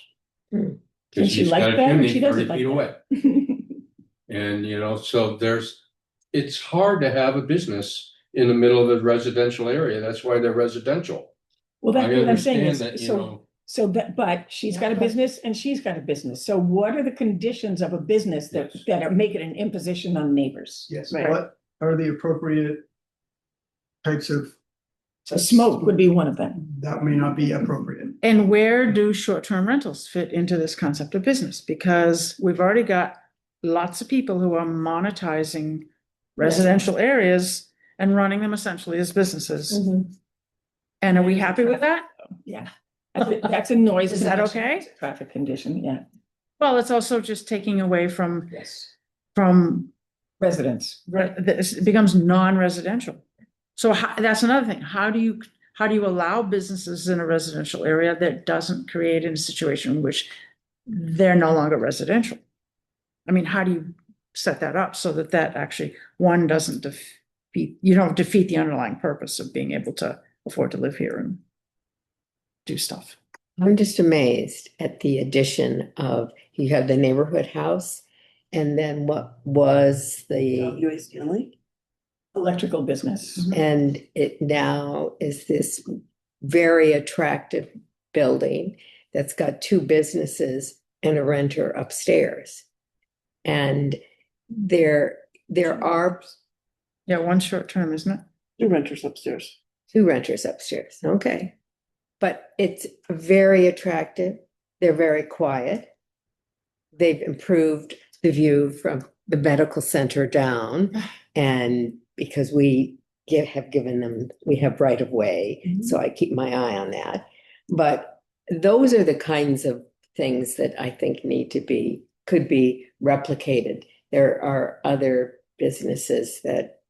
S5: Hmm.
S1: And
S8: Because
S1: she
S8: he's
S1: likes
S8: got a
S1: that, or
S8: chimney
S1: she
S8: 30
S1: doesn't like
S8: feet away. And, you know, so it's hard to have a business in the middle of a residential area. That's why they're residential.
S1: Well, that's
S8: I
S1: what I'm saying
S8: understand
S1: is,
S8: that, you know,
S1: but she's got a business and she's got a business. So what are the conditions of a business that are making an imposition on neighbors?
S3: Yes,
S1: Right.
S3: what are the appropriate types of,
S1: So smoke would be one of them.
S3: that may not be appropriate.
S4: and where do short-term rentals fit into this concept of business? Because we've already got lots of people who are monetizing residential areas and running them essentially as businesses. And are we happy with that?
S1: Yeah. That's a noise.
S4: Is that
S1: condition.
S4: okay?
S1: It's a traffic condition, yeah.
S4: Well, it's also just taking away from
S1: Yes.
S4: residents.
S1: Residents.
S4: It becomes non-residential. So that's another thing. How do you allow businesses in a residential area that doesn't create a situation in which they're no longer residential? I mean, how do you set that up so that actually one doesn't defeat the underlying purpose of being able to afford to live here and do stuff?
S5: I'm just amazed at the addition of, you have the neighborhood house, and then what was the,
S7: U.S. Stanley?
S1: Electrical business.
S5: and it now is this very attractive building that's got two businesses and a renter upstairs. And there are
S4: Yeah, one short term, isn't it?
S7: Two renters upstairs.
S5: two renters upstairs, okay. But it's very attractive, they're very quiet. They've improved the view from the medical center down, and because we have given them, we have right of way, so I keep my eye on that. But those are the kinds of things that I think could be replicated. There are other businesses that,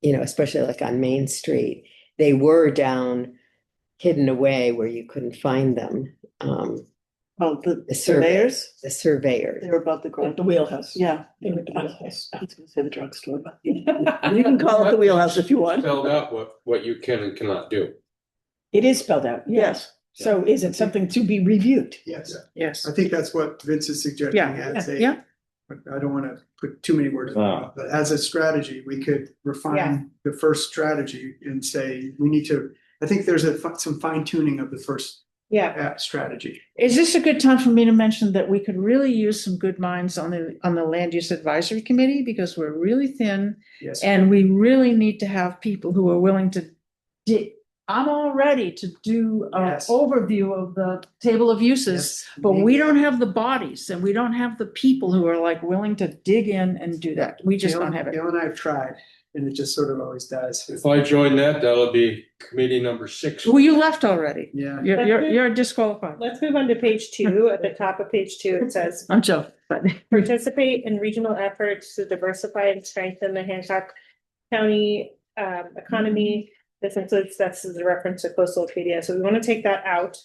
S5: you know, especially like on Main Street, they were down, hidden away where you couldn't find them.
S7: Oh, the
S5: The
S7: surveyors?
S5: The surveyors.
S7: They're above the
S1: Like
S7: ground.
S1: the wheelhouse.
S7: Yeah.
S1: They were at the wheelhouse.
S7: I was gonna say the drugstore, but you can call it the wheelhouse if you want.
S8: spelled out what you can and cannot do.
S1: It is spelled out.
S7: Yes.
S1: So is it something to be reviewed?
S3: Yes,
S4: Yes.
S3: I think that's what Vince is suggesting.
S4: Yeah,
S3: as a-
S4: yeah.
S3: I don't want to put too many words in my mouth, but as a strategy, we could
S1: Yeah.
S3: refine the first strategy and say, we need to, I think there's some fine tuning of the first
S1: Yeah.
S3: strategy.
S4: Is this a good time for me to mention that we could really use some good minds on the land use advisory committee, because we're really thin
S3: Yes.
S4: and we really need to have people who are willing to I'm all ready to do an
S3: Yes.
S4: overview of the table of uses,
S3: Yes.
S4: but we don't have the bodies and we don't have the people who are like willing to dig in and do that. We just don't have it.
S3: Gail and I have tried, and it just sort of always does.
S8: If I join that, that'll be committee number 6.
S4: Well, you left already.
S3: Yeah.
S4: You're disqualified.
S2: Let's move on to page 2. At the top of page 2, it says,
S4: I'm joking, but
S2: participate in regional efforts to diversify and strengthen the Hancock County economy. This includes, that's the reference to coastal Acadia. So we want to take that out.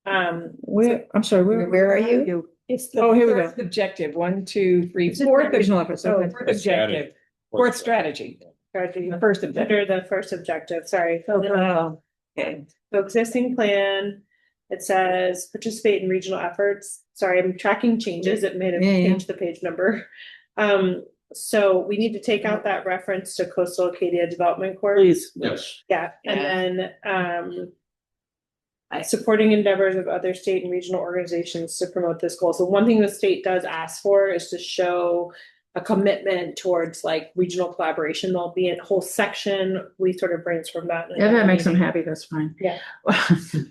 S4: I'm sorry,
S5: Where are you?
S1: It's the
S4: Oh, here we go.
S1: first objective, 1, 2, 3,
S4: It's in
S1: fourth.
S4: regional efforts,
S1: Oh,
S4: okay.
S1: fourth objective, fourth strategy,
S2: strategy,
S1: the first objective.
S2: under the first objective, sorry.
S4: Oh,
S2: Okay, so existing plan, it says participate in regional efforts. Sorry, I'm tracking changes. It may have
S4: Yeah, yeah.
S2: changed the page number. So we need to take out that reference to Coastal Acadia Development Corp.
S7: Please.
S8: Yes.
S2: Yeah, and then, supporting endeavors of other state and regional organizations to promote this goal. So one thing the state does ask for is to show a commitment towards like regional collaboration. There'll be a whole section. We sort of brainstorm that.
S4: yeah, that makes them happy, that's fine.
S2: Yeah.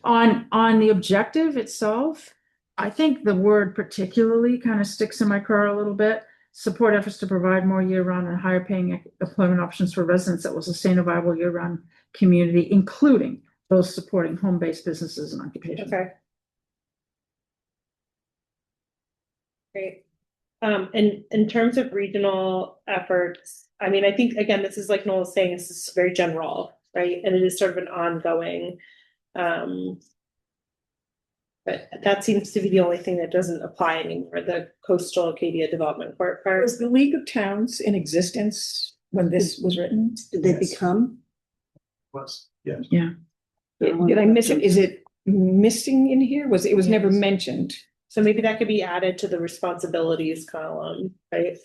S4: On the objective itself, I think the word particularly kind of sticks in my craw a little bit. Support efforts to provide more year-round and higher paying employment options for residents that will sustain a viable year-round community, including those supporting home-based businesses and occupations.
S2: Okay. Great. And in terms of regional efforts, I mean, I think, again, this is like Noel was saying, this is very general, right? And it is sort of an ongoing, but that seems to be the only thing that doesn't apply anymore, the Coastal Acadia Development Corp part.
S1: Was the League of Towns in existence when this was written?
S7: Did they
S3: Yes.
S7: become?
S3: Was, yes.
S1: Did I miss it? Is it missing in here? It was never mentioned?
S2: So maybe that could be added to the responsibilities column, right?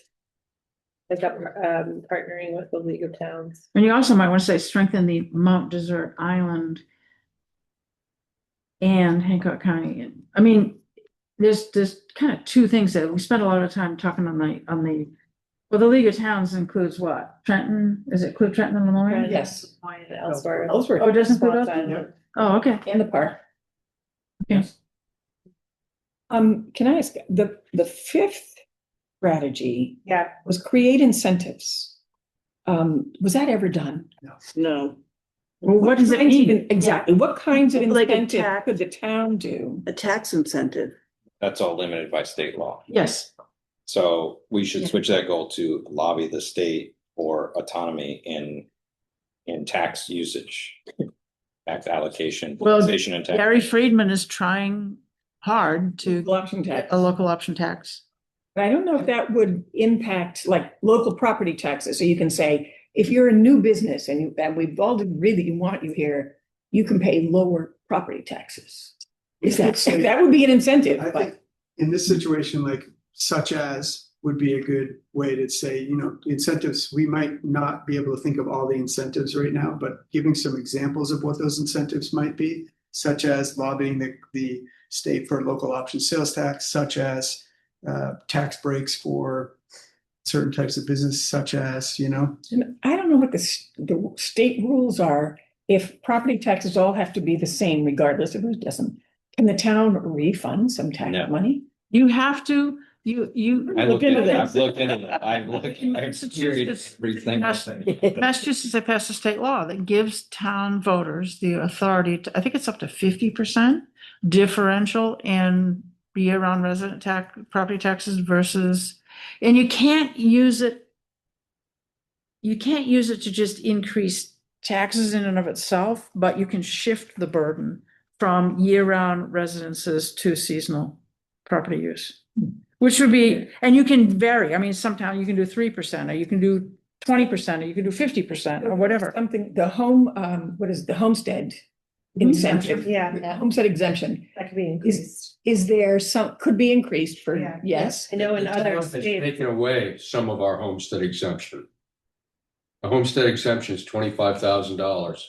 S2: Like partnering with the League of Towns.
S4: And you also might want to say strengthen the Mount Desert Island and Hancock County. I mean, there's kind of two things that we spent a lot of time talking on well, the League of Towns includes what? Trenton? Does it include Trenton and Lemoyne?
S1: Yes.
S2: Elsewhere.
S1: Ellsworth.
S4: Oh, it doesn't include us?
S2: Island.
S4: Oh, okay.
S1: And the park.
S4: Yes.
S1: Can I ask, the fifth strategy
S2: Yeah,
S1: was create incentives. Was that ever done?
S7: No.
S4: Well, what does it
S1: kinds
S4: mean?
S1: of- Exactly, what kinds of
S7: Like a
S1: incentive
S7: tax.
S1: could the town do?
S7: A tax incentive.
S6: That's all limited by state law.
S4: Yes.
S6: So we should
S4: Yeah.
S6: switch that goal to lobby the state for autonomy in tax usage. Tax allocation,
S4: Well,
S6: taxation and tax.
S4: Gary Friedman is trying hard to
S1: Local option tax.
S4: get a local option tax.
S1: But I don't know if that would impact like local property taxes. So you can say, if you're a new business and we've all really want you here, you can pay lower property taxes. That would be an incentive,
S3: I
S1: but
S3: think in this situation, like such as would be a good way to say, incentives, we might not be able to think of all the incentives right now, but giving some examples of what those incentives might be, such as lobbying the state for local option sales tax, such as tax breaks for certain types of business, such as,
S1: and I don't know what the state rules are. If property taxes all have to be the same regardless of who doesn't, can the town refund some tax
S6: No.
S1: money?
S4: You have to, you
S6: I
S1: look
S6: looked
S1: into
S6: into
S1: that.
S6: I've looked into that. I've curious everything.
S4: Massachusetts, they passed a state law that gives town voters the authority to, I think it's up to 50% differential in year-round resident property taxes versus, and you can't use it to just increase taxes in and of itself, but you can shift the burden from year-round residences to seasonal property use. Which would be, and you can vary. I mean, sometimes you can do 3%, or you can do 20%, or you can do 50%, or whatever.
S1: Something, the home, what is the homestead incentive?
S2: Yeah.
S1: Homestead exemption.
S2: that could be increased.
S1: Is there could be increased for,
S2: Yeah.
S1: yes?
S2: I know in
S8: The
S2: other
S8: town has
S2: states,
S8: taken away some of our homestead exemption. The homestead exemption is $25,000,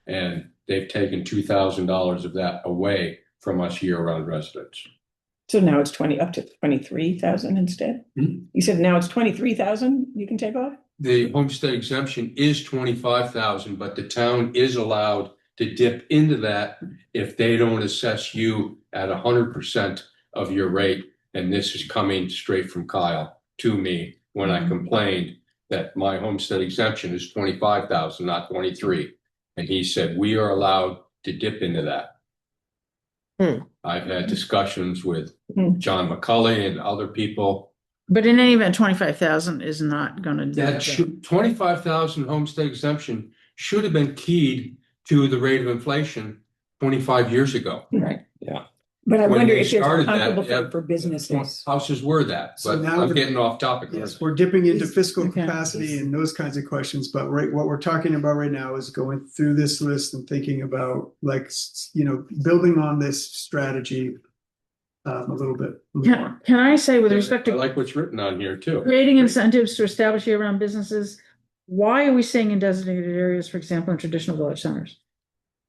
S8: and they've taken $2,000 of that away from us year-round residents.
S1: So now it's up to 23,000 instead?
S8: Hmm?
S1: You said now it's 23,000 you can take off?
S8: The homestead exemption is 25,000, but the town is allowed to dip into that if they don't assess you at 100% of your rate. And this is coming straight from Kyle to me when I complained that my homestead exemption is 25,000, not 23. And he said, we are allowed to dip into that. I've had discussions with John McCulley and other people.
S4: But in any event, 25,000 is not gonna do
S8: That
S4: it.
S8: 25,000 homestead exemption should have been keyed to the rate of inflation 25 years ago.
S1: Right.
S6: Yeah.
S1: But I
S8: When
S1: wonder
S8: they
S1: if there's
S8: started that,
S1: comparable
S8: yeah,
S1: for businesses.
S8: Houses were that,
S3: So
S8: but
S3: now
S8: I'm
S3: the-
S8: getting off topic.
S3: Yes, we're dipping into
S4: Is-
S3: fiscal
S4: okay.
S3: capacity and those kinds of questions, but what we're talking about right now is going through this list and thinking about like, building on this strategy a little bit more.
S4: Can I say with respect
S8: I
S4: to
S8: like what's written on here too.
S4: creating incentives to establish year-round businesses, why are we saying in designated areas, for example, in traditional village centers?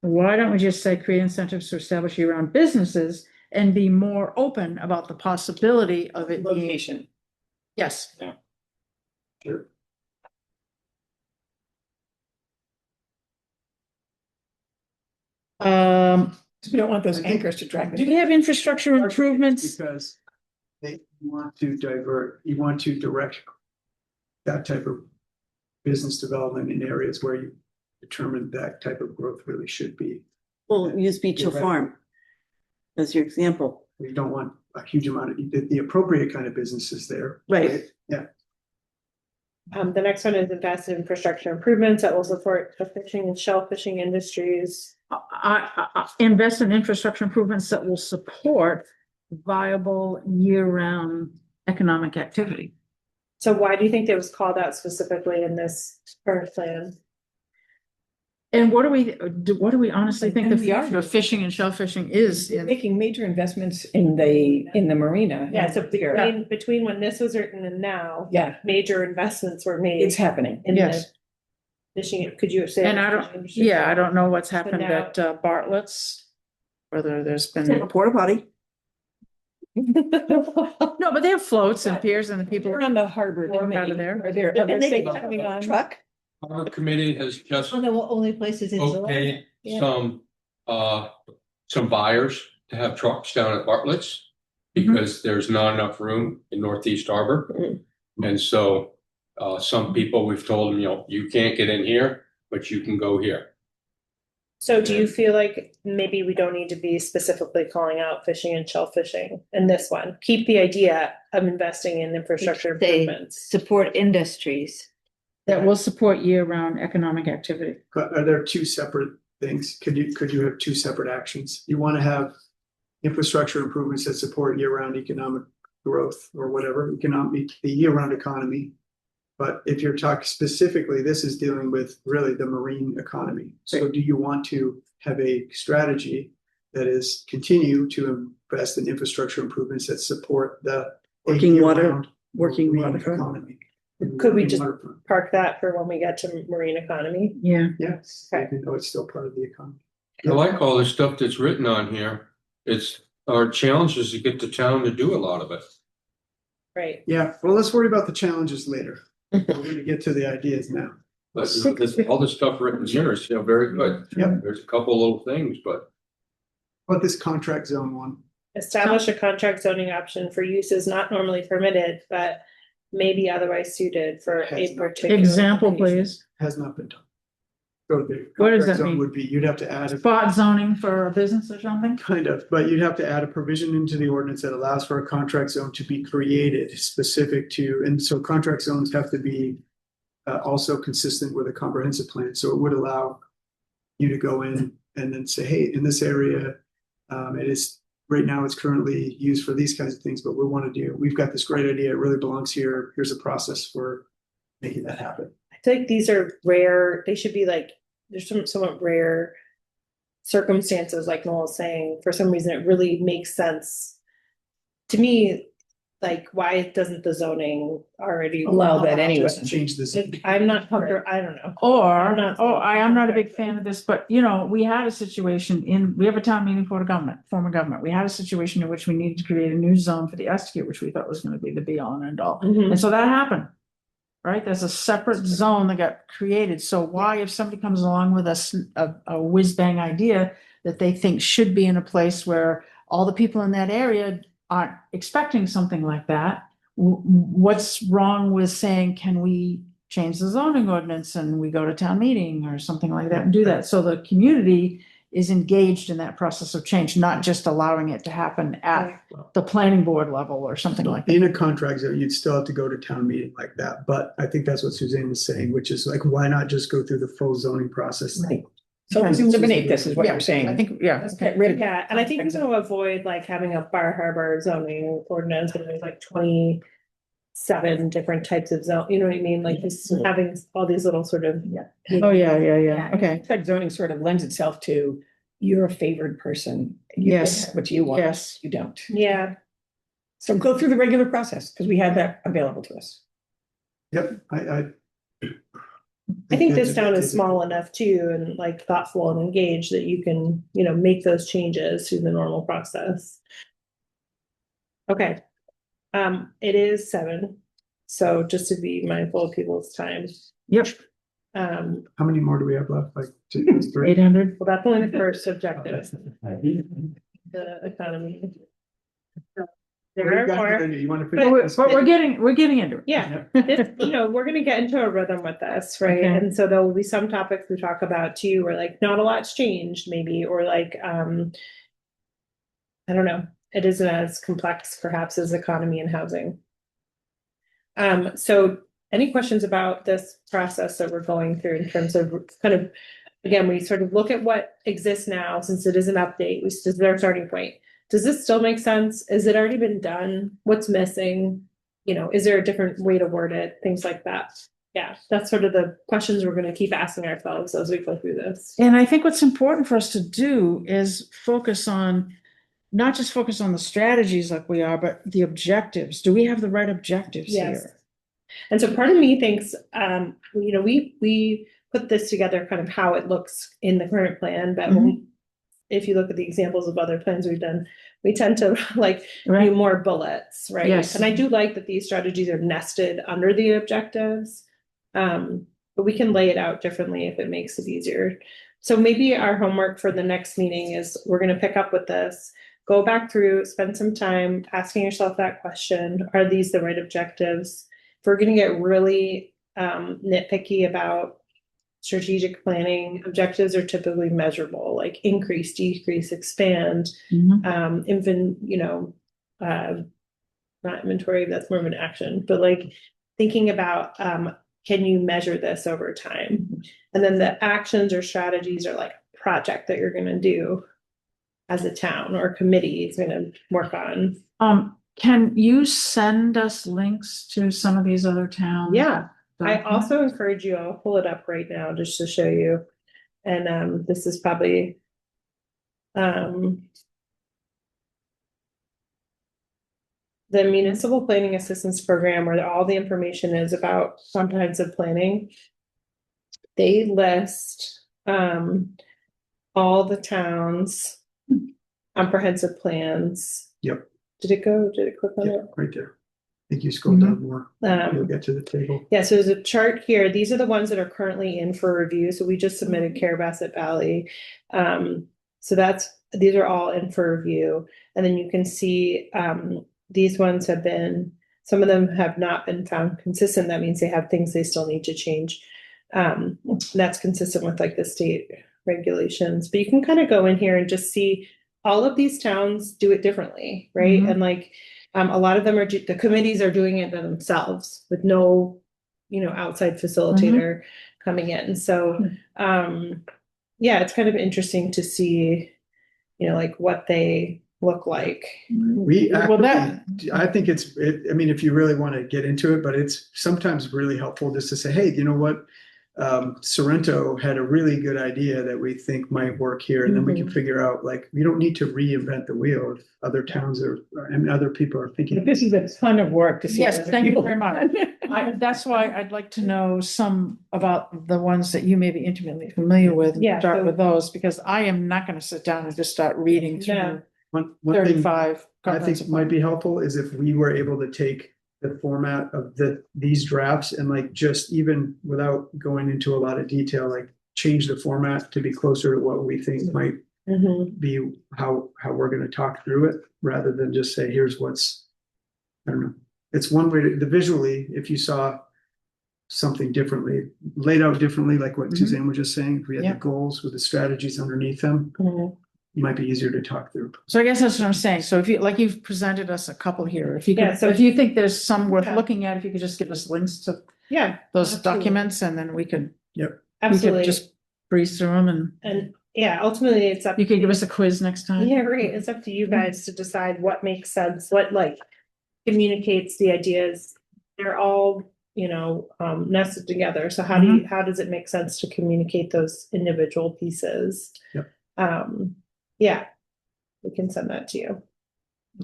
S4: Why don't we just say create incentives to establish year-round businesses and be more open about the possibility of it being?
S1: Location.
S4: Yes.
S3: Sure.
S1: We don't want those
S3: I think-
S1: anchors to drag.
S4: Do we have infrastructure improvements?
S3: Because they want to you want to direct that type of business development in areas where you determine that type of growth really should be.
S7: Well, use Beach Hill
S3: You're right.
S7: Farm as your example.
S3: We don't want a huge amount of, the appropriate kind of businesses there.
S7: Right.
S3: Yeah,
S2: The next one is invest in infrastructure improvements that will support the fishing and shellfishing industries.
S4: I invest in infrastructure improvements that will support viable year-round economic activity.
S2: So why do you think it was called out specifically in this current plan?
S4: And what do we honestly think the
S1: And we are.
S4: future of fishing and shellfishing is?
S1: They're making major investments in the marina.
S2: Yeah, so
S1: There.
S2: between when this was written and now,
S1: Yeah,
S2: major investments were made
S1: it's happening.
S2: in the
S4: Yes.
S2: fishing. Could you say?
S4: And I don't know what's happened
S2: now-
S4: at Bartlett's, whether there's
S7: Take a
S4: been,
S7: porta potty.
S4: no, but they have floats and piers and the people.
S1: We're on the harbor.
S4: Walk out of
S1: committee.
S4: there.
S1: Are there
S7: And
S1: other
S7: they
S1: things
S7: can
S1: coming on?
S7: truck.
S8: Our committee has just
S9: One of the only places in July.
S8: okayed
S2: Yeah.
S8: some buyers to have trucks down at Bartlett's because there's not enough room in Northeast Harbor. And so some people, we've told them, you can't get in here, but you can go here.
S2: So do you feel like maybe we don't need to be specifically calling out fishing and shellfishing in this one? Keep the idea of investing in infrastructure
S9: They
S2: improvements.
S9: support industries.
S4: That will support year-round economic activity.
S3: But are there two separate things? Could you have two separate actions? You want to have infrastructure improvements that support year-round economic growth or whatever, the year-round economy. But if you're talking specifically, this is dealing with really the marine economy. So do you want to have a strategy that is continue to invest in infrastructure improvements that support the
S7: Working water-
S3: year-round
S7: working
S3: marine
S7: waterfront.
S3: economy?
S2: Could we just-
S3: Waterfront.
S2: Park that for when we get to marine economy.
S4: Yeah.
S3: Yes,
S2: Okay.
S3: even though it's still part of the economy.
S8: I like all the stuff that's written on here. It's our challenge is to get the town to do a lot of it.
S2: Right.
S3: Yeah, well, let's worry about the challenges later. We're gonna get to the ideas now.
S8: But all the stuff written here is very good.
S3: Yep.
S8: There's a couple little things, but
S3: But this contract zone one,
S2: Establish a contract zoning option for uses not normally permitted, but may be otherwise suited for a
S3: Has not.
S2: particular.
S4: Example,
S2: application.
S4: please.
S3: has not been done. So the
S4: What does
S3: contract
S4: that
S3: zone
S4: mean?
S3: would be, you'd have to add a
S4: Spot zoning for a business or something?
S3: kind of, but you'd have to add a provision into the ordinance that allows for a contract zone to be created specific to, and so contract zones have to be also consistent with a comprehensive plan. So it would allow you to go in and then say, hey, in this area, it is, right now it's currently used for these kinds of things, but we've got this great idea. It really belongs here. Here's a process for making that happen.
S2: I feel like these are rare, they should be like, there's some somewhat rare circumstances, like Noel was saying, for some reason it really makes sense. To me, like, why doesn't the zoning already
S1: Allow that anyway.
S3: Just change this.
S2: I'm not comfortable, I don't know.
S4: Or,
S2: I'm not-
S4: I am not a big fan of this, but we had a situation we have a town meeting form of government. We had a situation in which we needed to create a new zone for the Estate, which we thought was gonna be the be all and end all.
S2: Mhm.
S4: And so that happened. Right? There's a separate zone that got created. So why, if somebody comes along with a whiz bang idea that they think should be in a place where all the people in that area aren't expecting something like that, what's wrong with saying, can we change the zoning ordinance and we go to town meeting or something like that and do that? So the community is engaged in that process of change, not just allowing it to happen at the planning board level or something like that.
S3: In a contract zone, you'd still have to go to town meeting like that, but I think that's what Suzanne was saying, which is like, why not just go through the full zoning process?
S1: Right. So let's
S4: Okay.
S1: eliminate this is what
S4: Yeah,
S1: you're saying.
S4: I think, yeah.
S1: Let's get rid of.
S2: Yeah, and I think we're gonna avoid like having a Bar Harbor zoning ordinance, where there's like 27 different types of zone, you know what I mean? Like just having all these little sort of.
S4: Oh, yeah, okay,
S1: That zoning sort of lends itself to you're a favored person. You
S4: Yes.
S1: get what you want.
S4: yes.
S1: You don't.
S2: Yeah,
S1: So go through the regular process because we have that available to us.
S3: Yep,
S2: I think this town is small enough too, and like thoughtful and engaged that you can, make those changes through the normal process. Okay. It is 7, so just to be mindful of people's time.
S4: Yep,
S2: Well,
S3: How many more do we have left? Like 3?
S4: 800.
S2: that's only the first objective, the economy. There are more.
S3: You want to
S4: But
S3: finish?
S4: we're getting into it.
S2: Yeah, this, we're gonna get into a rhythm with this, right?
S4: Okay.
S2: And so there will be some topics we talk about too, where like not a lot's changed maybe, or like, I don't know, it isn't as complex perhaps as economy and housing. So any questions about this process that we're going through in terms of kind of, again, we sort of look at what exists now, since it is an update, this is our starting point. Does this still make sense? Has it already been done? What's missing? Is there a different way to word it? Things like that. Yeah, that's sort of the questions we're going to keep asking ourselves as we go through this.
S4: And I think what's important for us to do is not just focus on the strategies like we are, but the objectives. Do we have the right objectives
S2: Yes.
S4: here?
S2: And so part of me thinks, we put this together kind of how it looks in the current plan, but if you look at the examples of other plans we've done, we tend to like
S4: Right.
S2: do more bullets, right?
S4: Yes.
S2: And I do like that these strategies are nested under the objectives. But we can lay it out differently if it makes it easier. So maybe our homework for the next meeting is we're going to pick up with this, go back through, spend some time asking yourself that question. Are these the right objectives? If we're going to get really nitpicky about strategic planning, objectives are typically measurable, like increase, decrease, expand, not inventory, that's more of an action, but like thinking about, can you measure this over time? And then the actions or strategies are like a project that you're going to do as a town or committee is going to work on.
S4: Can you send us links to some of these other towns?
S2: Yeah. I also encourage you, I'll pull it up right now just to show you. And this is probably the Municipal Planning Assistance Program, where all the information is about comprehensive planning. They list all the towns' comprehensive plans.
S3: Yep.
S2: Did it click on
S3: Yeah,
S2: it?
S3: right there. I think you scroll down more. You'll
S2: Um,
S3: get to the table.
S2: Yeah, so there's a chart here. These are the ones that are currently in for review. So we just submitted Carabasset Valley. So these are all in for review. And then you can see these ones some of them have not been found consistent. That means they have things they still need to change. That's consistent with like the state regulations. But you can kind of go in here and just see all of these towns do it differently, right? And like a lot of them the committees are doing it themselves with no, outside facilitator coming in. So, yeah, it's kind of interesting to see, like what they look like.
S3: I think if you really want to get into it, but it's sometimes really helpful just to say, hey, you know what? Sorrento had a really good idea that we think might work here. And then we can figure out, like, we don't need to reinvent the wheel if other towns other people are thinking.
S1: This is a ton of work to see.
S4: Yes, thank you very much. That's why I'd like to know some about the ones that you may be intimately familiar with.
S2: Yeah,
S4: Start
S2: so-
S4: with those, because I am not going to sit down and just start reading
S2: Yeah.
S4: through
S3: One thing
S4: 35.
S3: I think might be helpful is if we were able to take the format of these drafts and like just even without going into a lot of detail, like change the format to be closer to what we think might be how we're going to talk through it, rather than just say, here's what's, I don't know. It's one way to visually, if you saw something differently, laid out differently, like what Suzanne was just saying, if we had the goals with the strategies underneath them, it might be easier to talk through.
S4: So I guess that's what I'm saying. So if you've presented us a couple here, if you
S2: Yeah,
S4: could,
S2: so
S4: if you think there's some worth
S2: Yeah.
S4: looking at, if you could just give us links to
S2: Yeah,
S4: those
S2: absolutely.
S4: documents, and then we could
S2: absolutely.
S4: just breeze through them and
S2: And yeah, ultimately it's up.
S4: you could give us a quiz next time.
S2: Yeah, right. It's up to you guys to decide what makes sense, what like communicates the ideas. They're all, nested together. So how does it make sense to communicate those individual pieces?
S3: Yep.
S2: Yeah, we can send that to you.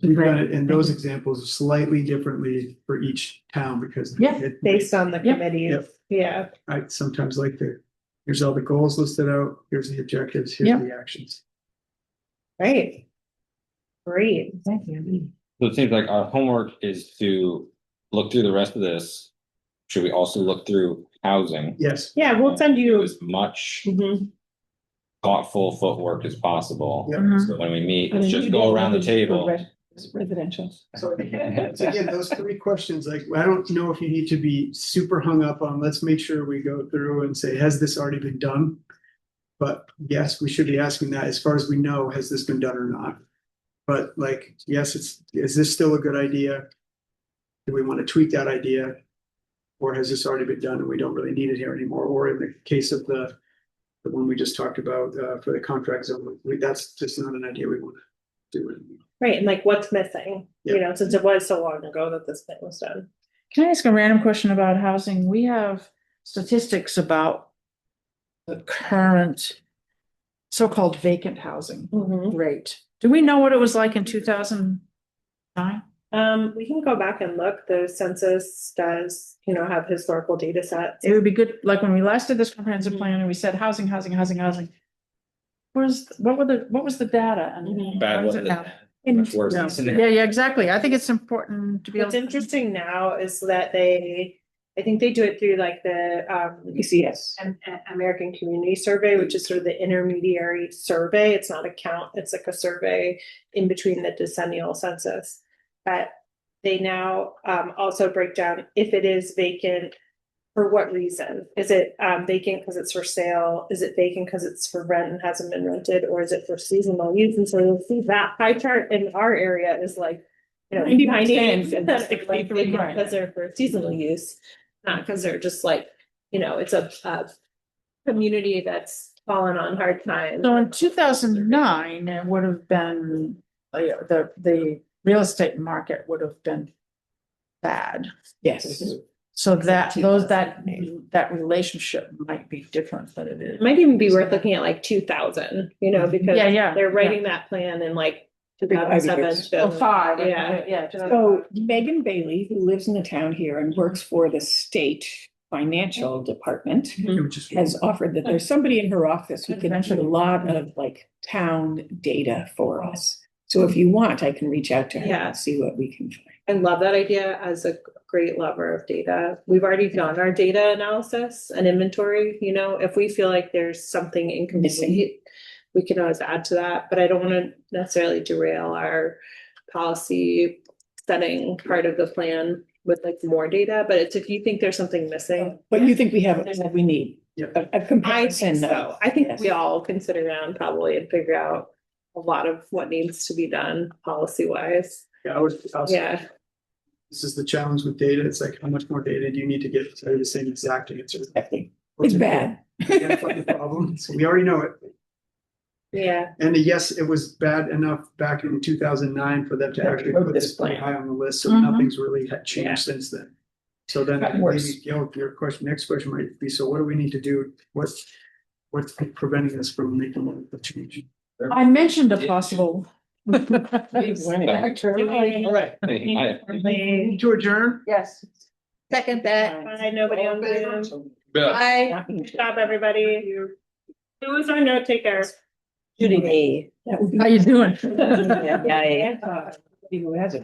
S3: You've done it in those examples slightly differently for each town because.
S4: Yeah,
S2: Based on the
S4: Yep.
S2: committees.
S3: Yep.
S2: Yeah,
S3: I sometimes like here's all the goals listed out, here's the objectives, here's
S4: Yep.
S3: the actions.
S2: right. Great.
S4: Thank you.
S6: So it seems like our homework is to look through the rest of this. Should we also look through housing?
S3: Yes.
S2: Yeah, we'll send
S6: Do
S2: you.
S6: as much
S2: Mhm.
S6: thoughtful footwork as possible.
S3: Yep.
S4: Mhm.
S6: So when we meet,
S1: And
S6: let's
S1: then
S6: just
S1: you
S6: go
S1: don't
S6: around the
S1: want to
S6: table.
S1: do residential.
S3: So again, those three questions, like, I don't know if you need to be super hung up on, let's make sure we go through and say, has this already been done? But yes, we should be asking that as far as we know, has this been done or not? But like, yes, is this still a good idea? Do we want to tweak that idea? Or has this already been done and we don't really need it here anymore? Or in the case of the one we just talked about, for the contract zone, that's just not an idea we want to do anymore.
S2: Right, and like what's missing,
S3: Yeah.
S2: since it was so long ago that this thing was done.
S4: Can I ask a random question about housing? We have statistics about the current so-called vacant housing rate. Do we know what it was like in 2009?
S2: We can go back and look, the census does, have historical data sets.
S4: It would be good, like when we last did this comprehensive plan and we said housing. What was the data and
S6: Bad
S4: what is
S6: was
S4: it now?
S6: much worse.
S4: Yeah,
S6: than
S4: yeah, exactly. I think it's important to be able.
S2: What's interesting now is that I think they do it through like the
S1: PCS.
S2: American Community Survey, which is sort of the intermediary survey. It's not a count, it's like a survey in between the decennial census. But they now also break down if it is vacant, for what reason? Is it vacant because it's for sale? Is it vacant because it's for rent and hasn't been rented? Or is it for seasonal use? And so you'll see that pie chart in our area is like, 98% vacant
S4: Right.
S2: because they're for seasonal use, not because they're just like, it's a community that's fallen on hard times.
S4: So in 2009, it would have been, the real estate market would have been bad.
S1: Yes.
S4: So that relationship might be different than it is.
S2: It might even be worth looking at like 2000, because
S4: Yeah.
S2: they're writing that plan in like
S1: Big Ivy
S2: 2007.
S1: Bits.
S4: Oh, 5.
S2: Yeah.
S1: So Megan Bailey, who lives in the town here and works for the state financial department,
S3: It would just-
S1: has offered that there's somebody in her office who can do a lot of like town data for us. So if you want, I can reach out to her
S2: Yeah.
S1: and see what we can find.
S2: I love that idea as a great lover of data. We've already done our data analysis and inventory, if we feel like there's something incomplete, we can always add to that, but I don't want to necessarily derail our policy setting part of the plan with like more data, but it's if you think there's something missing.
S1: But you think we have what we need?
S3: Yeah.
S1: A
S2: I
S1: comparison.
S2: think so. I think
S1: Yes.
S2: we all can sit around probably and figure out a lot of what needs to be done policy wise.
S3: Yeah, I was.
S2: Yeah.
S3: This is the challenge with data. It's like, how much more data do you need to get to tell you the same exact answer?
S1: Exactly. It's bad.
S3: Identify the problem. So we already know it.
S2: Yeah.
S3: And yes, it was bad enough back in 2009 for them to actually put this pretty high on the list. So
S4: Mhm.
S3: nothing's really had changed
S2: Yeah.
S3: since then. So then
S1: Gotten worse.
S3: maybe, your next question might be, so what do we need to do? What's preventing us from making the change?
S4: I mentioned a possible.
S6: All right.
S3: To adjourn?
S4: Yes.
S9: Second that.
S2: Bye, nobody on Zoom.
S8: Bill.
S9: I.
S2: Good job, everybody. Who was our note taker?
S1: Judy.
S4: How you doing?
S1: Yeah. Who has it?